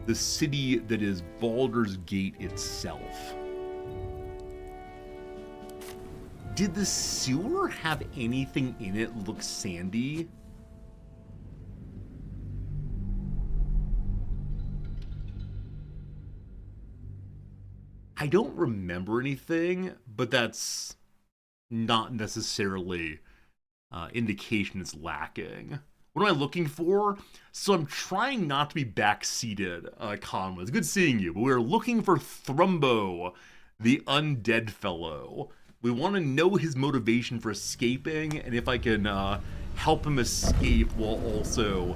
the city that is Baldur's Gate itself. Did the sewer have anything in it look sandy? I don't remember anything, but that's not necessarily indication is lacking. What am I looking for? So I'm trying not to be backseated, Conway. It's good seeing you, but we're looking for Thrumbo, the undead fellow. We want to know his motivation for escaping, and if I can help him escape while also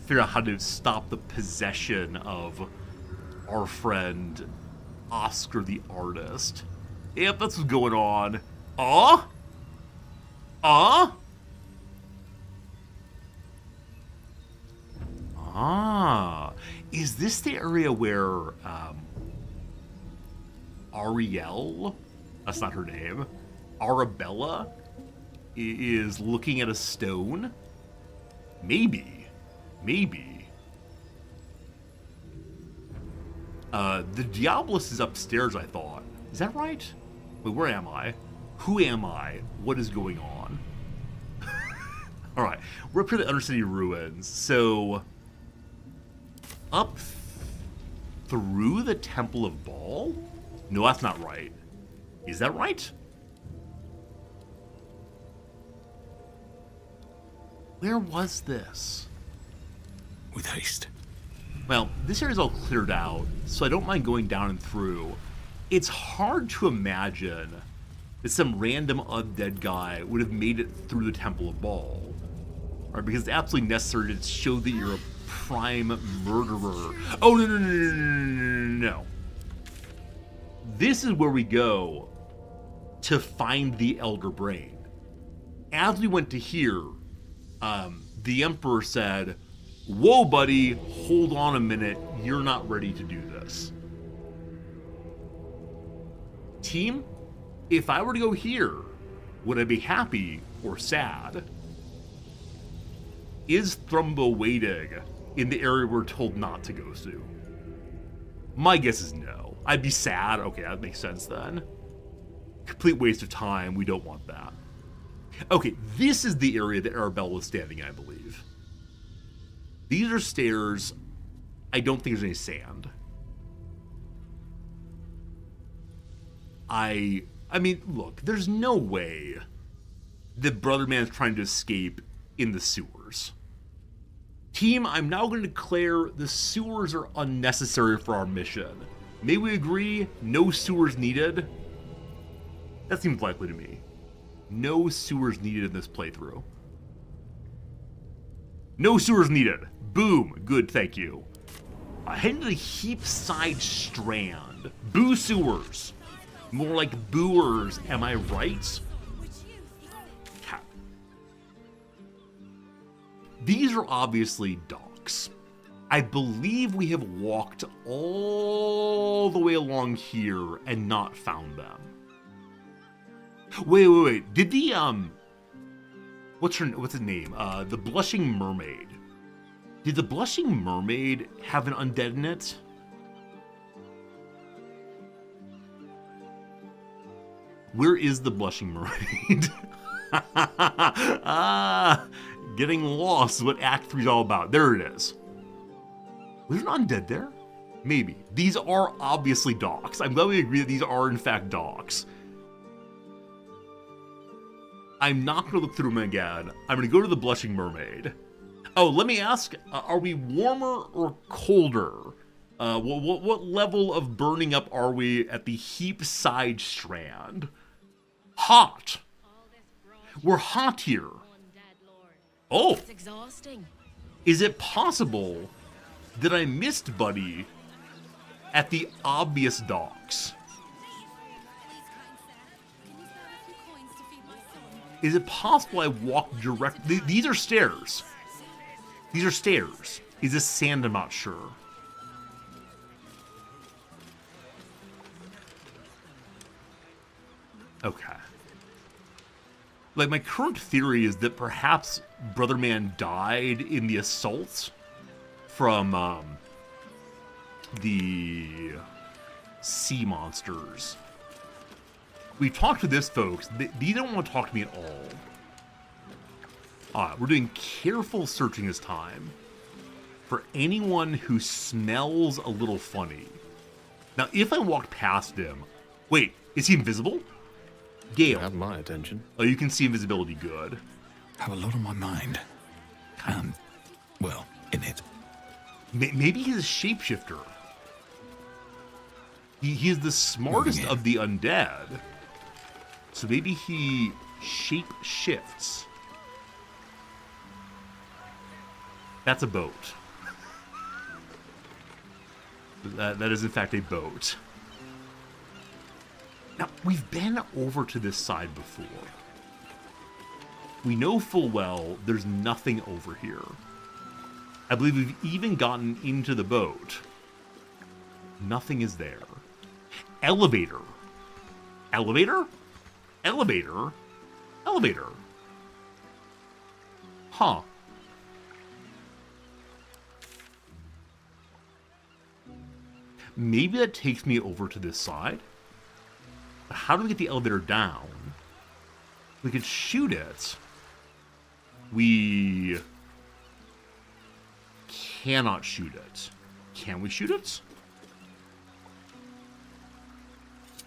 figure out how to stop the possession of our friend Oscar the artist. Yep, that's what's going on. Is this the area where Ariel, that's not her name, Arabella is looking at a stone? Maybe. The Diabolus is upstairs, I thought. Is that right? Wait, where am I? Who am I? What is going on? Alright, we're up here at the Undercity Ruins. So, up through the Temple of Baal? No, that's not right. Is that right? Where was this? With haste. Well, this area's all cleared out, so I don't mind going down and through. It's hard to imagine that some random undead guy would have made it through the Temple of Baal. Right, because it's absolutely necessary to show that you're a prime murderer. Oh, no. This is where we go to find the Elder Brain. As we went to here, the Emperor said, "Whoa, buddy, hold on a minute. You're not ready to do this." Team, if I were to go here, would I be happy or sad? Is Thrumbo waiting in the area we're told not to go to? My guess is no. I'd be sad. Okay, that makes sense then. Complete waste of time. We don't want that. Okay, this is the area that Arabella was standing in, I believe. These are stairs. I don't think there's any sand. I mean, look, there's no way that Brother Man's trying to escape in the sewers. Team, I'm now going to declare the sewers are unnecessary for our mission. May we agree, no sewers needed? That seems likely to me. No sewers needed in this playthrough. No sewers needed. Boom. Good, thank you. Heading to the Heapside Strand. Boo sewers. More like booers, am I right? These are obviously docks. I believe we have walked all the way along here and not found them. Wait. Did the, what's his name? The Blushing Mermaid. Did the Blushing Mermaid have an undead in it? Where is the Blushing Mermaid? Getting lost is what Act 3 is all about. There it is. Was there an undead there? Maybe. These are obviously docks. I'm glad we agree that these are in fact docks. I'm not going to look through them again. I'm going to go to the Blushing Mermaid. Oh, let me ask, are we warmer or colder? What level of burning up are we at the Heapside Strand? Hot. We're hot here. Oh. It's exhausting. Is it possible that I missed Buddy at the obvious docks? Is it possible I walked directly? These are stairs. These are stairs. Is this sand? I'm not sure. Okay. Like, my current theory is that perhaps Brother Man died in the assault from, the sea monsters. We've talked to this, folks. They don't want to talk to me at all. We're doing careful searching this time for anyone who smells a little funny. Now, if I walked past him... Wait, is he invisible? Gale. You have my attention. Oh, you can see invisibility. Good. Have a lot on my mind. Well, in it. Maybe he's a shapeshifter. He is the smartest of the undead. So maybe he shape shifts. That's a boat. That is in fact a boat. Now, we've been over to this side before. We know full well there's nothing over here. I believe we've even gotten into the boat. Nothing is there. Elevator. Elevator? Elevator? Elevator. Huh. Maybe that takes me over to this side. But how do we get the elevator down? We could shoot it. We cannot shoot it. Can we shoot it?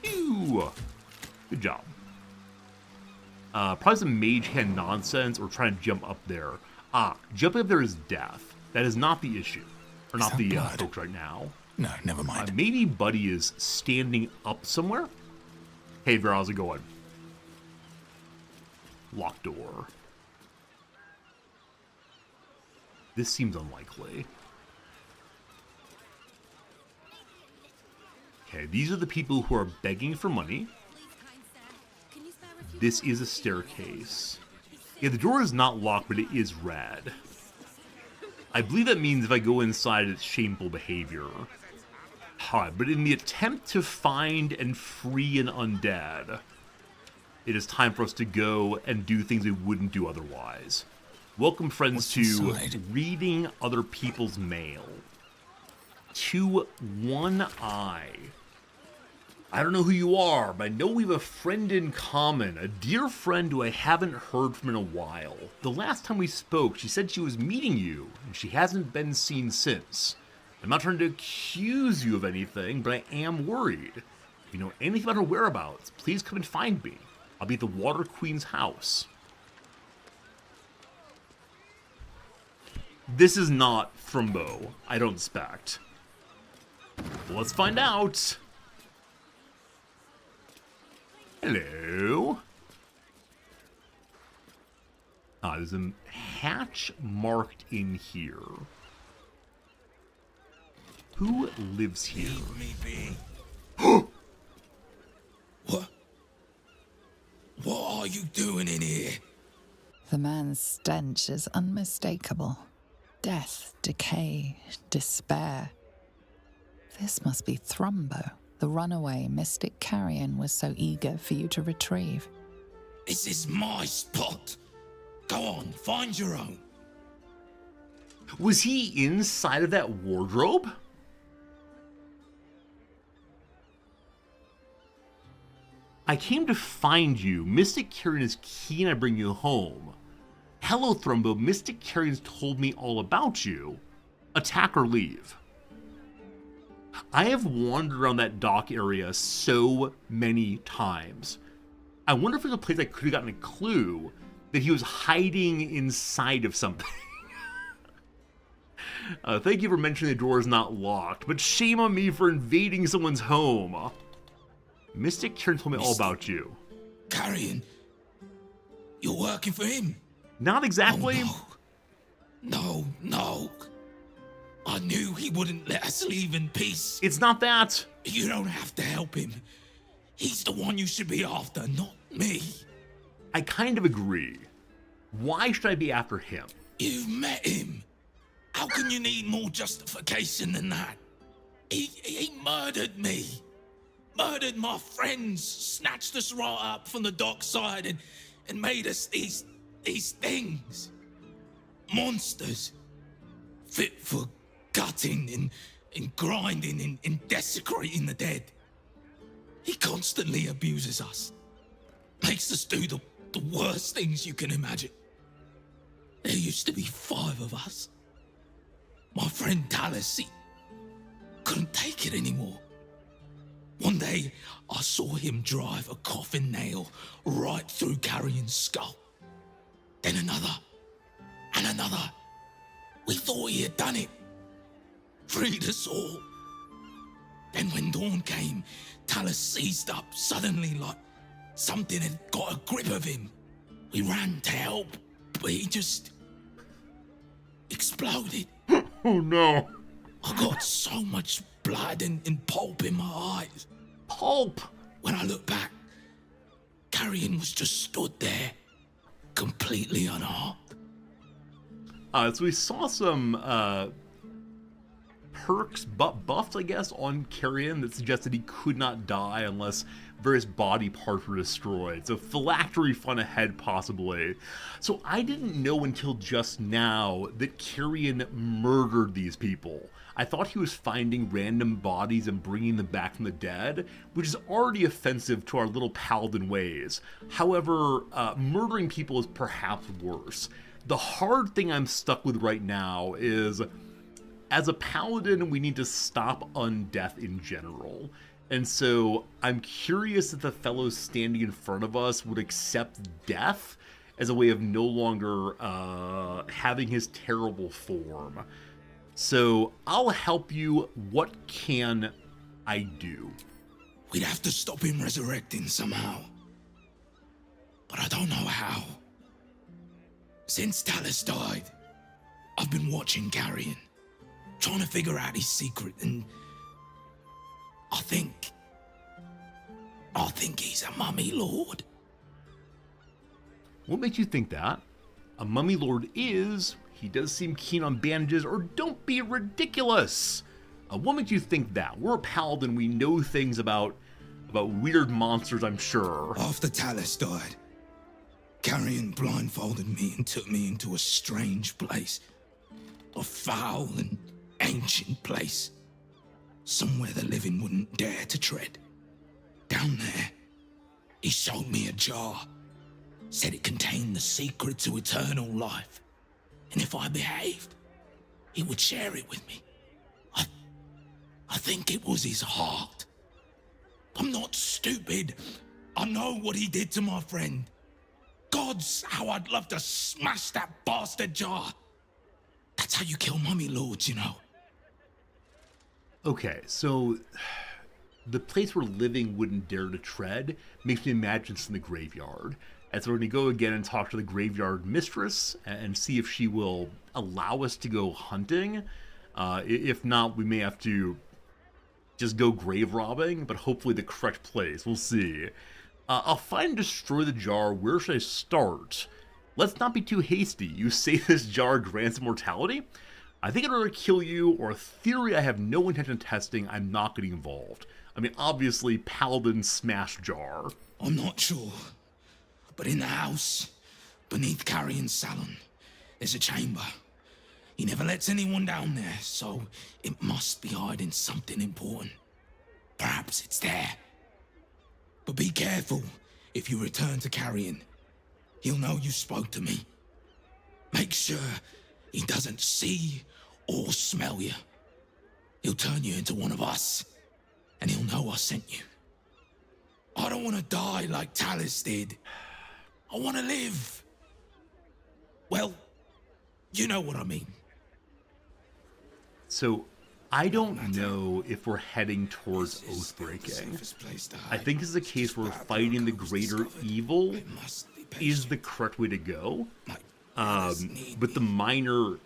Ew. Good job. Probably some mage hand nonsense or trying to jump up there. Jumping up there is death. That is not the issue. Or not the folks right now. No, never mind. Maybe Buddy is standing up somewhere? Hey, Vera, how's it going? Locked door. This seems unlikely. Okay, these are the people who are begging for money. This is a staircase. Yeah, the door is not locked, but it is red. I believe that means if I go inside, it's shameful behavior. But in the attempt to find and free an undead, it is time for us to go and do things we wouldn't do otherwise. Welcome, friends, to reading other people's mail. To One Eye. I don't know who you are, but I know we have a friend in common, a dear friend who I haven't heard from in a while. The last time we spoke, she said she was meeting you, and she hasn't been seen since. I'm not trying to accuse you of anything, but I am worried. If you know anything about her whereabouts, please come and find me. I'll be at the Water Queen's house. This is not Thrumbo, I don't expect. Well, let's find out. Hello. There's a hatch marked in here. Who lives here? What? What are you doing in here? The man's stench is unmistakable. Death, decay, despair. This must be Thrumbo, the runaway mystic carrion was so eager for you to retrieve. This is my spot. Go on, find your own. Was he inside of that wardrobe? I came to find you. Mystic Carrion is keen I bring you home. Hello, Thrumbo. Mystic Carrion's told me all about you. Attack or leave. I have wandered around that dock area so many times. I wonder if there's a place I could have gotten a clue that he was hiding inside of something. Thank you for mentioning the door is not locked, but shame on me for invading someone's home. Mystic Carrion told me all about you. Carrion? You're working for him? Not exactly. Oh, no. No. I knew he wouldn't let us leave in peace. It's not that. You don't have to help him. He's the one you should be after, not me. I kind of agree. Why should I be after him? You've met him. How can you need more justification than that? He murdered me. Murdered my friends, snatched us right up from the dockside and made us these things. Monsters. Fit for gutting and grinding and desecrating the dead. He constantly abuses us. Makes us do the worst things you can imagine. There used to be 5 of us. My friend Talus, he couldn't take it anymore. One day, I saw him drive a coffin nail right through Carrion's skull. Then another, and another. We thought he had done it. Freed us all. Then when dawn came, Talus seized up suddenly like something had got a grip of him. We ran to help, but he just exploded. Oh no. I got so much blood and pulp in my eyes. Pulp! When I looked back, Carrion was just stood there, completely unharmed. So we saw some perks, buffs, I guess, on Carrion that suggested he could not die unless various body parts were destroyed. So phylactery fun ahead, possibly. So I didn't know until just now that Carrion murdered these people. I thought he was finding random bodies and bringing them back from the dead, which is already offensive to our little paladin ways. However, murdering people is perhaps worse. The hard thing I'm stuck with right now is, as a paladin, we need to stop undeath in general. And so I'm curious if the fellow standing in front of us would accept death as a way of no longer having his terrible form. So I'll help you. What can I do? We'd have to stop him resurrecting somehow. But I don't know how. Since Talus died, I've been watching Carrion, trying to figure out his secret, and I think he's a mummy lord. What makes you think that? A mummy lord is. He does seem keen on bandages, or don't be ridiculous. What makes you think that? We're a paladin, we know things about weird monsters, I'm sure. After Talus died, Carrion blindfolded me and took me into a strange place. A foul and ancient place. Somewhere the living wouldn't dare to tread. Down there, he showed me a jar. Said it contained the secret to eternal life. And if I behaved, he would share it with me. I think it was his heart. I'm not stupid. I know what he did to my friend. Gods, how I'd love to smash that bastard jar. That's how you kill mummy lords, you know. Okay, so the place where living wouldn't dare to tread makes me imagine it's in the graveyard. And so we're going to go again and talk to the graveyard mistress and see if she will allow us to go hunting. If not, we may have to just go grave robbing, but hopefully the correct place. We'll see. I'll find and destroy the jar. Where should I start? Let's not be too hasty. You say this jar grants immortality? I think I'd rather kill you, or a theory I have no intention of testing. I'm not getting involved. I mean, obviously, paladin smash jar. I'm not sure. But in the house, beneath Carrion's salon, there's a chamber. He never lets anyone down there, so it must be hiding something important. Perhaps it's there. But be careful if you return to Carrion. He'll know you spoke to me. Make sure he doesn't see or smell you. He'll turn you into one of us, and he'll know I sent you. I don't want to die like Talus did. I want to live. Well, you know what I mean. So, I don't know if we're heading towards Oathbreaking. I think this is a case where fighting the greater evil is the correct way to go. But the minor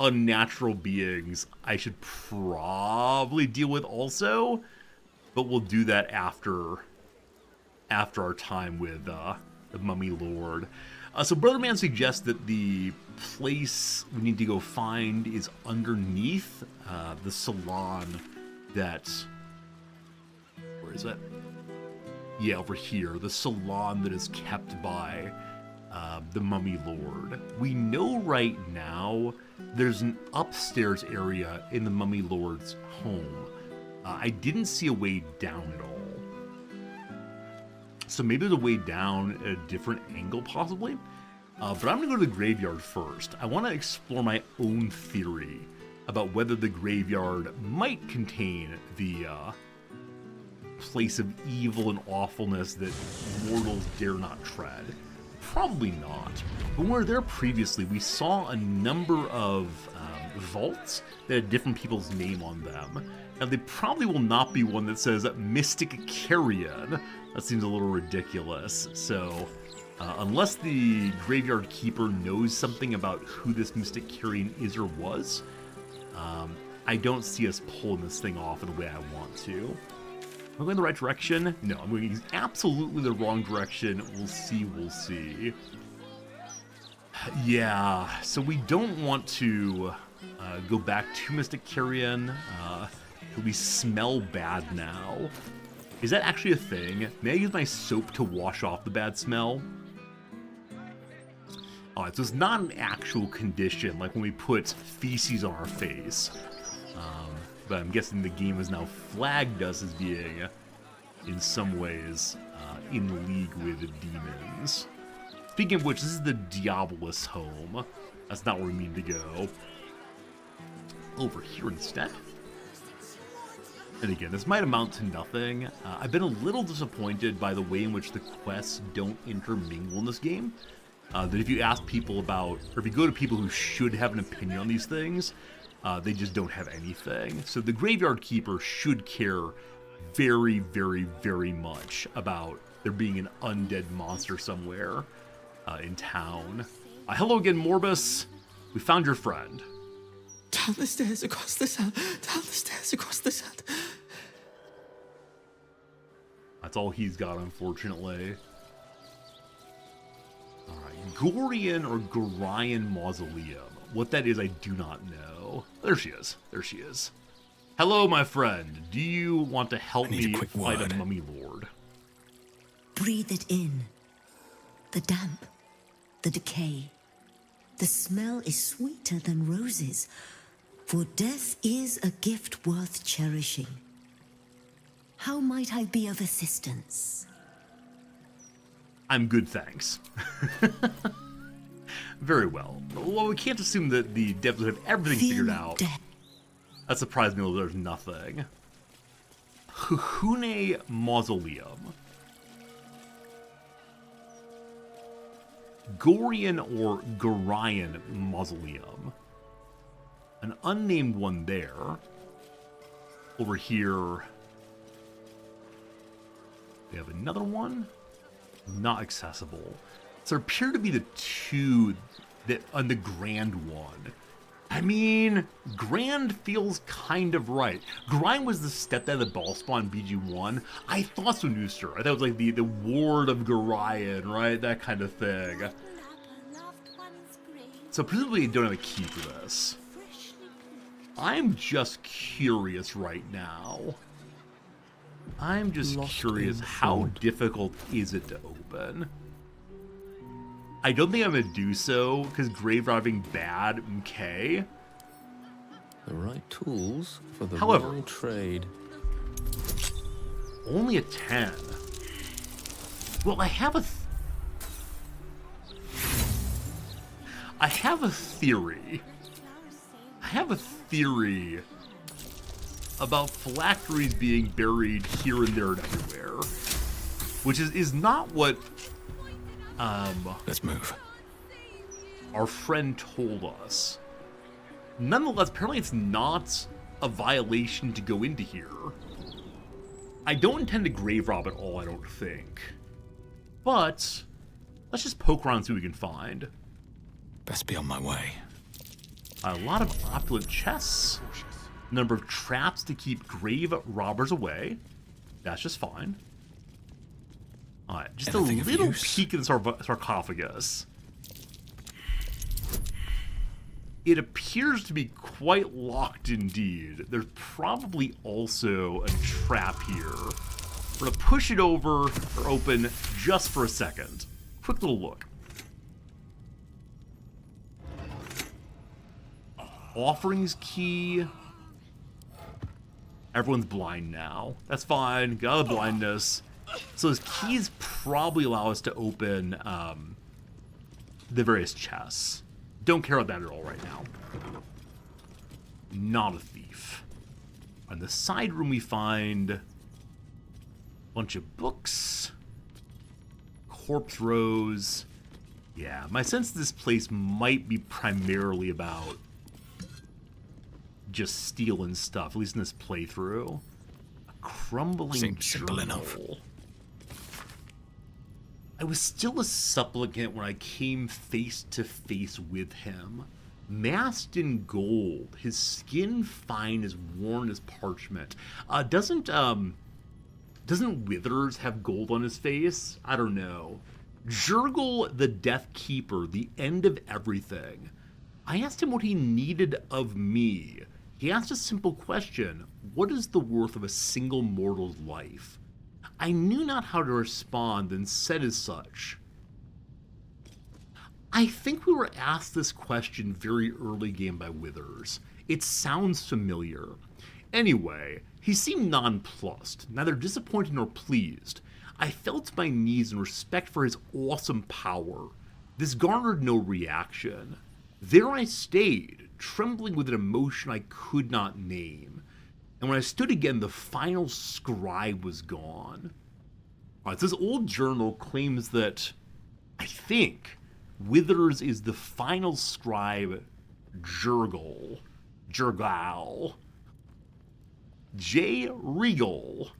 unnatural beings I should probably deal with also, but we'll do that after our time with the Mummy Lord. So Brother Man suggests that the place we need to go find is underneath the salon that... Where is it? Yeah, over here. The salon that is kept by the Mummy Lord. We know right now there's an upstairs area in the Mummy Lord's home. I didn't see a way down at all. So maybe there's a way down at a different angle, possibly. But I'm going to go to the graveyard first. I want to explore my own theory about whether the graveyard might contain the place of evil and awfulness that mortals dare not tread? Probably not. But when we were there previously, we saw a number of vaults that had different people's name on them. Now, they probably will not be one that says Mystic Carrion. That seems a little ridiculous. So, unless the Graveyard Keeper knows something about who this Mystic Carrion is or was, I don't see us pulling this thing off in the way I want to. Am I going the right direction? No, I'm going absolutely the wrong direction. We'll see, we'll see. Yeah, so we don't want to go back to Mystic Carrion. We smell bad now. Is that actually a thing? May I use my soap to wash off the bad smell? Alright, so it's not an actual condition, like when we put feces on our face. But I'm guessing the game has now flagged us as being, in some ways, in league with demons. Speaking of which, this is the Diabolus home. That's not where we need to go. Over here instead. And again, this might amount to nothing. I've been a little disappointed by the way in which the quests don't intermingle in this game. That if you ask people about, or if you go to people who should have an opinion on these things, they just don't have anything. So the Graveyard Keeper should care very, very, very much about there being an undead monster somewhere in town. Hello again, Morbus. We found your friend. Down the stairs across the sand. Down the stairs across the sand. That's all he's got, unfortunately. Alright, Gorian or Gorian Mausoleum. What that is, I do not know. There she is. There she is. Hello, my friend. Do you want to help me fight a mummy lord? Breathe it in. The damp, the decay. The smell is sweeter than roses, for death is a gift worth cherishing. How might I be of assistance? I'm good, thanks. Very well. Well, we can't assume that the devs have everything figured out. That surprised me a little. There's nothing. Huhune Mausoleum. Gorian or Gorian Mausoleum. An unnamed one there. Over here, we have another one. Not accessible. So there appear to be the two that on the Grand one. I mean, Grand feels kind of right. Grind was the stepdad of the Ballspawn BG1. I thought so, Nooster. I thought it was like the ward of Gorion, right? That kind of thing. So presumably you don't have a key for this. I'm just curious right now. I'm just curious, how difficult is it to open? I don't think I'm going to do so, because grave robbing bad, okay. The right tools for the However, wrong trade. Only a 10. Well, I have a theory. I have a theory about phylacteries being buried here and there and everywhere. Which is not what let's move. Our friend told us. Nonetheless, apparently it's not a violation to go into here. I don't intend to grave rob at all, I don't think. But let's just poke around and see what we can find. Best be on my way. A lot of opulent chests. Number of traps to keep grave robbers away. That's just fine. Alright, just Anything a of little use? peek in the sarcophagus. It appears to be quite locked indeed. There's probably also a trap here. We're going to push it over or open just for a second. Quick little look. Offerings key. Everyone's blind now. That's fine. Got out of blindness. So those keys probably allow us to open the various chests. Don't care about that at all right now. Not a thief. On the side room we find Bunch of books. Corpse rows. Yeah, my sense of this place might be primarily about just stealing stuff, at least in this playthrough. A crumbling Seems simple journal. enough. I was still a supplicant when I came face to face with him. Masked in gold, his skin fine as worn as parchment. Doesn't Withers have gold on his face? I don't know. Jurgle the Death Keeper, the end of everything. I asked him what he needed of me. He asked a simple question: what is the worth of a single mortal's life? I knew not how to respond and said as such. I think we were asked this question very early game by Withers. It sounds familiar. Anyway, he seemed nonplussed, neither disappointed nor pleased. I fell to my knees in respect for his awesome power. This garnered no reaction. There I stayed, trembling with an emotion I could not name. And when I stood again, the final scribe was gone. Alright, so this old journal claims that, I think, Withers is the final scribe, Jurgal. J. Regal.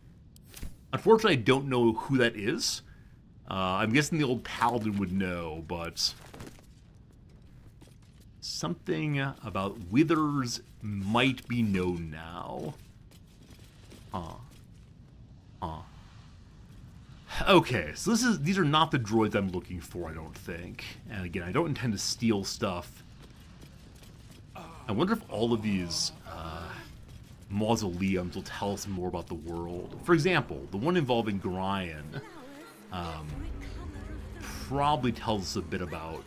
Unfortunately, I don't know who that is. I'm guessing the old paladin would know, but something about Withers might be known now. Okay, so these are not the droids I'm looking for, I don't think. And again, I don't intend to steal stuff. I wonder if all of these mausoleums will tell us more about the world. For example, the one involving Brian probably tells us a bit about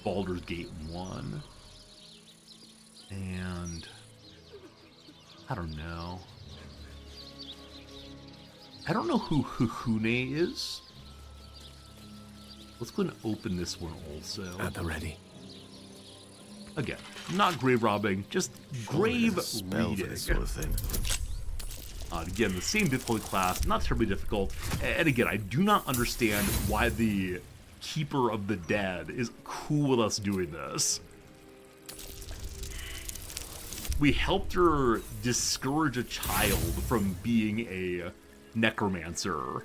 Baldur's Gate 1. And I don't know. I don't know who Huhune is. Let's go and open this one also. At the ready. Again, not grave robbing, just grave Spell reading. for this sort of thing. Again, the same difficulty class, not terribly difficult. And again, I do not understand why the Keeper of the Dead is cool with us doing this. We helped her discourage a child from being a necromancer.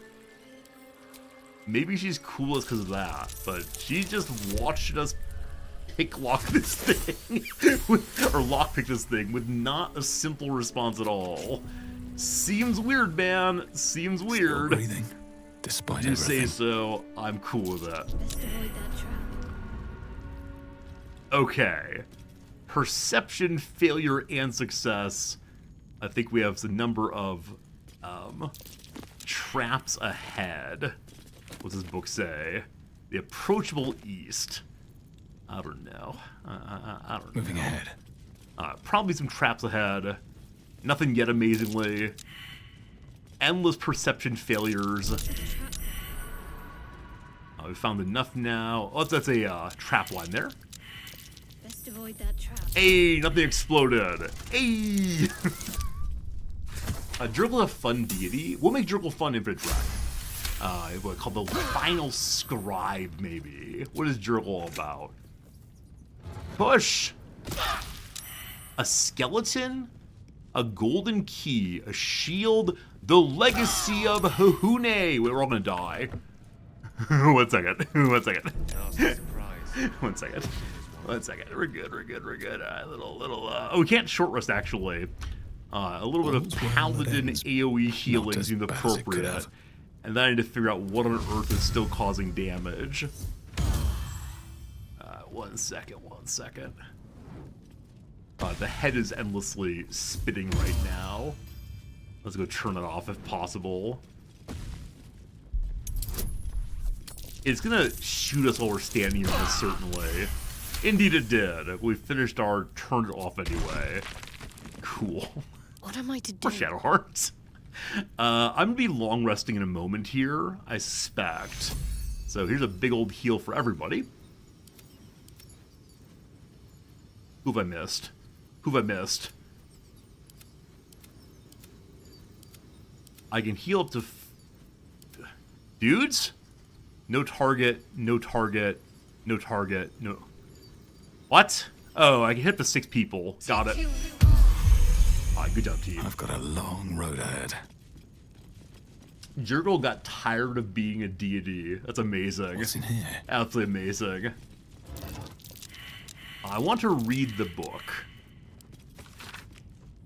Maybe she's cool because of that, but she just watched us picklock this thing, or lockpick this thing with not a simple response at all. Seems weird, man. Seems Still weird. breathing, despite You say everything. so. I'm cool with that. Best avoid that trap. Okay. Perception, failure, and success. I think we have the number of traps ahead. What's this book say? The approachable east. I don't know. I don't know. Moving ahead. Probably some traps ahead. Nothing yet, amazingly. Endless perception failures. We found enough now. Oh, that's a trap line there. Best avoid that trap. Hey, nothing exploded. Hey! Jurgle a fun deity. We'll make Jurgle fun Infinite Dragon. What called the final scribe, maybe. What is Jurgle all about? Push! A skeleton? A golden key, a shield, the legacy of Huhune. Wait, we're all gonna die. One second. One second. One second. One second. We're good. We're good. We're good. Oh, we can't short rest actually. A little bit of paladin AoE healing seems appropriate. And then I need to figure out what on earth is still causing damage. 1 second. 1 second. The head is endlessly spitting right now. Let's go turn it off if possible. It's gonna shoot us while we're standing here in a certain way. Indeed it did. We finished our turn it off anyway. Cool. What am I to do? Or Shadow Hearts. I'm gonna be long resting in a moment here, I suspect. So here's a big old heal for everybody. Who have I missed? Who have I missed? I can heal up to Dudes? No target, no target, no target, no... What? Oh, I can hit the 6 people. Got it. Alright, good job, team. I've got a long road ahead. Jurgle got tired of being a deity. That's amazing. What's in here? Absolutely amazing. I want to read the book.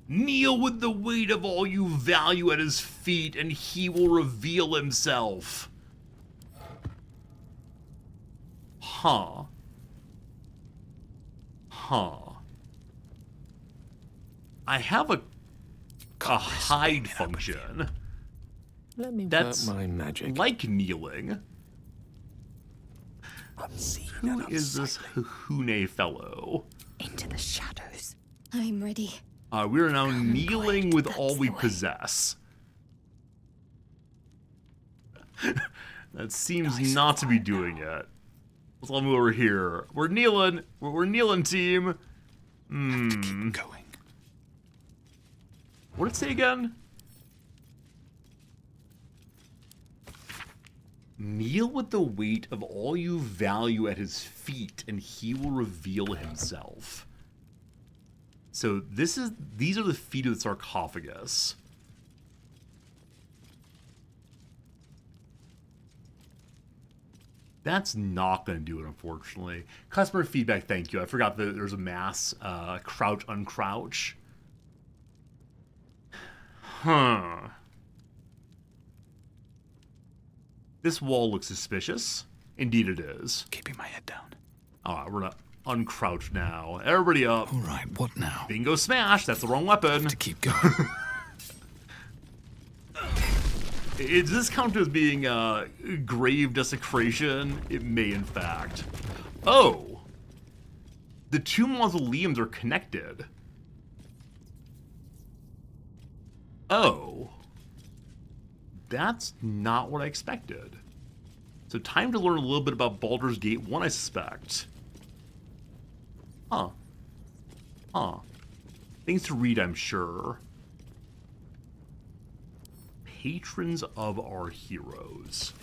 Kneel with the weight of all you value at his feet, and he will reveal himself. Huh. Huh. I have a hide function. Let me That's work my magic. like kneeling. Who is this Hune fellow? Into the shadows. I'm ready. We are now kneeling with all That's we the way. possess. That seems not to be doing it. Let's all move over here. We're kneeling. We're kneeling, team. Keep going. What did it say again? Kneel with the weight of all you value at his feet, and he will reveal himself. So these are the feet of the sarcophagus. That's not going to do it, unfortunately. Customer feedback, thank you. I forgot that there's a mass crouch uncrouch. Huh. This wall looks suspicious. Indeed it is. Keeping my head down. Alright, we're gonna uncrouch now. Everybody up. All right, what now? Bingo smash, that's the wrong weapon. To keep going. Does this count as being grave desecration? It may, in fact. Oh! The 2 mausoleums are connected. Oh. That's not what I expected. So time to learn a little bit about Baldur's Gate 1, I suspect. Huh. Huh. Things to read, I'm sure. Patrons of our heroes.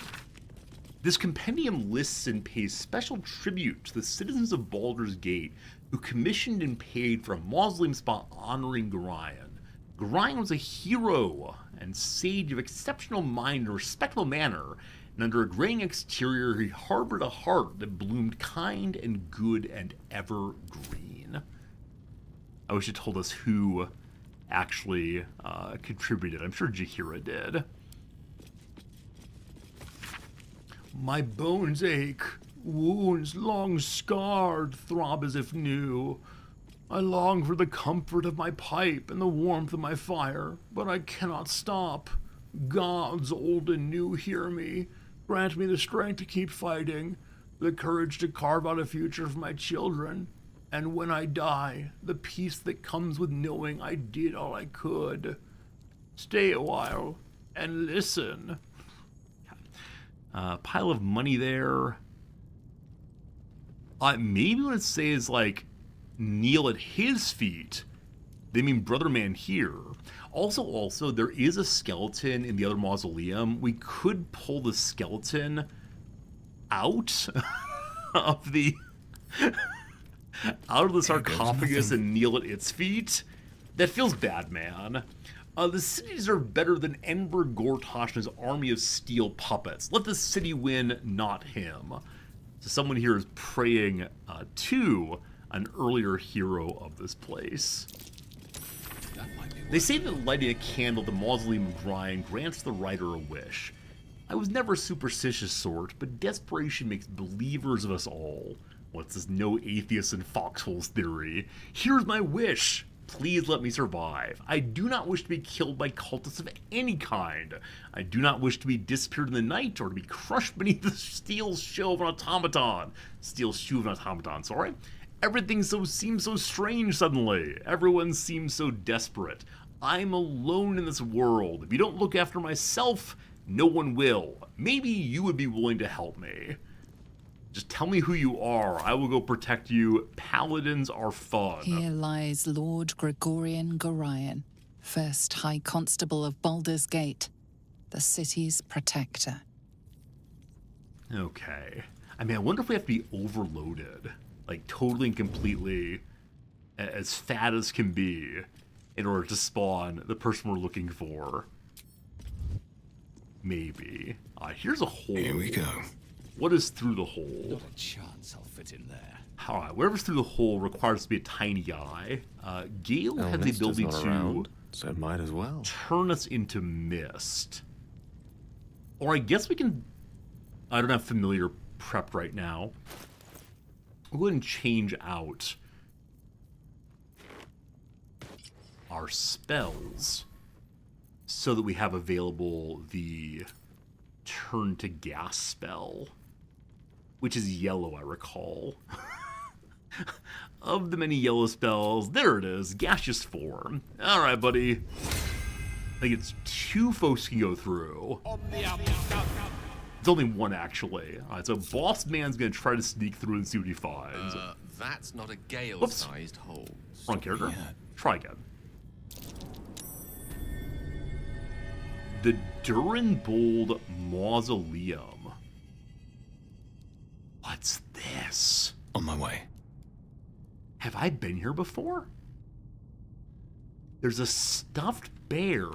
This compendium lists and pays special tribute to the citizens of Baldur's Gate who commissioned and paid for a mausoleum spot honoring Gorion. Gorion was a hero and sage of exceptional mind and respectable manner, and under a graying exterior he harbored a heart that bloomed kind and good and evergreen. I wish it told us who actually contributed. I'm sure Jaheira did. My bones ache, wounds long scarred throb as if new. I long for the comfort of my pipe and the warmth of my fire, but I cannot stop. Gods old and new, hear me. Grant me the strength to keep fighting, the courage to carve out a future for my children, and when I die, the peace that comes with knowing I did all I could. Stay a while and listen. Pile of money there. Maybe what it say is like, kneel at his feet. They mean brother man here. Also, there is a skeleton in the other mausoleum. We could pull the skeleton out of the sarcophagus and kneel at its feet. That feels bad, man. The cities are better than Enver Gortosh and his army of steel puppets. Let the city win, not him. So someone here is praying to an earlier hero of this place. They say that lighting a candle at the mausoleum of Gorion grants the writer a wish. I was never a superstitious sort, but desperation makes believers of us all. What's this no atheists and foxholes theory? Here's my wish! Please let me survive. I do not wish to be killed by cultists of any kind. I do not wish to be disappeared in the night or to be crushed beneath the steel shoe of an automaton. Steel shoe of an automaton, sorry. Everything seems so strange suddenly. Everyone seems so desperate. I'm alone in this world. If you don't look after myself, no one will. Maybe you would be willing to help me. Just tell me who you are. I will go protect you. Paladins are fun. Here lies Lord Gregorian Gorion, first High Constable of Baldur's Gate, the city's protector. Okay. I mean, I wonder if we have to be overloaded. Like, totally and completely as fat as can be in order to spawn the person we're looking for. Maybe. Here's a hole. Here we go. What is through the hole? Not a chance I'll fit in there. Alright, whatever's through the hole requires to be a tiny eye. Gale has the ability to so might as well turn us into mist. Or I guess we can... I don't have familiar prepped right now. We'll go ahead and change out our spells so that we have available the turn to gas spell, which is yellow, I recall. Of the many yellow spells, there it is, gaseous form. All right, buddy. I think it's 2 folks can go through. It's only 1, actually. All right, so Boss Man's gonna try to sneak through and see what he finds. That's not a Gale-sized hole. Wrong character. Try again. The Durenbold Mausoleum. What's this? On my way. Have I been here before? There's a stuffed bear.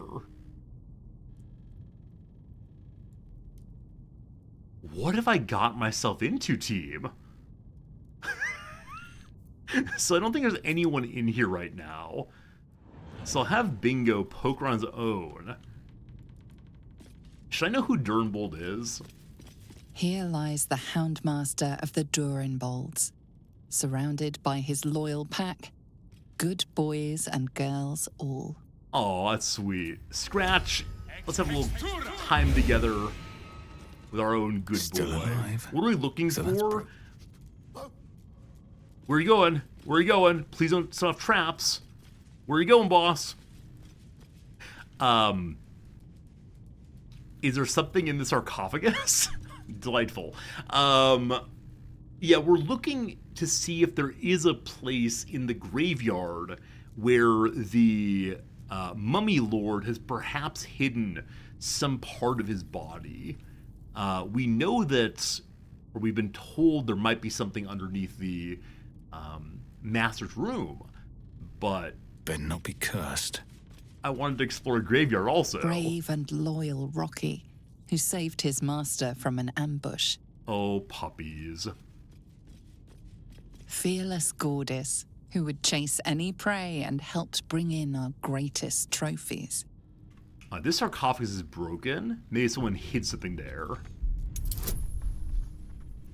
What have I got myself into, team? So I don't think there's anyone in here right now. So I'll have Bingo poke around his own. Should I know who Durenbold is? Here lies the Houndmaster of the Durenbolds, surrounded by his loyal pack, good boys and girls all. Oh, that's sweet. Scratch, let's have a little time together with our own good Still boy. alive. What are we looking So that's for? Where are you going? Where are you going? Please don't set off traps. Where are you going, boss? Is there something in the sarcophagus? Delightful. Yeah, we're looking to see if there is a place in the graveyard where the mummy lord has perhaps hidden some part of his body. We know that, or we've been told there might be something underneath the master's room, but Better not be cursed. I wanted to explore a graveyard also. Brave and loyal Rocky, who saved his master from an ambush. Oh, puppies. Fearless Gordis, who would chase any prey and helped bring in our greatest trophies. This sarcophagus is broken. Maybe someone hid something there.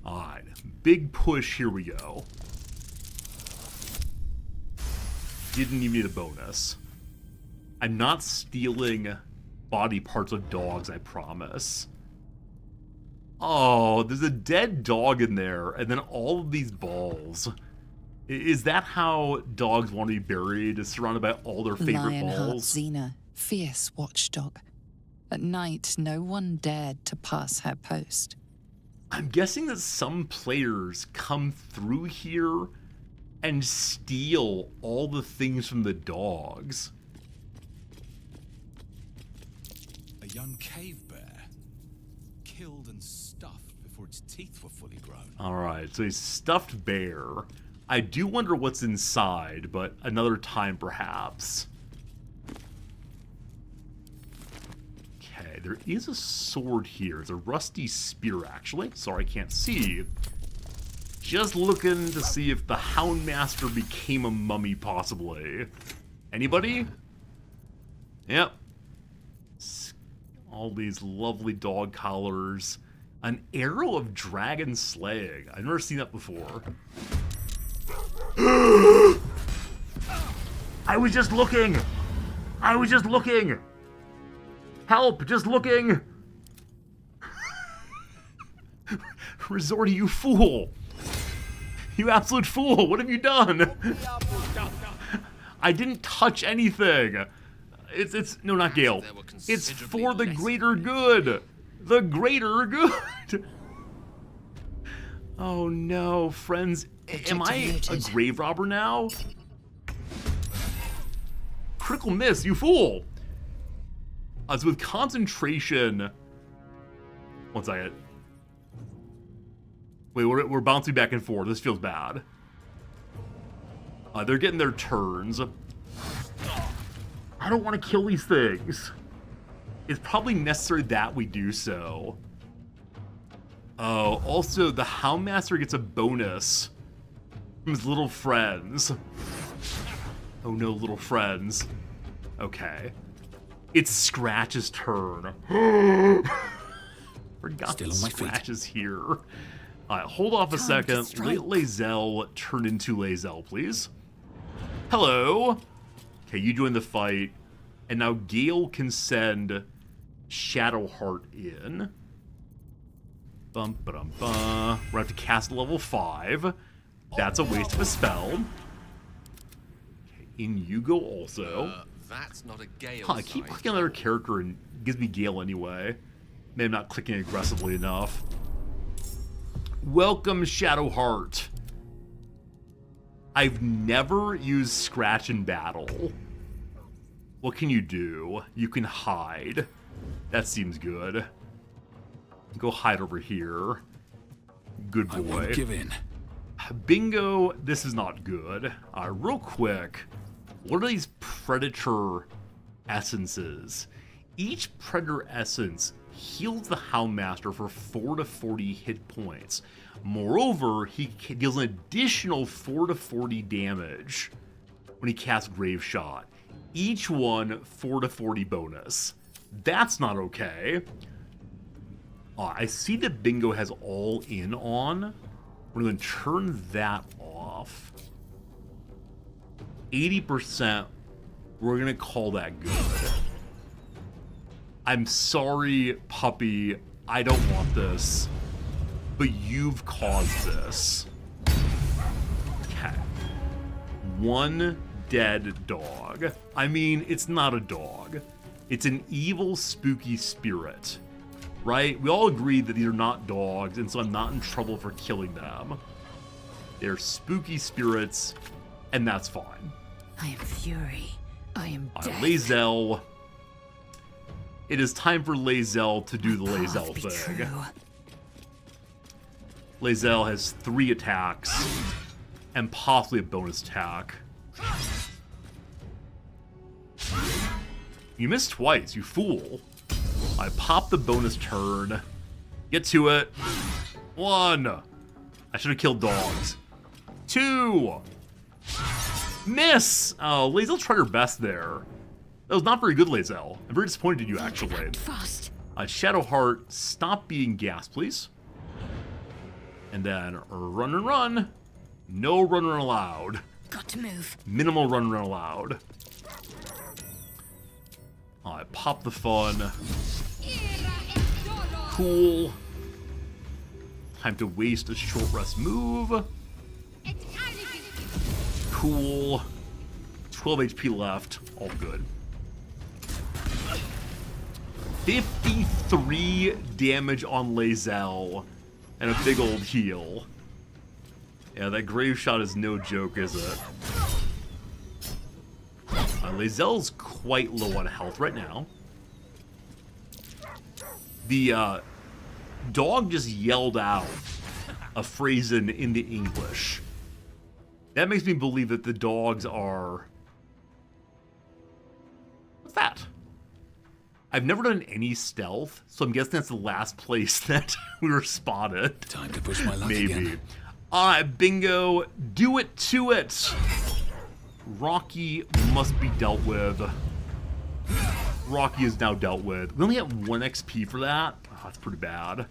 Alright, big push, here we go. Didn't even need a bonus. I'm not stealing body parts of dogs, I promise. Oh, there's a dead dog in there, and then all of these balls. Is that how dogs want to be buried, surrounded by all their favorite Lionheart balls? Xena, fierce watchdog. At night, no one dared to pass her post. I'm guessing that some players come through here and steal all the things from the dogs. A young cave bear, killed and stuffed before its teeth were fully grown. Alright, so a stuffed bear. I do wonder what's inside, but another time perhaps. Okay, there is a sword here. It's a rusty spear, actually. Sorry, I can't see. Just looking to see if the Houndmaster became a mummy, possibly. Anybody? Yep. All these lovely dog collars. An arrow of dragon slaying. I've never seen that before. I was just looking! I was just looking! Help! Just looking! Resorty, you fool! You absolute fool! What have you done? I didn't touch anything! It's no, not Gale. It's for the greater good! The greater good! Oh no, friends. Am I a grave robber now? Critical miss, you fool! So with concentration... One second. Wait, we're bouncing back and forth. This feels bad. They're getting their turns. I don't want to kill these things. It's probably necessary that we do so. Oh, also, the Houndmaster gets a bonus from his little friends. Oh no, little friends. Okay. It's Scratch's turn. Forgot Still that on my Scratch feet. is here. Alright, hold off a second. Let Lae'zel turn into Lae'zel, please. Hello. Okay, you join the fight. And now Gale can send Shadowheart in. Bum ba dum ba. We're gonna have to cast level 5. That's a waste of a spell. Okay, in you go also. That's not a Gale. Huh, I keep clicking on another character and it gives me Gale anyway. Maybe I'm not clicking aggressively enough. Welcome, Shadowheart. I've never used Scratch in battle. What can you do? You can hide. That seems good. Go hide over here. Good boy. I won't give in. Bingo, this is not good. Real quick, what are these Predator essences? Each Predator essence heals the Houndmaster for 4 to 40 hit points. Moreover, he deals an additional 4 to 40 damage when he casts Grave Shot. Each one 4 to 40 bonus. That's not okay. I see that Bingo has all in on. We're going to turn that off. 80%, we're going to call that good. I'm sorry, puppy. I don't want this. But you've caused this. Okay. One dead dog. I mean, it's not a dog. It's an evil, spooky spirit. Right? We all agree that these are not dogs, and so I'm not in trouble for killing them. They're spooky spirits, and that's fine. I am fury. I am death. Lae'zel. It is time for Lae'zel to do the Lae'zel Be thing. true. Lae'zel has 3 attacks, and possibly a bonus attack. You missed twice, you fool. I pop the bonus turn. Get to it. 1. I should have killed dogs. 2. Miss! Oh, Lae'zel tried her best there. That was not very good, Lae'zel. I'm very disappointed in you, actually. Fast. Shadowheart, stop being gas, please. And then run and run. No run allowed. Got to move. Minimal run allowed. I pop the fun. Cool. Time to waste a short rest move. Cool. 12 HP left. All good. 53 damage on Lae'zel. And a big old heal. Yeah, that grave shot is no joke, is it? Lae'zel's quite low on health right now. The dog just yelled out a phrase in the English. That makes me believe that the dogs are... What's that? I've never done any stealth, so I'm guessing that's the last place that we were spotted. Time to push my luck Maybe. again. Alright, Bingo. Do it to it. Rocky must be dealt with. Rocky is now dealt with. We only have 1 XP for that. Oh, that's pretty bad.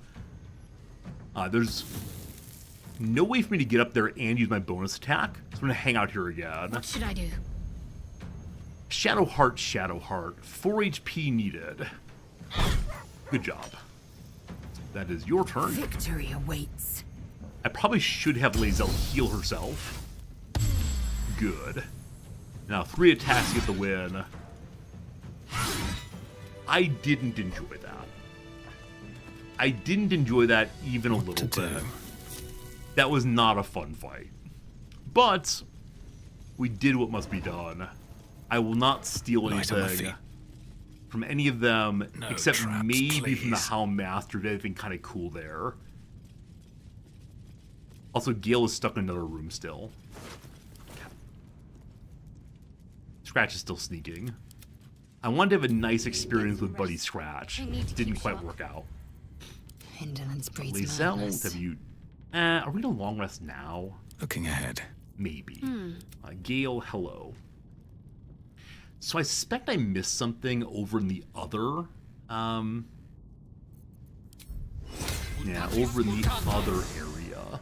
There's no way for me to get up there and use my bonus attack, so I'm going to hang out here again. What should I do? Shadowheart, Shadowheart. 4 HP needed. Good job. That is your turn. Victory awaits. I probably should have Lae'zel heal herself. Good. Now 3 attacks to get the win. I didn't enjoy that. I didn't enjoy that even a little bit. That was not a fun fight. But we did what must be done. I will not steal anything from any of them, except traps, maybe from the please. Houndmaster. Did anything kind of cool there. Also, Gale is stuck in another room still. Scratch is still sneaking. I wanted to have a nice experience with Buddy Scratch. Didn't quite work out. Indolence breeds Lacelle, madness. have you... are we in a long rest now? Looking ahead. Maybe. Gale, hello. So I suspect I missed something over in the other... yeah, over in the other area.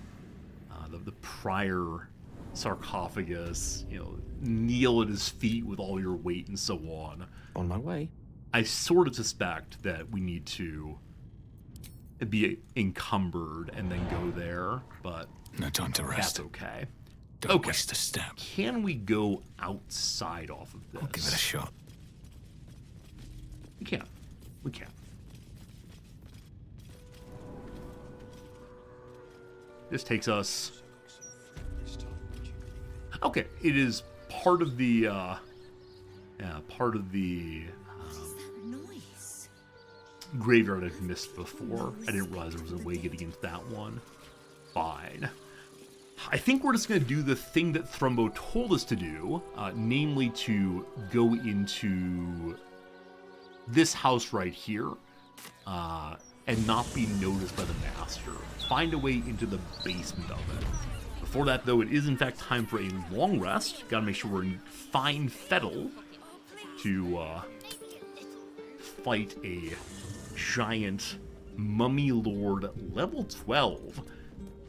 The prior sarcophagus, you know, kneel at his feet with all your weight and so on. On my way. I sort of suspect that we need to be encumbered and then go there, but No time to rest. that's okay. Don't waste a step. Can we go outside off of this? I'll give it a shot. We can. We can. This takes us... Okay, it is part of the, Noise. graveyard I've missed before. I didn't realize there was a way getting into that one. Fine. I think we're just going to do the thing that Thrumbo told us to do, namely to go into this house right here, and not be noticed by the master. Find a way into the basement of it. Before that, though, it is in fact time for a long rest. Gotta make sure we're in fine fettle to fight a giant mummy lord level 12.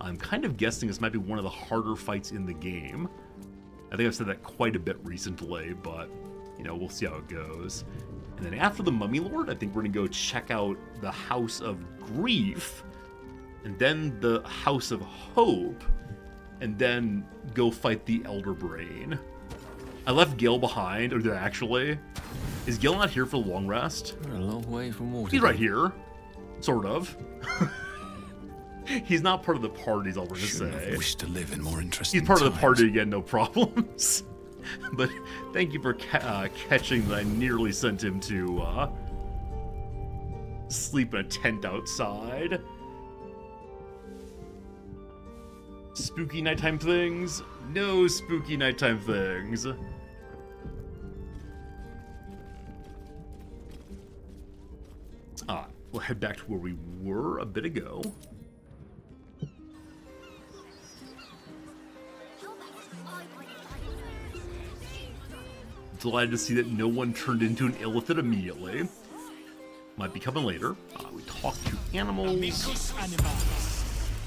I'm kind of guessing this might be one of the harder fights in the game. I think I've said that quite a bit recently, but, you know, we'll see how it goes. And then after the Mummy Lord, I think we're going to go check out the House of Grief, and then the House of Hope, and then go fight the Elder Brain. I left Gil behind, or did I actually? Is Gil not here for the long rest? We're a long way from water. He's right here. Sort of. He's not part of the party, is all we're going to Shouldn't say. have wished to live in more interesting He's part of the times. party again, no problems. But thank you for catching that I nearly sent him to sleep in a tent outside. Spooky nighttime things? No spooky nighttime things. We'll head back to where we were a bit ago. Delighted to see that no one turned into an illithid immediately. Might be coming later. We talk to animals.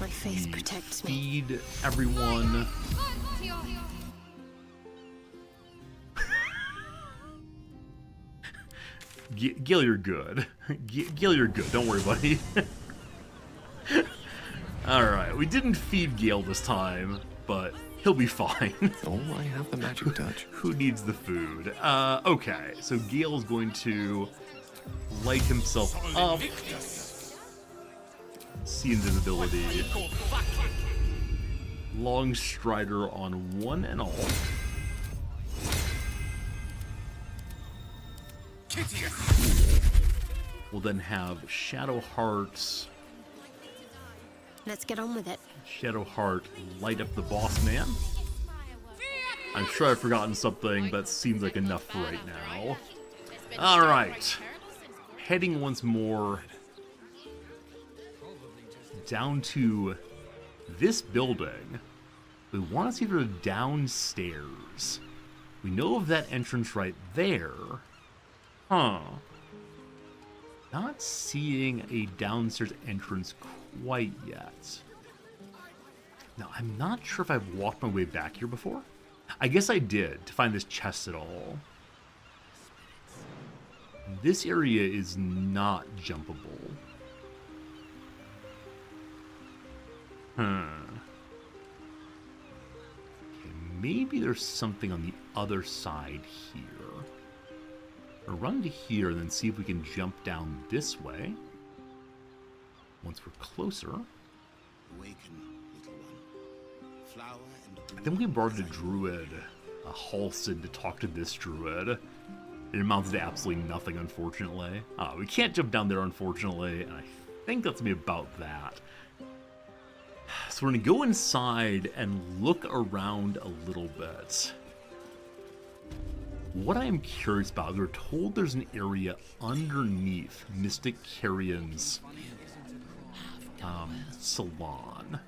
My faith protects me. Feed everyone. Gil, you're good. Gil, you're good. Don't worry, buddy. Alright, we didn't feed Gale this time, but he'll be fine. Oh, I have the magic touch. Who needs the food? Okay, so Gale's going to light himself up. See invisibility. Long Strider on one and all. We'll then have Shadow Hearts. Let's get on with it. Shadow Heart light up the boss man. I'm sure I've forgotten something, but seems like enough for right now. Alright. Heading once more down to this building. We want to see if there's downstairs. We know of that entrance right there. Huh. Not seeing a downstairs entrance quite yet. Now, I'm not sure if I've walked my way back here before. I guess I did, to find this chest at all. This area is not jumpable. Okay, maybe there's something on the other side here. Or run to here and then see if we can jump down this way. Once we're closer. Awaken, little one. Flower and I think we brought a druid, a Halcyon, to talk to this druid. It amounts to absolutely nothing, unfortunately. We can't jump down there, unfortunately, and I think that's gonna be about that. So we're going to go inside and look around a little bit. What I am curious about, we're told there's an area underneath Mystic Carrion's salon.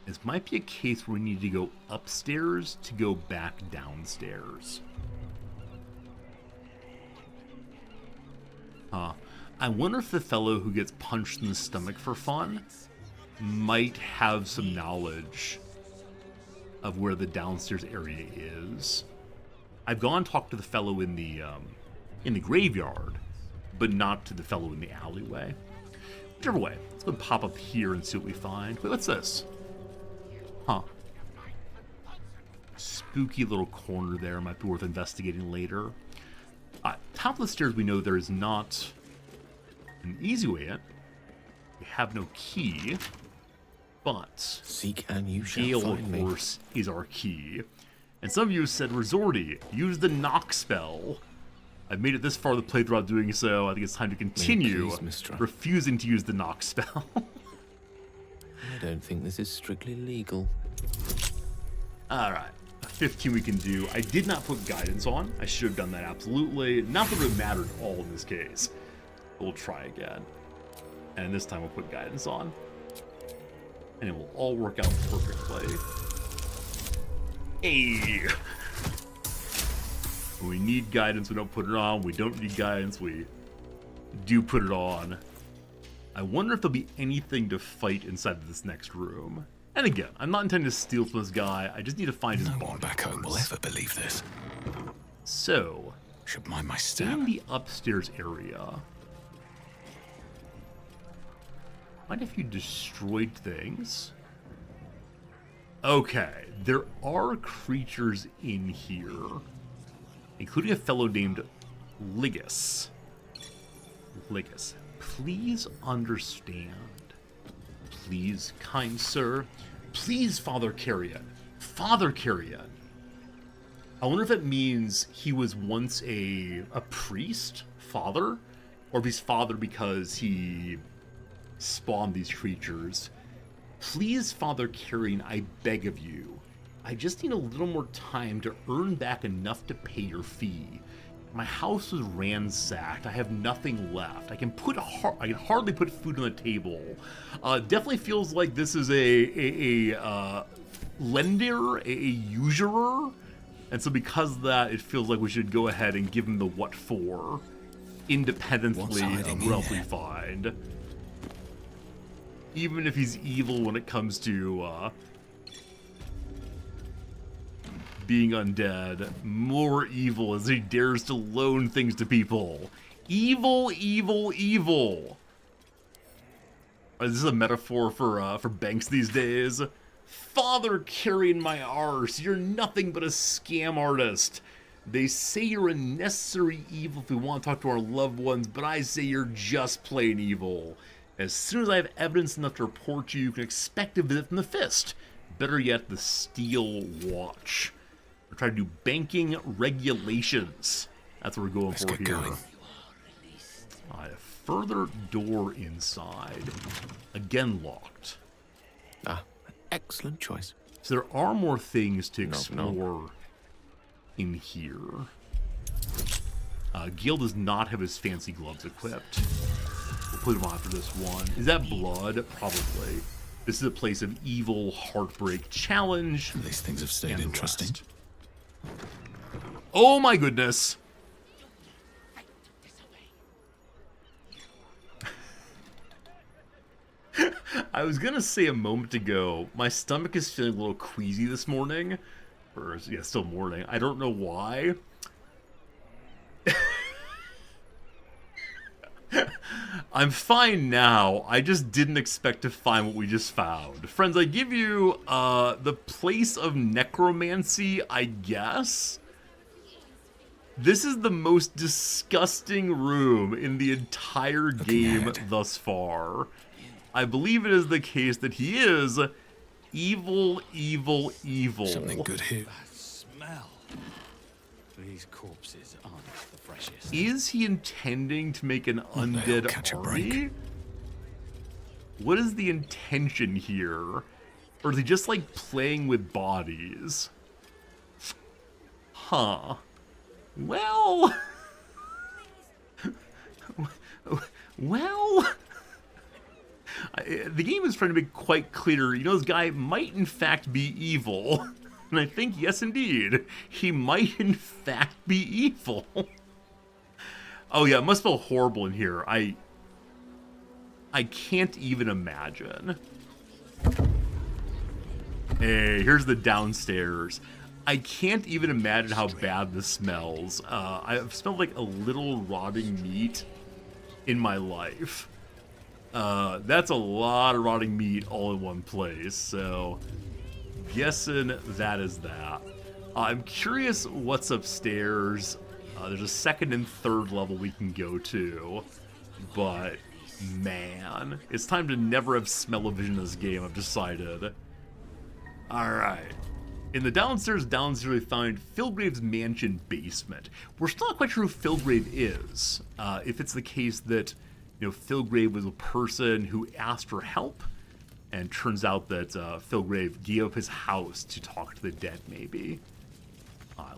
This might be a case where we need to go upstairs to go back downstairs. I wonder if the fellow who gets punched in the stomach for fun might have some knowledge of where the downstairs area is. I've gone and talked to the fellow in the graveyard, but not to the fellow in the alleyway. Whichever way, let's go and pop up here and see what we find. Wait, what's this? Huh. Spooky little corner there, might be worth investigating later. Top of the stairs, we know there is not an easy way in. We have no key, but seek and you shall Gale, find of me. course, is our key. And some of you said, Resorty, use the knock spell. I've made it this far of the playthrough without doing so. I think it's time to continue please, Mistress. refusing to use the knock spell. I don't think this is strictly legal. Alright, 15 we can do. I did not put guidance on. I should have done that, absolutely. Not that it would matter at all in this case. We'll try again. And this time we'll put guidance on. And it will all work out perfectly. Hey! When we need guidance, we don't put it on. We don't need guidance, we do put it on. I wonder if there'll be anything to fight inside of this next room. And again, I'm not intending to steal from this guy. I just need to find his body. No one back home will ever believe this. So, Should mind my step. in the upstairs area, mind if you destroyed things? Okay, there are creatures in here, including a fellow named Ligus. Ligus, please understand. Please, kind sir. Please, Father Carrion. Father Carrion. I wonder if it means he was once a priest, father, or if he's father because he spawned these creatures. Please, Father Carrion, I beg of you. I just need a little more time to earn back enough to pay your fee. My house was ransacked. I have nothing left. I can hardly put food on the table. Definitely feels like this is a lender, a usurer. And so because of that, it feels like we should go ahead and give him the what for, independently of what else we find. Even if he's evil when it comes to being undead, more evil as he dares to loan things to people. Evil, evil, evil. Is this a metaphor for banks these days? Father carrying my arse, you're nothing but a scam artist. They say you're a necessary evil if we want to talk to our loved ones, but I say you're just plain evil. As soon as I have evidence enough to report you can expect a visit from the Fist. Better yet, the Steel Watch. We're trying to do banking regulations. That's what we're going for here. A further door inside. Again locked. Excellent choice. So there are more things to explore in here. Gil does not have his fancy gloves equipped. We'll put him on after this one. Is that blood? Probably. This is a place of evil, heartbreak, challenge. These things have stayed interesting. Rest. Oh my goodness! I was gonna say a moment ago, my stomach is feeling a little queasy this morning. Or, yeah, still morning. I don't know why. I'm fine now. I just didn't expect to find what we just found. Friends, I give you the place of necromancy, I guess. This is the most disgusting room in the entire game thus far. I believe it is the case that he is evil, evil, evil. Something good here. That smell. These corpses aren't the freshest. Is he intending to make an undead catch a army? What is the intention here? Or is he just, like, playing with bodies? Huh. Well... well... the game is trying to make quite clear, you know, this guy might in fact be evil. And I think, yes indeed, he might in fact be evil. Oh yeah, it must feel horrible in here. I can't even imagine. Hey, here's the downstairs. I can't even imagine how bad this smells. I've smelled like a little rotting meat in my life. That's a lot of rotting meat all in one place, so guessing that is that. I'm curious what's upstairs. There's a second and third level we can go to, but man, it's time to never have smell-o-vision in this game, I've decided. Alright. In the downstairs, we find Filgrave's mansion basement. We're still not quite sure who Filgrave is. If it's the case that, you know, Filgrave was a person who asked for help, and turns out that Filgrave gave up his house to talk to the dead, maybe.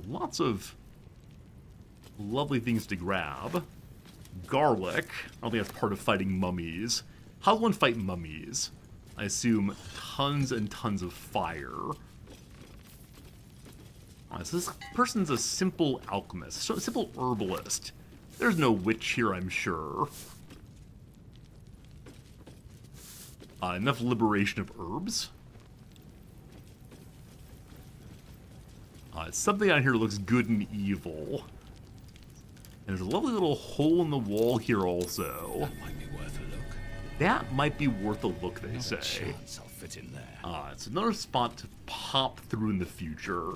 Lots of lovely things to grab. Garlic. I don't think that's part of fighting mummies. How does one fight mummies? I assume tons and tons of fire. So this person's a simple alchemist, a simple herbalist. There's no witch here, I'm sure. Enough liberation of herbs. Something on here looks good and evil. And there's a lovely little hole in the wall here also. That might be worth a look. That might be worth a look, they say. Chance I'll fit in there. It's another spot to pop through in the future.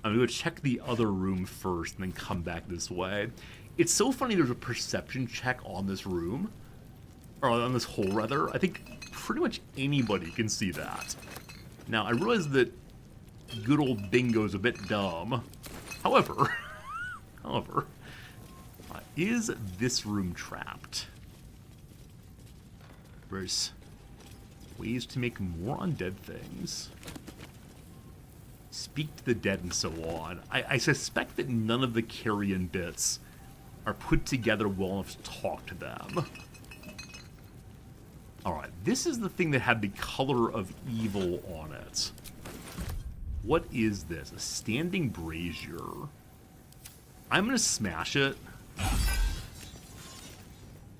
I'm gonna go check the other room first and then come back this way. It's so funny there's a perception check on this room. Or on this hole, rather. I think pretty much anybody can see that. Now, I realize that good old Bingo's a bit dumb. However, is this room trapped? There's ways to make more undead things. Speak to the dead and so on. I suspect that none of the carrion bits are put together well enough to talk to them. Alright, this is the thing that had the color of evil on it. What is this? A standing brazier. I'm gonna smash it.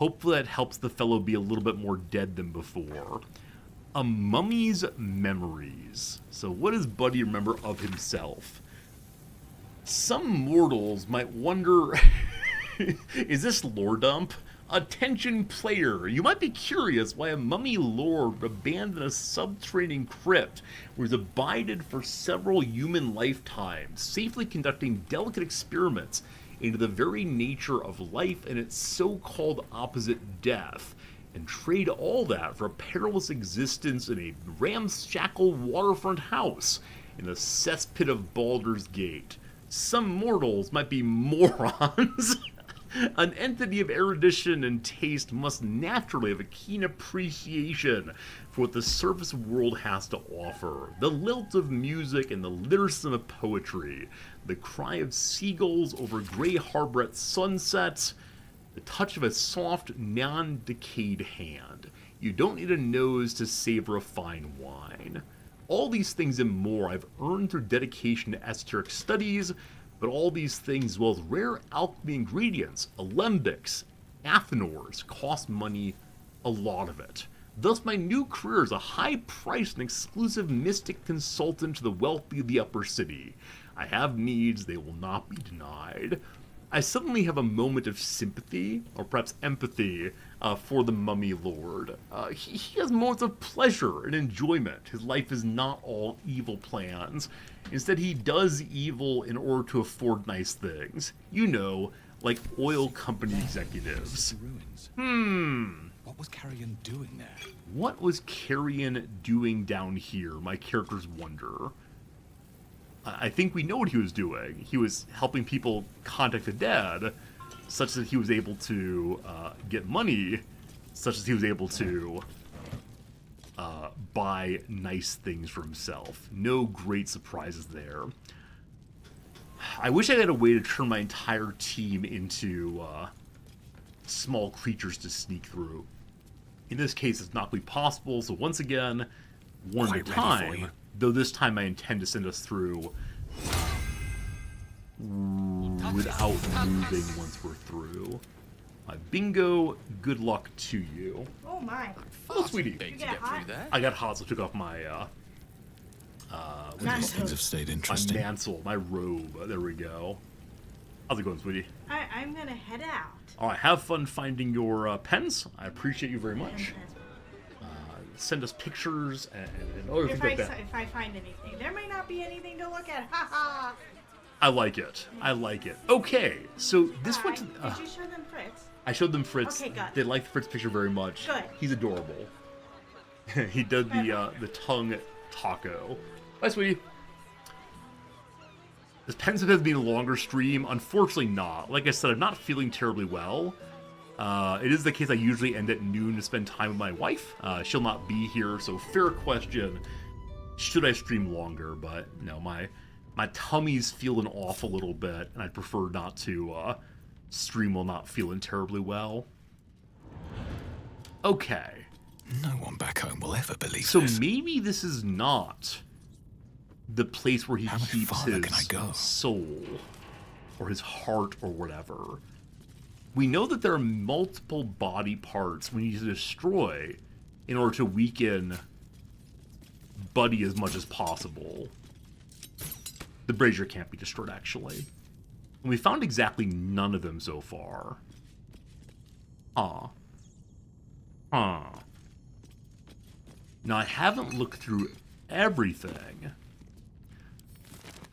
Hopefully that helps the fellow be a little bit more dead than before. A mummy's memories. So what does Buddy remember of himself? Some mortals might wonder, is this lore dump? Attention player, you might be curious why a mummy lord abandoned a subterranean crypt where he's abided for several human lifetimes, safely conducting delicate experiments into the very nature of life and its so-called opposite, death, and trade all that for a perilous existence in a ramshackle waterfront house in the cesspit of Baldur's Gate. Some mortals might be morons. An entity of erudition and taste must naturally have a keen appreciation for what the surface world has to offer. The lilt of music and the lyricism of poetry, the cry of seagulls over Grey Harbor at sunset, the touch of a soft, non-decayed hand. You don't need a nose to savor a fine wine. All these things and more I've earned through dedication to esoteric studies, but all these things, as well as rare alchemy ingredients, alembics, athanors, cost money, a lot of it. Thus my new career is a high-priced and exclusive mystic consultant to the wealthy of the upper city. I have needs, they will not be denied. I suddenly have a moment of sympathy, or perhaps empathy, for the mummy lord. He has moments of pleasure and enjoyment. His life is not all evil plans. Instead, he does evil in order to afford nice things. You know, like oil company executives. What was Carrion doing there? What was Carrion doing down here, my characters wonder. I think we know what he was doing. He was helping people contact the dead, such that he was able to get money such as he was able to buy nice things for himself. No great surprises there. I wish I had a way to turn my entire team into small creatures to sneak through. In this case, it's not really possible, so once again, one at a time, though this time I intend to send us through without moving once we're through. Bingo, good luck to you. Oh my. Oh, sweetie. Did you get hot? I got hot, so I took off my, These things have stayed my interesting. mantle, my robe. There we go. How's it going, sweetie? I'm gonna head out. All right, have fun finding your pens. I appreciate you very much. Send us pictures and other things like that. If I find anything, there may not be anything to look at. Ha ha. I like it. I like it. Okay, so this one. Did you show them Fritz? I showed them Fritz. Okay, good. They liked the Fritz picture very much. Good. He's adorable. He did the tongue taco. Bye, sweetie. This Pens has been a longer stream. Unfortunately not. Like I said, I'm not feeling terribly well. It is the case I usually end at noon to spend time with my wife. She'll not be here, so fair question. Should I stream longer? But no, my tummy's feeling off a little bit, and I'd prefer not to stream while not feeling terribly well. Okay. No one back home will ever believe So this. maybe this is not the place where he How much keeps farther can I his go? soul or his heart or whatever. We know that there are multiple body parts we need to destroy in order to weaken Buddy as much as possible. The brazier can't be destroyed, actually. And we found exactly none of them so far. Huh. Now, I haven't looked through everything.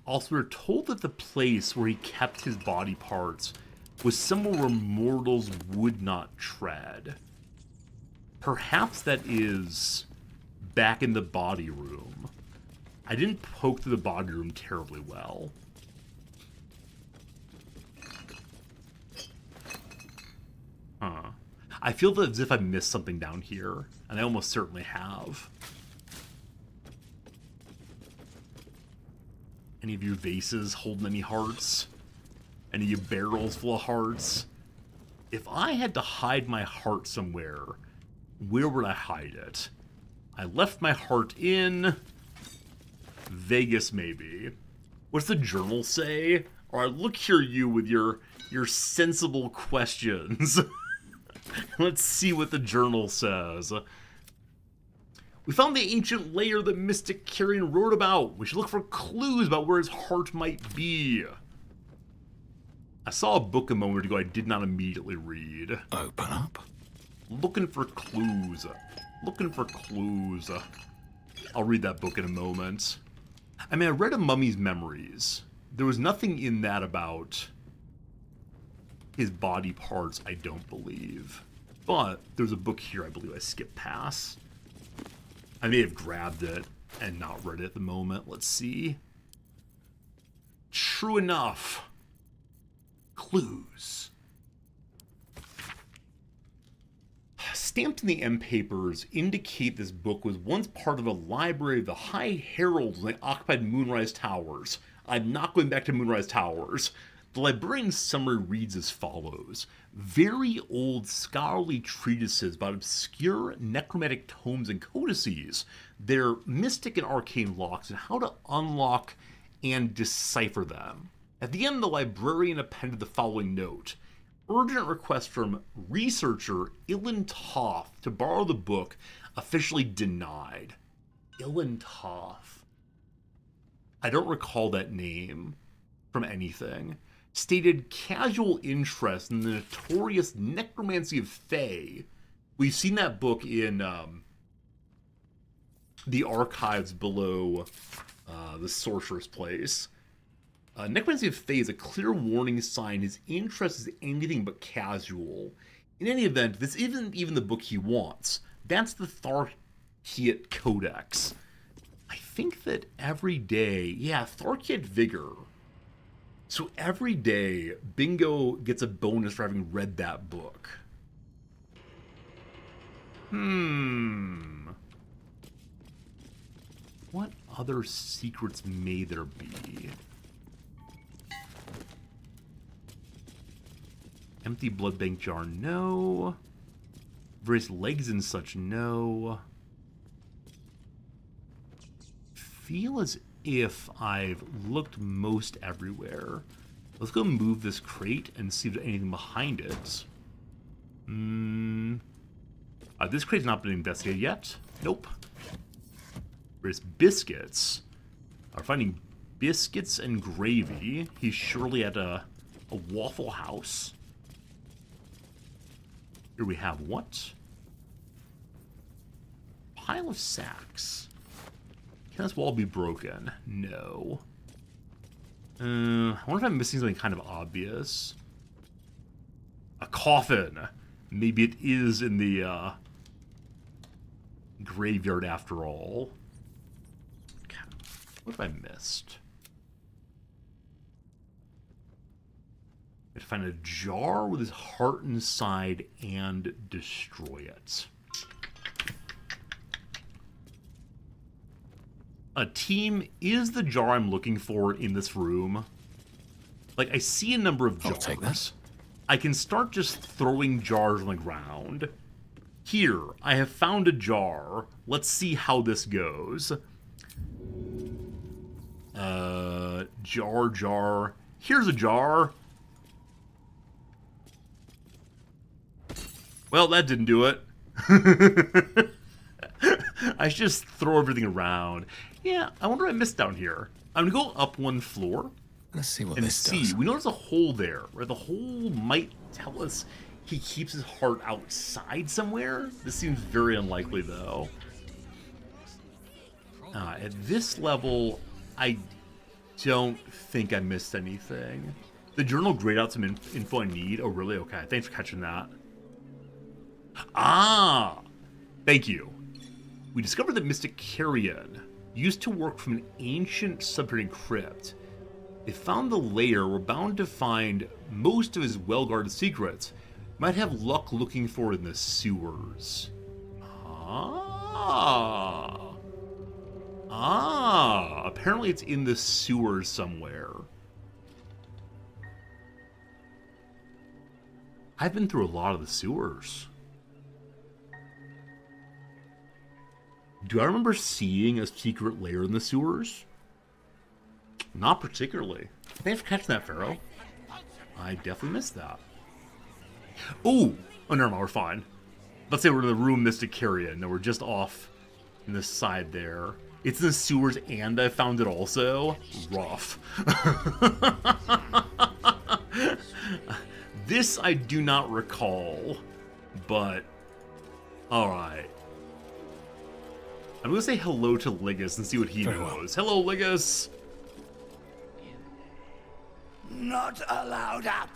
Also, we're told that the place where he kept his body parts was somewhere where mortals would not tread. Perhaps that is back in the body room. I didn't poke through the body room terribly well. I feel as if I missed something down here, and I almost certainly have. Any of you vases holding any hearts? Any of you barrels full of hearts? If I had to hide my heart somewhere, where would I hide it? I left my heart in Vegas, maybe. What's the journal say? All right, look here, you with your sensible questions. Let's see what the journal says. We found the ancient lair the mystic Carrion wrote about. We should look for clues about where his heart might be. I saw a book a moment ago I did not immediately read. Open up. Looking for clues. Looking for clues. I'll read that book in a moment. I mean, I read A Mummy's Memories. There was nothing in that about his body parts, I don't believe. But there's a book here I believe I skipped past. I may have grabbed it and not read it at the moment. Let's see. True enough. Clues. Stamped in the M papers indicate this book was once part of a library of the High Heralds when they occupied Moonrise Towers. I'm not going back to Moonrise Towers. The librarian's summary reads as follows. Very old scholarly treatises about obscure necromantic tomes and codices, their mystic and arcane locks, and how to unlock and decipher them. At the end, the librarian appended the following note. Urgent request from researcher Ilan Toth to borrow the book, officially denied. Ilan Toth. I don't recall that name from anything. Stated casual interest in the notorious necromancy of Fae. We've seen that book in the archives below the sorcerer's place. Necromancy of Fae is a clear warning sign his interest is anything but casual. In any event, this isn't even the book he wants. That's the Tharkiat Codex. I think that every day, Tharkiat Vigor. So every day, Bingo gets a bonus for having read that book. What other secrets may there be? Empty blood bank jar, no. Various legs and such, no. Feel as if I've looked most everywhere. Let's go move this crate and see if there's anything behind it. This crate's not been investigated yet. Nope. There's biscuits. We're finding biscuits and gravy. He's surely at a Waffle House. Here we have what? Pile of sacks. Can this wall be broken? No. I wonder if I'm missing something kind of obvious. A coffin. Maybe it is in the graveyard after all. Okay. What have I missed? I have to find a jar with his heart inside and destroy it. A team is the jar I'm looking for in this room. Like, I see a number of jars. I'll take this. I can start just throwing jars on the ground. Here, I have found a jar. Let's see how this goes. Jar. Here's a jar. Well, that didn't do it. I should just throw everything around. Yeah, I wonder what I missed down here. I'm gonna go up one floor. Let's see what and this see. does. We notice a hole there, where the hole might tell us he keeps his heart outside somewhere. This seems very unlikely, though. At this level, I don't think I missed anything. The journal grayed out some info I need. Oh, really? Okay, thanks for catching that. Ah! Thank you. We discovered that Mystic Carrion used to work from an ancient subterranean crypt. If found the lair, we're bound to find most of his well-guarded secrets. Might have luck looking for it in the sewers. Apparently it's in the sewers somewhere. I've been through a lot of the sewers. Do I remember seeing a secret lair in the sewers? Not particularly. Thanks for catching that, Pharaoh. I definitely missed that. Ooh! Oh, never mind, we're fine. Let's say we're in the room Mystic Carrion. No, we're just off in the side there. It's in the sewers and I found it also. Rough. This I do not recall, but alright. I'm gonna say hello to Ligus and see what he knows. Hello, Ligus! Not allowed up.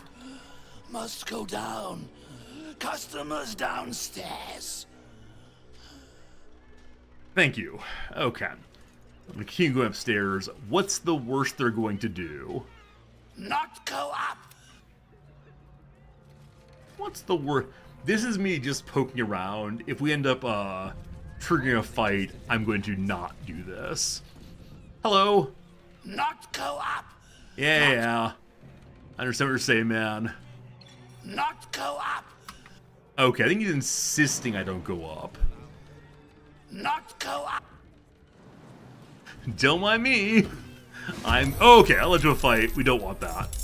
Must go down. Customers downstairs. Thank you. Okay. I'm gonna keep going upstairs. What's the worst they're going to do? Not go up. What's the worst? This is me just poking around. If we end up triggering a fight, I'm going to not do this. Hello? Not go up. Yeah. I understand what you're saying, man. Not go up. Okay, I think he's insisting I don't go up. Not go up. Don't mind me. Okay, I'll let you fight. We don't want that.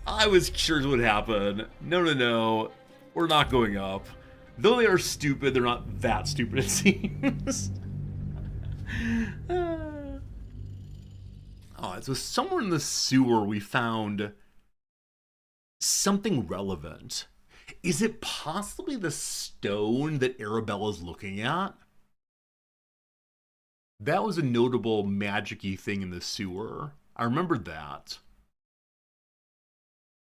I was curious what would happen. No. We're not going up. Though they are stupid, they're not that stupid, it seems. Alright, so somewhere in the sewer we found something relevant. Is it possibly the stone that Arabella's looking at? That was a notable magic-y thing in the sewer. I remembered that.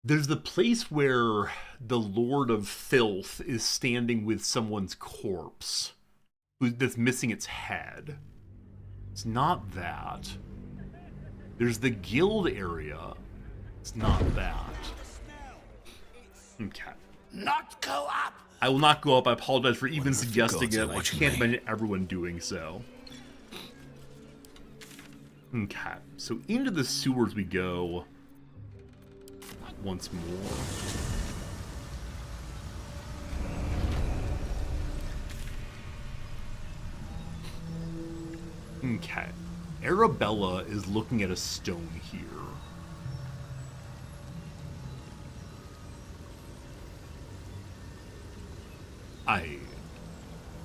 There's the place where the Lord of Filth is standing with someone's corpse that's missing its head. It's not that. There's the guild area. It's not that. Okay. not go up. I will not go up. I apologize for even Wonder if the suggesting gods are it. I watching can't me. imagine everyone doing so. Okay, so into the sewers we go once more. Okay, Arabella is looking at a stone here.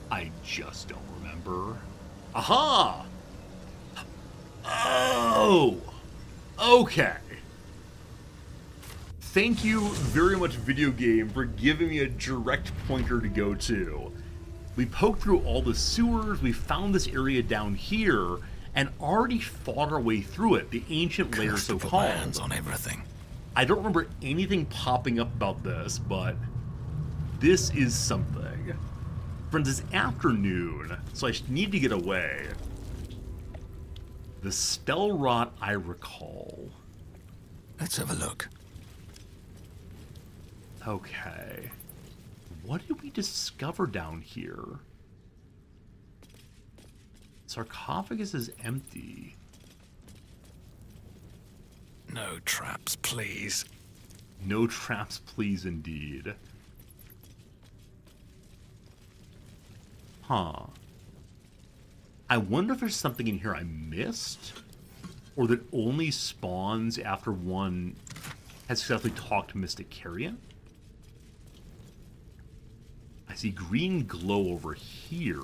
I just don't remember. Aha! Oh! Okay. Thank you very much, video game, for giving me a direct pointer to go to. We poked through all the sewers, we found this area down here, and already fought our way through it, the ancient layer Cursed to put my so-called. hands on everything. I don't remember anything popping up about this, but this is something. Friends, it's afternoon, so I need to get away. The spell rot I recall. Let's have a look. Okay. What did we discover down here? Sarcophagus is empty. No traps, please. No traps, please, indeed. Huh. I wonder if there's something in here I missed? Or that only spawns after one has successfully talked to Mystic Carrion? I see green glow over here.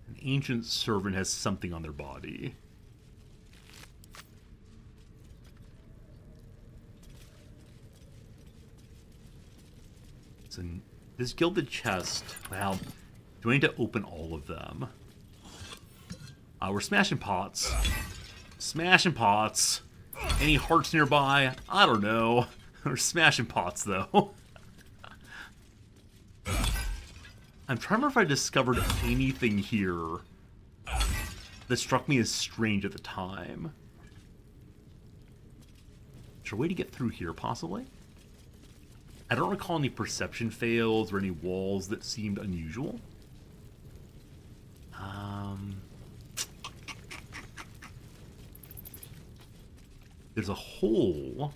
An ancient servant has something on their body. So this gilded chest, well, do I need to open all of them? We're smashing pots. Smashing pots. Any hearts nearby? I don't know. We're smashing pots, though. I'm trying to remember if I discovered anything here that struck me as strange at the time. Is there a way to get through here, possibly? I don't recall any perception fails or any walls that seemed unusual. There's a hole.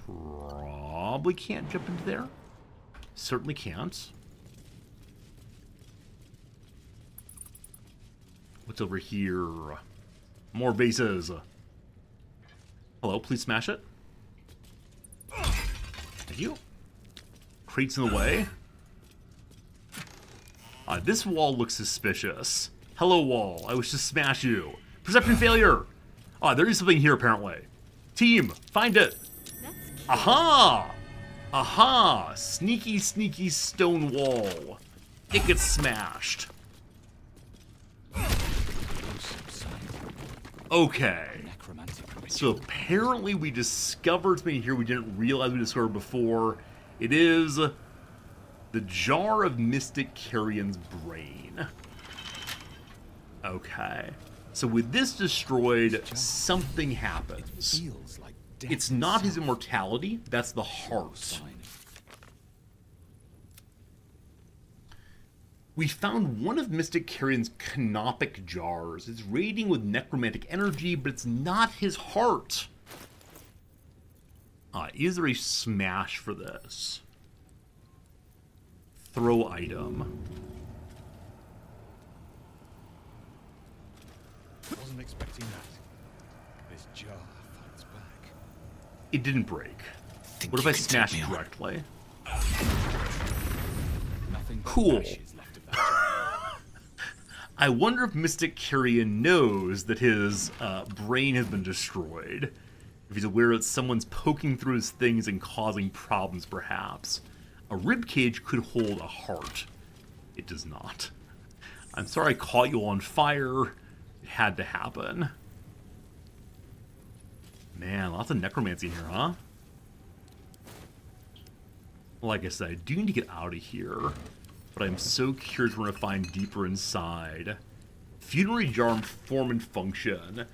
Probably can't jump into there. Certainly can't. What's over here? More vases. Hello, please smash it. Thank you. Crates in the way. This wall looks suspicious. Hello, wall. I wish to smash you. Perception failure. There is something here, apparently. Team, find it. Aha! Aha! Sneaky, sneaky stone wall. It gets smashed. Okay. So apparently we discovered something here we didn't realize we discovered before. It is the Jar of Mystic Carrion's brain. Okay. So with this destroyed, something happens. It's not his immortality, that's the heart. We found one of Mystic Carrion's canopic jars. It's radiating with necromantic energy, but it's not his heart. Is there a smash for this? Throw item. Wasn't expecting that. This jar fights back. It didn't break. Think What if you I can smash take me on? directly? Nothing but Cool. ashes left of that. I wonder if Mystic Carrion knows that his brain has been destroyed. If he's aware that someone's poking through his things and causing problems, perhaps. A ribcage could hold a heart. It does not. I'm sorry I caught you on fire. It had to happen. Man, lots of necromancy here, huh? Like I said, I do need to get out of here. But I'm so curious we're going to find deeper inside. Funerary jar form and function.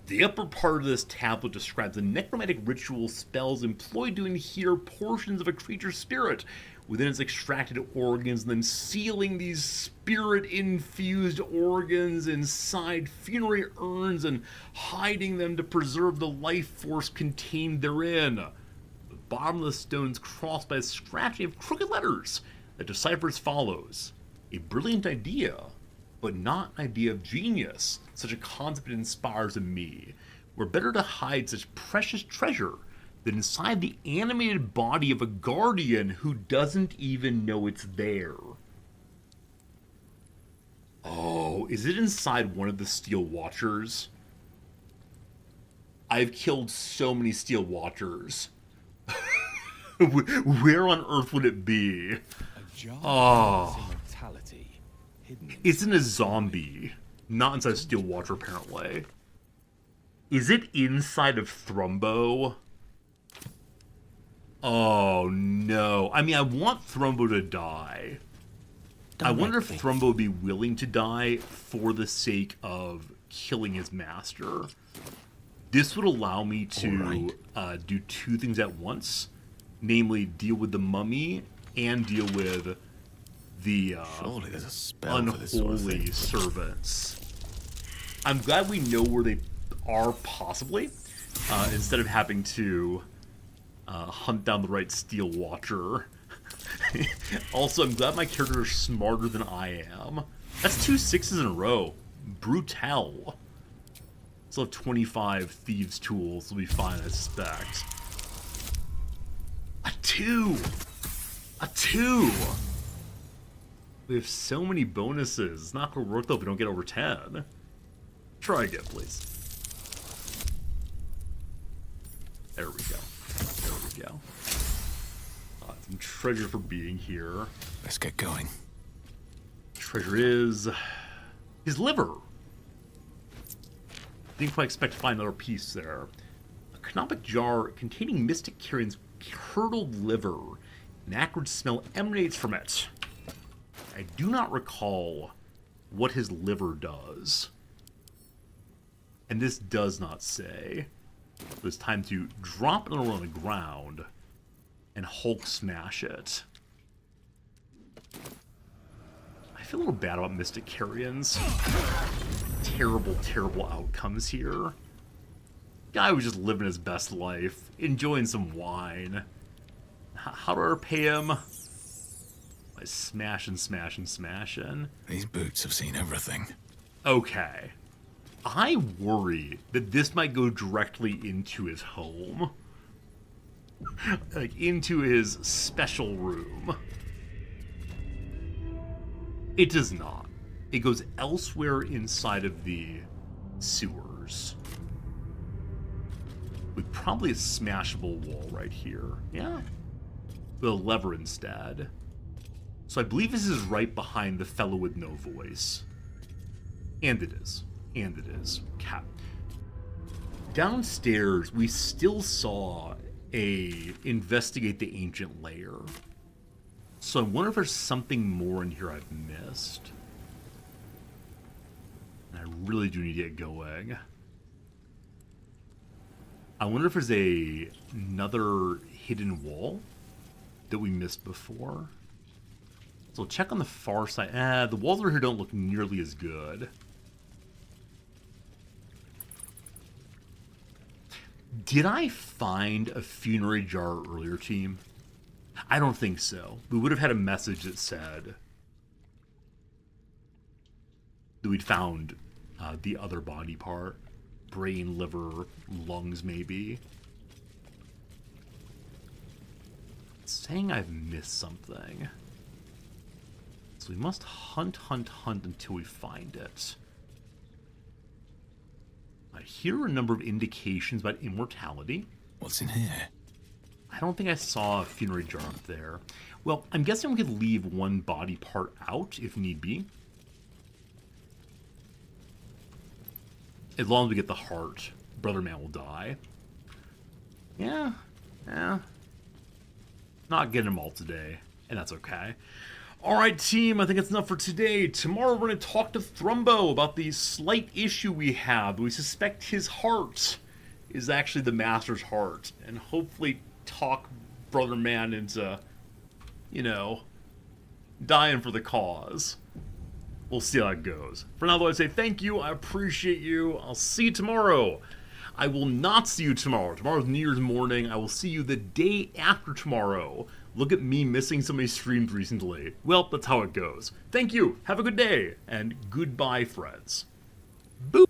The upper part of this tablet describes the necromantic ritual spells employed to adhere portions of a creature's spirit within its extracted organs, and then sealing these spirit-infused organs inside funerary urns and hiding them to preserve the life force contained therein. The bottom of the stone is crossed by a scratching of crooked letters that decipher as follows: a brilliant idea, but not an idea of genius. Such a concept inspires in me. We're better to hide such precious treasure than inside the animated body of a guardian who doesn't even know it's there. Oh, is it inside one of the Steel Watchers? I've killed so many Steel Watchers. Where on earth would it be? Oh. It's in a zombie. Not inside Steel Watcher, apparently. Is it inside of Thrumbo? Oh, no. I mean, I want Thrumbo to die. I wonder if Thrumbo would be willing to die for the sake of killing his master. This would allow me to do two things at once. Namely, deal with the mummy and deal with the Surely there's a spell unholy for this sort of thing. servants. I'm glad we know where they are, possibly, instead of having to hunt down the right Steel Watcher. Also, I'm glad my characters are smarter than I am. That's 2 6s in a row. Brutal. Still have 25 thieves' tools. Will be fine, I suspect. A 2! A 2! We have so many bonuses. It's not going to work, though, if we don't get over 10. Try again, please. There we go. There we go. Some treasure for being here. Let's get going. Treasure is his liver. Didn't quite expect to find another piece there. A canopic jar containing Mystic Carrion's curdled liver. An acrid smell emanates from it. I do not recall what his liver does. And this does not say. So it's time to drop it on the ground and Hulk smash it. I feel a little bad about Mystic Carrion's terrible, terrible outcomes here. Guy was just living his best life, enjoying some wine. How do I repay him? By smashing, smashing, smashing. These boots have seen everything. Okay. I worry that this might go directly into his home. Like, into his special room. It does not. It goes elsewhere inside of the sewers. With probably a smashable wall right here. Yeah. With a lever instead. So I believe this is right behind the fellow with no voice. And it is. And it is. Cap. Downstairs, we still saw a investigate the ancient lair. So I wonder if there's something more in here I've missed. And I really do need to get going. I wonder if there's another hidden wall that we missed before. So check on the far side. The walls over here don't look nearly as good. Did I find a funerary jar earlier, team? I don't think so. We would have had a message that said that we'd found the other body part. Brain, liver, lungs, maybe. It's saying I've missed something. So we must hunt, hunt, hunt until we find it. I hear a number of indications about immortality. What's in here? I don't think I saw a funerary jar up there. Well, I'm guessing we could leave one body part out if need be. As long as we get the heart, Brother Man will die. Yeah. Not getting them all today, and that's okay. Alright team, I think that's enough for today. Tomorrow we're going to talk to Thrumbo about the slight issue we have. We suspect his heart is actually the Master's heart. And hopefully talk Brother Man into, you know, dying for the cause. We'll see how it goes. For now though, I say thank you, I appreciate you. I'll see you tomorrow. I will not see you tomorrow. Tomorrow's New Year's morning. I will see you the day after tomorrow. Look at me missing so many streams recently. Well, that's how it goes. Thank you, have a good day, and goodbye, friends. Boop!